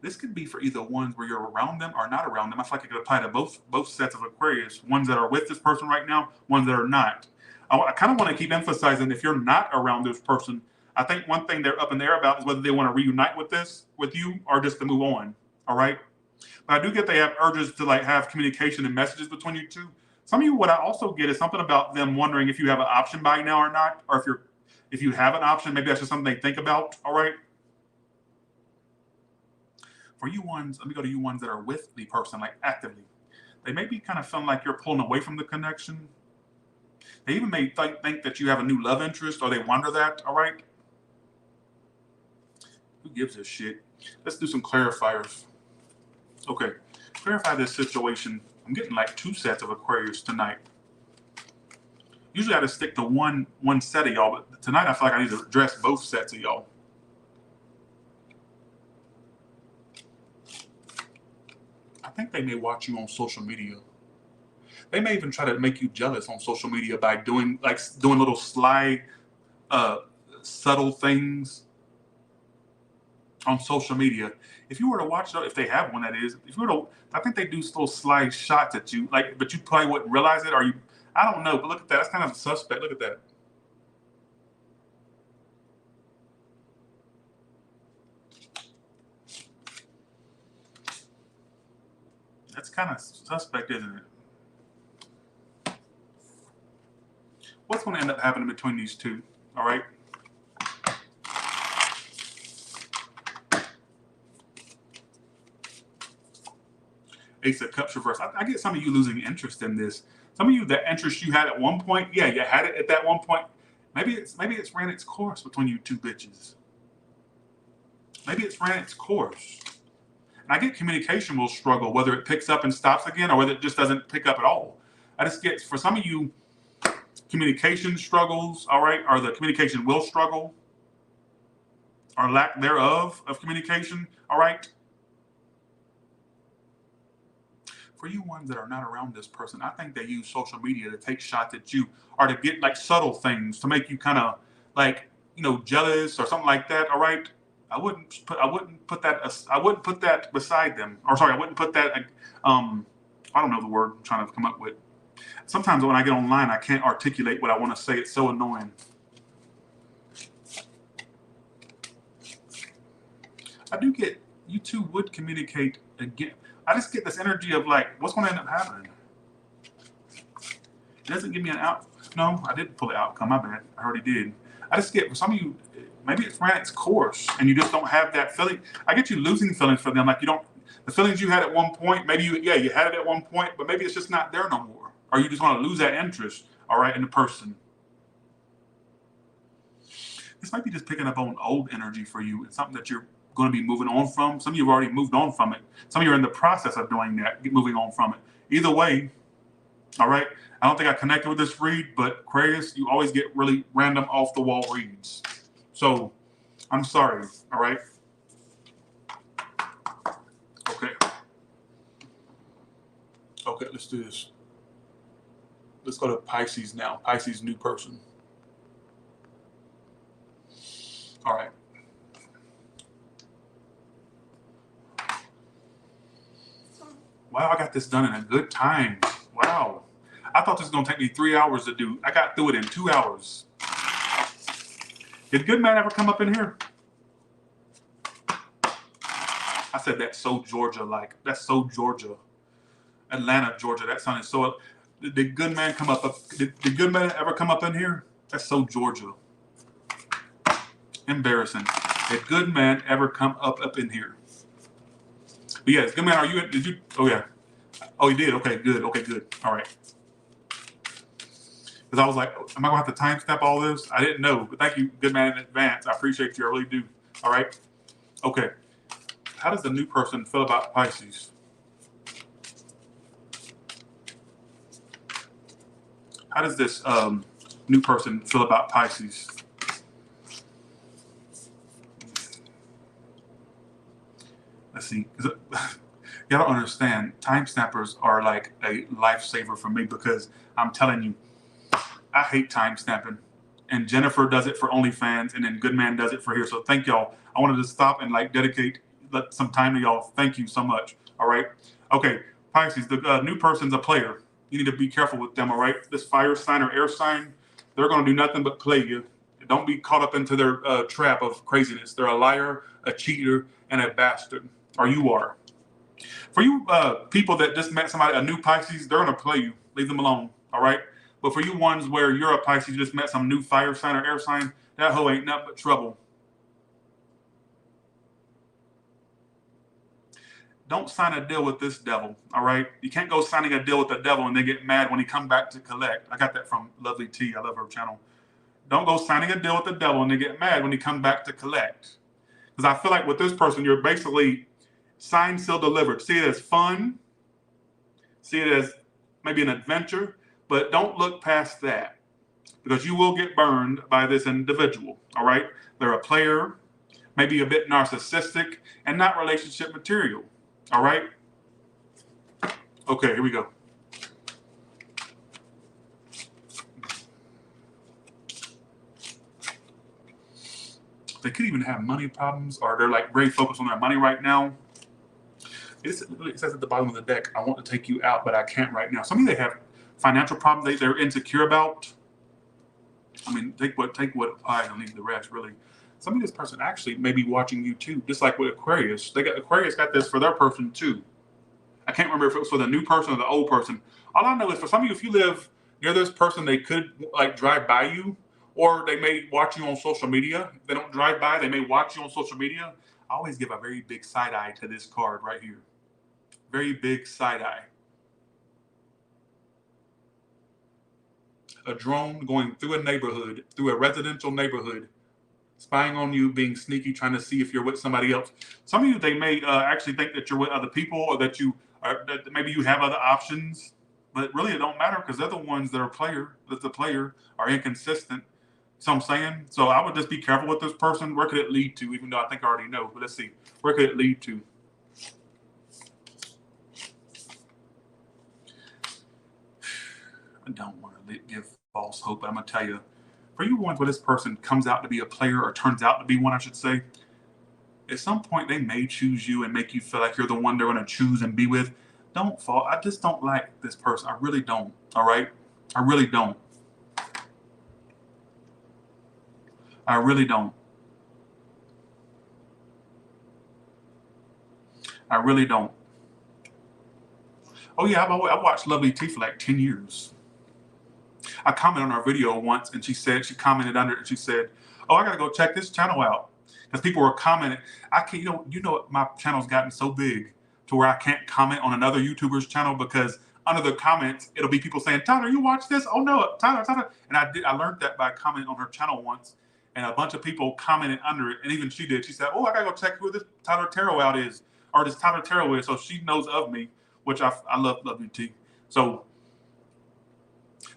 This could be for either ones where you're around them or not around them. I feel like it could apply to both sets of Aquarius. Ones that are with this person right now, ones that are not. I kind of want to keep emphasizing if you're not around this person, I think one thing they're up in the air about is whether they want to reunite with you or just to move on. All right? But I do get they have urges to like have communication and messages between you two. Some of you, what I also get is something about them wondering if you have an option by now or not, or if you have an option, maybe that's just something they think about. All right. For you ones, let me go to you ones that are with the person, like actively. They may be kind of feeling like you're pulling away from the connection. They even may think that you have a new love interest, or they wonder that. All right. Who gives a shit? Let's do some clarifiers. Okay, clarify this situation. I'm getting like 2 sets of Aquarius tonight. Usually I just stick to one set of y'all, but tonight I feel like I need to address both sets of y'all. I think they may watch you on social media. They may even try to make you jealous on social media by doing little sly, subtle things on social media. If you were to watch, if they have one, that is, if you were to, I think they do little sly shots at you, like, but you probably wouldn't realize it, or you, I don't know, but look at that. That's kind of suspect. Look at that. That's kind of suspect, isn't it? What's going to end up happening between these two? All right. Ace of Cups reverse. I get some of you losing interest in this. Some of you, that interest you had at one point, yeah, you had it at that one point. Maybe it's ran its course between you two bitches. Maybe it's ran its course. And I get communication will struggle, whether it picks up and stops again, or whether it just doesn't pick up at all. I just get, for some of you, communication struggles, all right, or the communication will struggle, or lack thereof of communication, all right. For you ones that are not around this person, I think they use social media to take shots at you, or to get like subtle things to make you kind of like, you know, jealous or something like that. All right. I wouldn't put that beside them. Or sorry, I wouldn't put that, I don't know the word I'm trying to come up with. Sometimes when I get online, I can't articulate what I want to say. It's so annoying. I do get, you two would communicate again. I just get this energy of like, what's going to end up happening? It doesn't give me an out. No, I didn't pull the outcome. My bad. I already did. I just get, for some of you, maybe it's ran its course and you just don't have that feeling. I get you losing feelings for them. Like you don't, the feelings you had at one point, maybe you had it at one point, but maybe it's just not there no more. Or you just want to lose that interest, all right, in the person. This might be just picking up on old energy for you. It's something that you're going to be moving on from. Some of you have already moved on from it. Some of you are in the process of doing that, moving on from it. Either way, all right. I don't think I connected with this read, but Aquarius, you always get really random off the wall reads. So I'm sorry. All right. Okay. Okay, let's do this. Let's go to Pisces now. Pisces, new person. All right. Wow, I got this done in a good time. Wow. I thought this was going to take me 3 hours to do. I got through it in 2 hours. Did Good Man ever come up in here? I said that's so Georgia-like. That's so Georgia. Atlanta, Georgia. That sounded so... Did Good Man come up? Did Good Man ever come up in here? That's so Georgia. Embarrassing. Did Good Man ever come up in here? But yes, Good Man, are you? Did you? Oh yeah. Oh, you did. Okay, good. Okay, good. All right. Because I was like, am I gonna have to timestamp all this? I didn't know, but thank you, Good Man, in advance. I appreciate you. I really do. All right. Okay. How does the new person feel about Pisces? How does this new person feel about Pisces? Let's see. You don't understand. Time snappers are like a lifesaver for me because I'm telling you, I hate time snapping. And Jennifer does it for OnlyFans, and then Good Man does it for here. So thank y'all. I wanted to stop and like dedicate some time to y'all. Thank you so much. All right. Okay, Pisces, the new person's a player. You need to be careful with them. All right. This fire sign or air sign, they're going to do nothing but play you. Don't be caught up into their trap of craziness. They're a liar, a cheater, and a bastard. Or you are. For you people that just met somebody, a new Pisces, they're going to play you. Leave them alone, all right? But for you ones where you're a Pisces, you just met some new fire sign or air sign, that hoe ain't nothing but trouble. Don't sign a deal with this devil, all right? You can't go signing a deal with the devil and then get mad when he comes back to collect. I got that from Lovely T. I love her channel. Don't go signing a deal with the devil and then get mad when he comes back to collect. Because I feel like with this person, you're basically signed, sealed, delivered. See it as fun. See it as maybe an adventure. But don't look past that. Because you will get burned by this individual, all right? They're a player, maybe a bit narcissistic, and not relationship material, all right? Okay, here we go. They could even have money problems, or they're like very focused on their money right now. It says at the bottom of the deck, I want to take you out, but I can't right now. Some of you, they have financial problems they're insecure about. I mean, take what applies and leave the rest, really. Some of this person actually may be watching you too, just like with Aquarius. Aquarius got this for their person too. I can't remember if it was for the new person or the old person. All I know is for some of you, if you live near this person, they could like drive by you, or they may watch you on social media. If they don't drive by, they may watch you on social media. I always give a very big side eye to this card right here. Very big side eye. A drone going through a neighborhood, through a residential neighborhood, spying on you, being sneaky, trying to see if you're with somebody else. Some of you, they may actually think that you're with other people, or that that maybe you have other options, but really it don't matter because they're the ones that are inconsistent. So I'm saying, so I would just be careful with this person. Where could it lead to? Even though I think I already know, but let's see. Where could it lead to? I don't want to give false hope, but I'm going to tell you, for you ones where this person comes out to be a player, or turns out to be one, I should say, at some point they may choose you and make you feel like you're the one they're going to choose and be with. Don't fall. I just don't like this person. I really don't. All right? I really don't. I really don't. I really don't. Oh yeah, I've watched Lovely T for like 10 years. I commented on her video once, and she commented under it, and she said, "Oh, I gotta go check this channel out," because people were commenting. I can't, my channel's gotten so big to where I can't comment on another YouTuber's channel because under the comments it'll be people saying, "Tyler, you watch this? Oh no, Tyler." And I learned that by commenting on her channel once, and a bunch of people commented under it, and even she did. She said, "Oh, I gotta go check who this Tyler Tarot out is, or this Tyler Tarot is," so she knows of me, which I love Lovely T. So.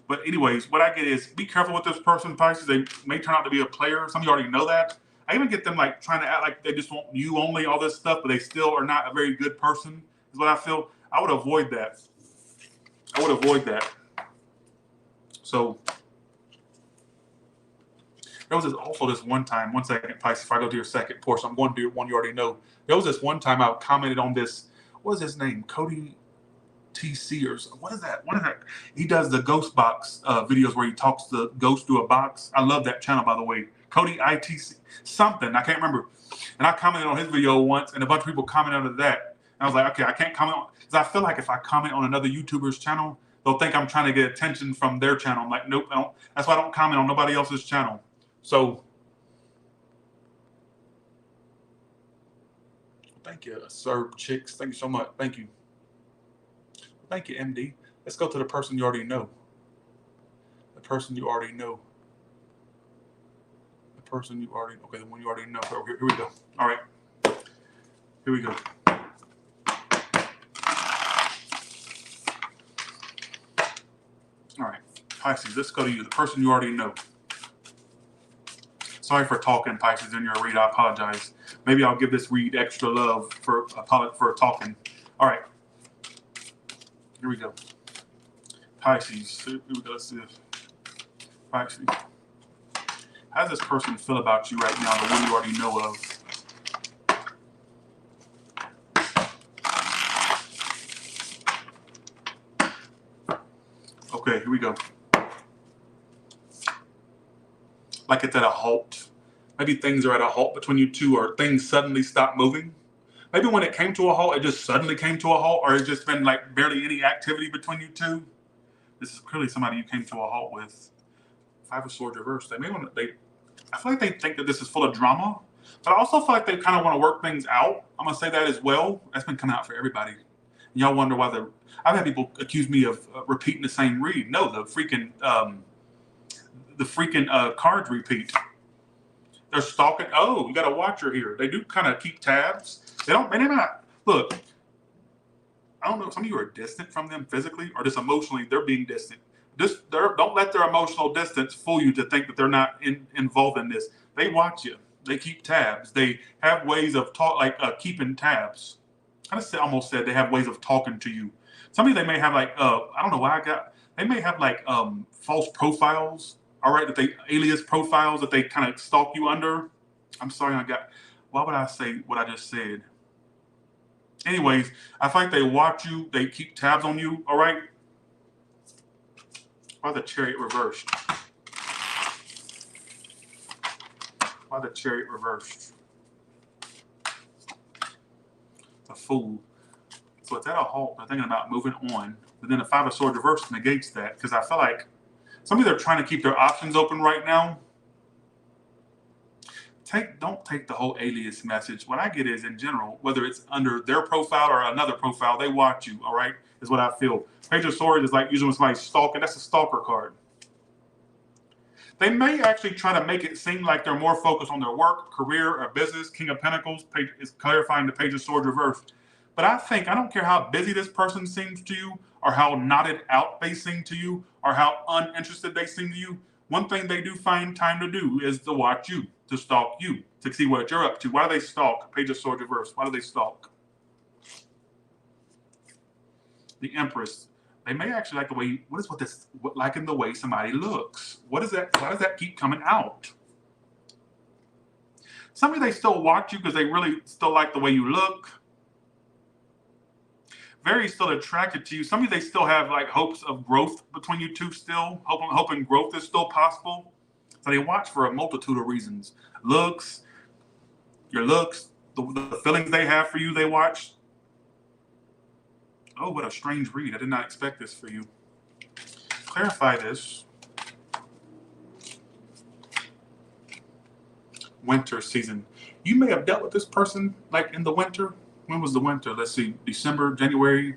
But anyways, what I get is be careful with this person, Pisces. They may turn out to be a player. Some of you already know that. I even get them like trying to act like they just want you only, all this stuff, but they still are not a very good person, is what I feel. I would avoid that. So there was also this one time, 1 second, Pisces, if I go to your second portion, I'm going to do one you already know. There was this one time I commented on this, what is his name? Cody TC or what is that? He does the ghost box videos where he talks to ghosts through a box. I love that channel, by the way. Cody ITC something, I can't remember. And I commented on his video once, and a bunch of people commented on that. And I was like, okay, I can't comment on, because I feel like if I comment on another YouTuber's channel, they'll think I'm trying to get attention from their channel. I'm like, nope, I don't. That's why I don't comment on nobody else's channel. So thank you, Sir Chicks. Thank you so much. Thank you. Thank you, MD. Let's go to the person you already know. The person you already know. Okay, the one you already know. So here we go. All right. Here we go. All right. Pisces, let's go to you. The person you already know. Sorry for talking, Pisces, in your read. I apologize. Maybe I'll give this read extra love for talking. All right. Here we go. Pisces. Here we go. Let's see this. Pisces. How does this person feel about you right now, the one you already know of? Okay, here we go. Like it's at a halt. Maybe things are at a halt between you two, or things suddenly stop moving. Maybe when it came to a halt, it just suddenly came to a halt, or it's just been like barely any activity between you two. This is clearly somebody you came to a halt with. Five of Swords reversed. They may want to. I feel like they think that this is full of drama, but I also feel like they kind of want to work things out. I'm gonna say that as well. That's been coming out for everybody. And y'all wonder why I've had people accuse me of repeating the same read. No, the freaking cards repeat. They're stalking. Oh, you got a watcher here. They do kind of keep tabs. They may not look. I don't know. Some of you are distant from them physically, or just emotionally. They're being distant. Don't let their emotional distance fool you to think that they're not involved in this. They watch you. They keep tabs. They have ways of keeping tabs. Almost said they have ways of talking to you. Some of you, they may have I don't know why they may have false profiles. All right, alias profiles that they kind of stalk you under. I'm sorry, why would I say what I just said? Anyways, I feel like they watch you. They keep tabs on you. All right. Why the Chariot reversed? Why the Chariot reversed? The Fool. So it's at a halt. They're thinking about moving on. But then the Five of Swords reversed negates that, because I feel like some of you are trying to keep their options open right now. Don't take the whole alias message. What I get is, in general, whether it's under their profile or another profile, they watch you, all right, is what I feel. Page of Swords is like usually when somebody's stalking. That's a stalker card. They may actually try to make it seem like they're more focused on their work, career, or business. King of Pentacles is clarifying the Page of Swords reversed. But I don't care how busy this person seems to you, or how knotted out they seem to you, or how uninterested they seem to you. One thing they do find time to do is to watch you, to stalk you, to see what you're up to. Why do they stalk? Page of Swords reversed. Why do they stalk? The Empress. They may actually like the way. Liking the way somebody looks? What is that? Why does that keep coming out? Some of you, they still watch you because they really still like the way you look. Very still attracted to you. Some of you, they still have hopes of growth between you two still. Hoping growth is still possible. So they watch for a multitude of reasons. Looks, your looks, the feelings they have for you, they watch. Oh, what a strange read. I did not expect this for you. Clarify this. Winter season. You may have dealt with this person in the winter. When was the winter? Let's see, December, January.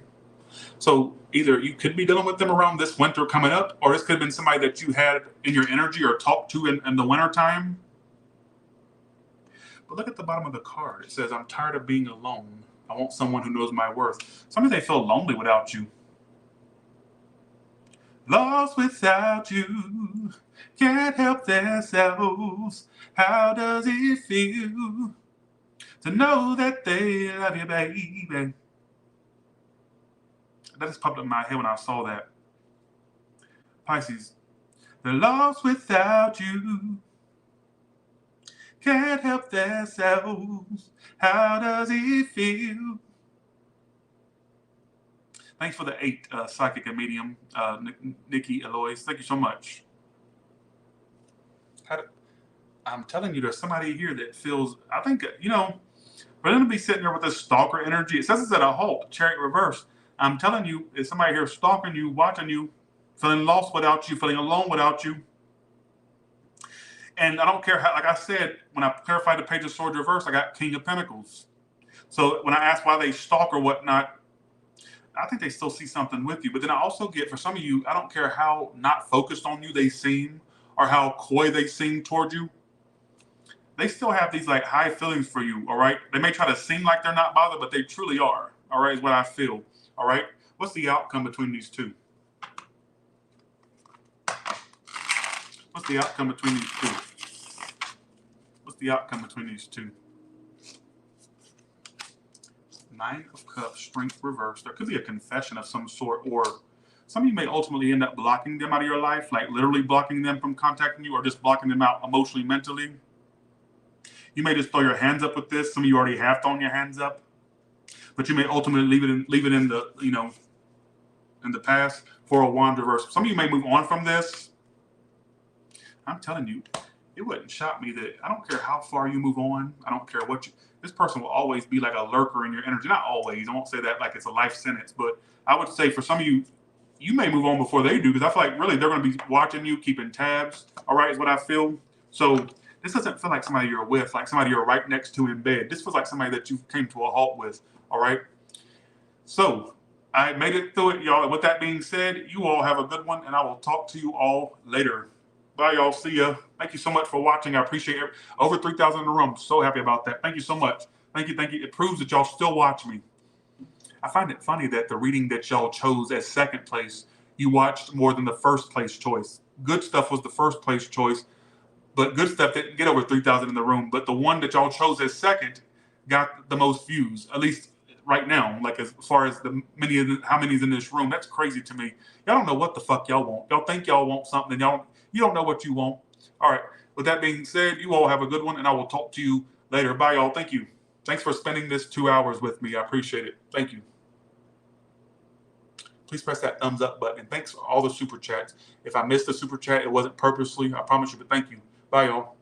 So either you could be dealing with them around this winter coming up, or this could have been somebody that you had in your energy or talked to in the winter time. But look at the bottom of the card. It says, I'm tired of being alone. I want someone who knows my worth. Some of you, they feel lonely without you. Lost without you. Can't help themselves. How does it feel to know that they love you, baby? That just popped up in my head when I saw that. Pisces. They're lost without you. Can't help themselves. How does it feel? Thanks for the 8, Psychic and Medium, Nikki Eloise. Thank you so much. I'm telling you, there's somebody here that feels, I think, for them to be sitting there with this stalker energy, it says it's at a halt, Chariot reverse. I'm telling you, is somebody here stalking you, watching you, feeling lost without you, feeling alone without you. And I don't care how, like I said, when I clarified the Page of Swords reverse, I got King of Pentacles. So when I ask why they stalk or whatnot, I think they still see something with you. But then I also get, for some of you, I don't care how not focused on you they seem or how coy they seem toward you. They still have these high feelings for you, all right? They may try to seem like they're not bothered, but they truly are, all right, is what I feel, all right? What's the outcome between these two? What's the outcome between these two? What's the outcome between these two? 9 of Cups, Strength reversed. There could be a confession of some sort, or some of you may ultimately end up blocking them out of your life, literally blocking them from contacting you, or just blocking them out emotionally, mentally. You may just throw your hands up with this. Some of you already have thrown your hands up, but you may ultimately leave it in the in the past. 4 of Wands reverse. Some of you may move on from this. I'm telling you, it wouldn't shock me that I don't care how far you move on. I don't care what this person will always be like a lurker in your energy. Not always. I won't say that like it's a life sentence, but I would say for some of you, you may move on before they do, because I feel like really they're going to be watching you, keeping tabs. All right, is what I feel. So this doesn't feel like somebody you're with, like somebody you're right next to in bed. This feels like somebody that you came to a halt with. All right. So I made it through it, y'all. And with that being said, you all have a good one, and I will talk to you all later. Bye, y'all. See ya. Thank you so much for watching. I appreciate it. Over 3,000 in the room. So happy about that. Thank you so much. Thank you. Thank you. It proves that y'all still watch me. I find it funny that the reading that y'all chose as second place, you watched more than the first place choice. Good stuff was the first place choice, but good stuff didn't get over 3,000 in the room. But the one that y'all chose as second got the most views, at least right now. Like as far as how many's in this room, that's crazy to me. Y'all don't know what the fuck y'all want. Y'all think y'all want something, and you don't know what you want. All right. With that being said, you all have a good one, and I will talk to you later. Bye, y'all. Thank you. Thanks for spending this 2 hours with me. I appreciate it. Thank you. Please press that thumbs up button. And thanks for all the super chats. If I missed the super chat, it wasn't purposely. I promise you, but thank you. Bye, y'all.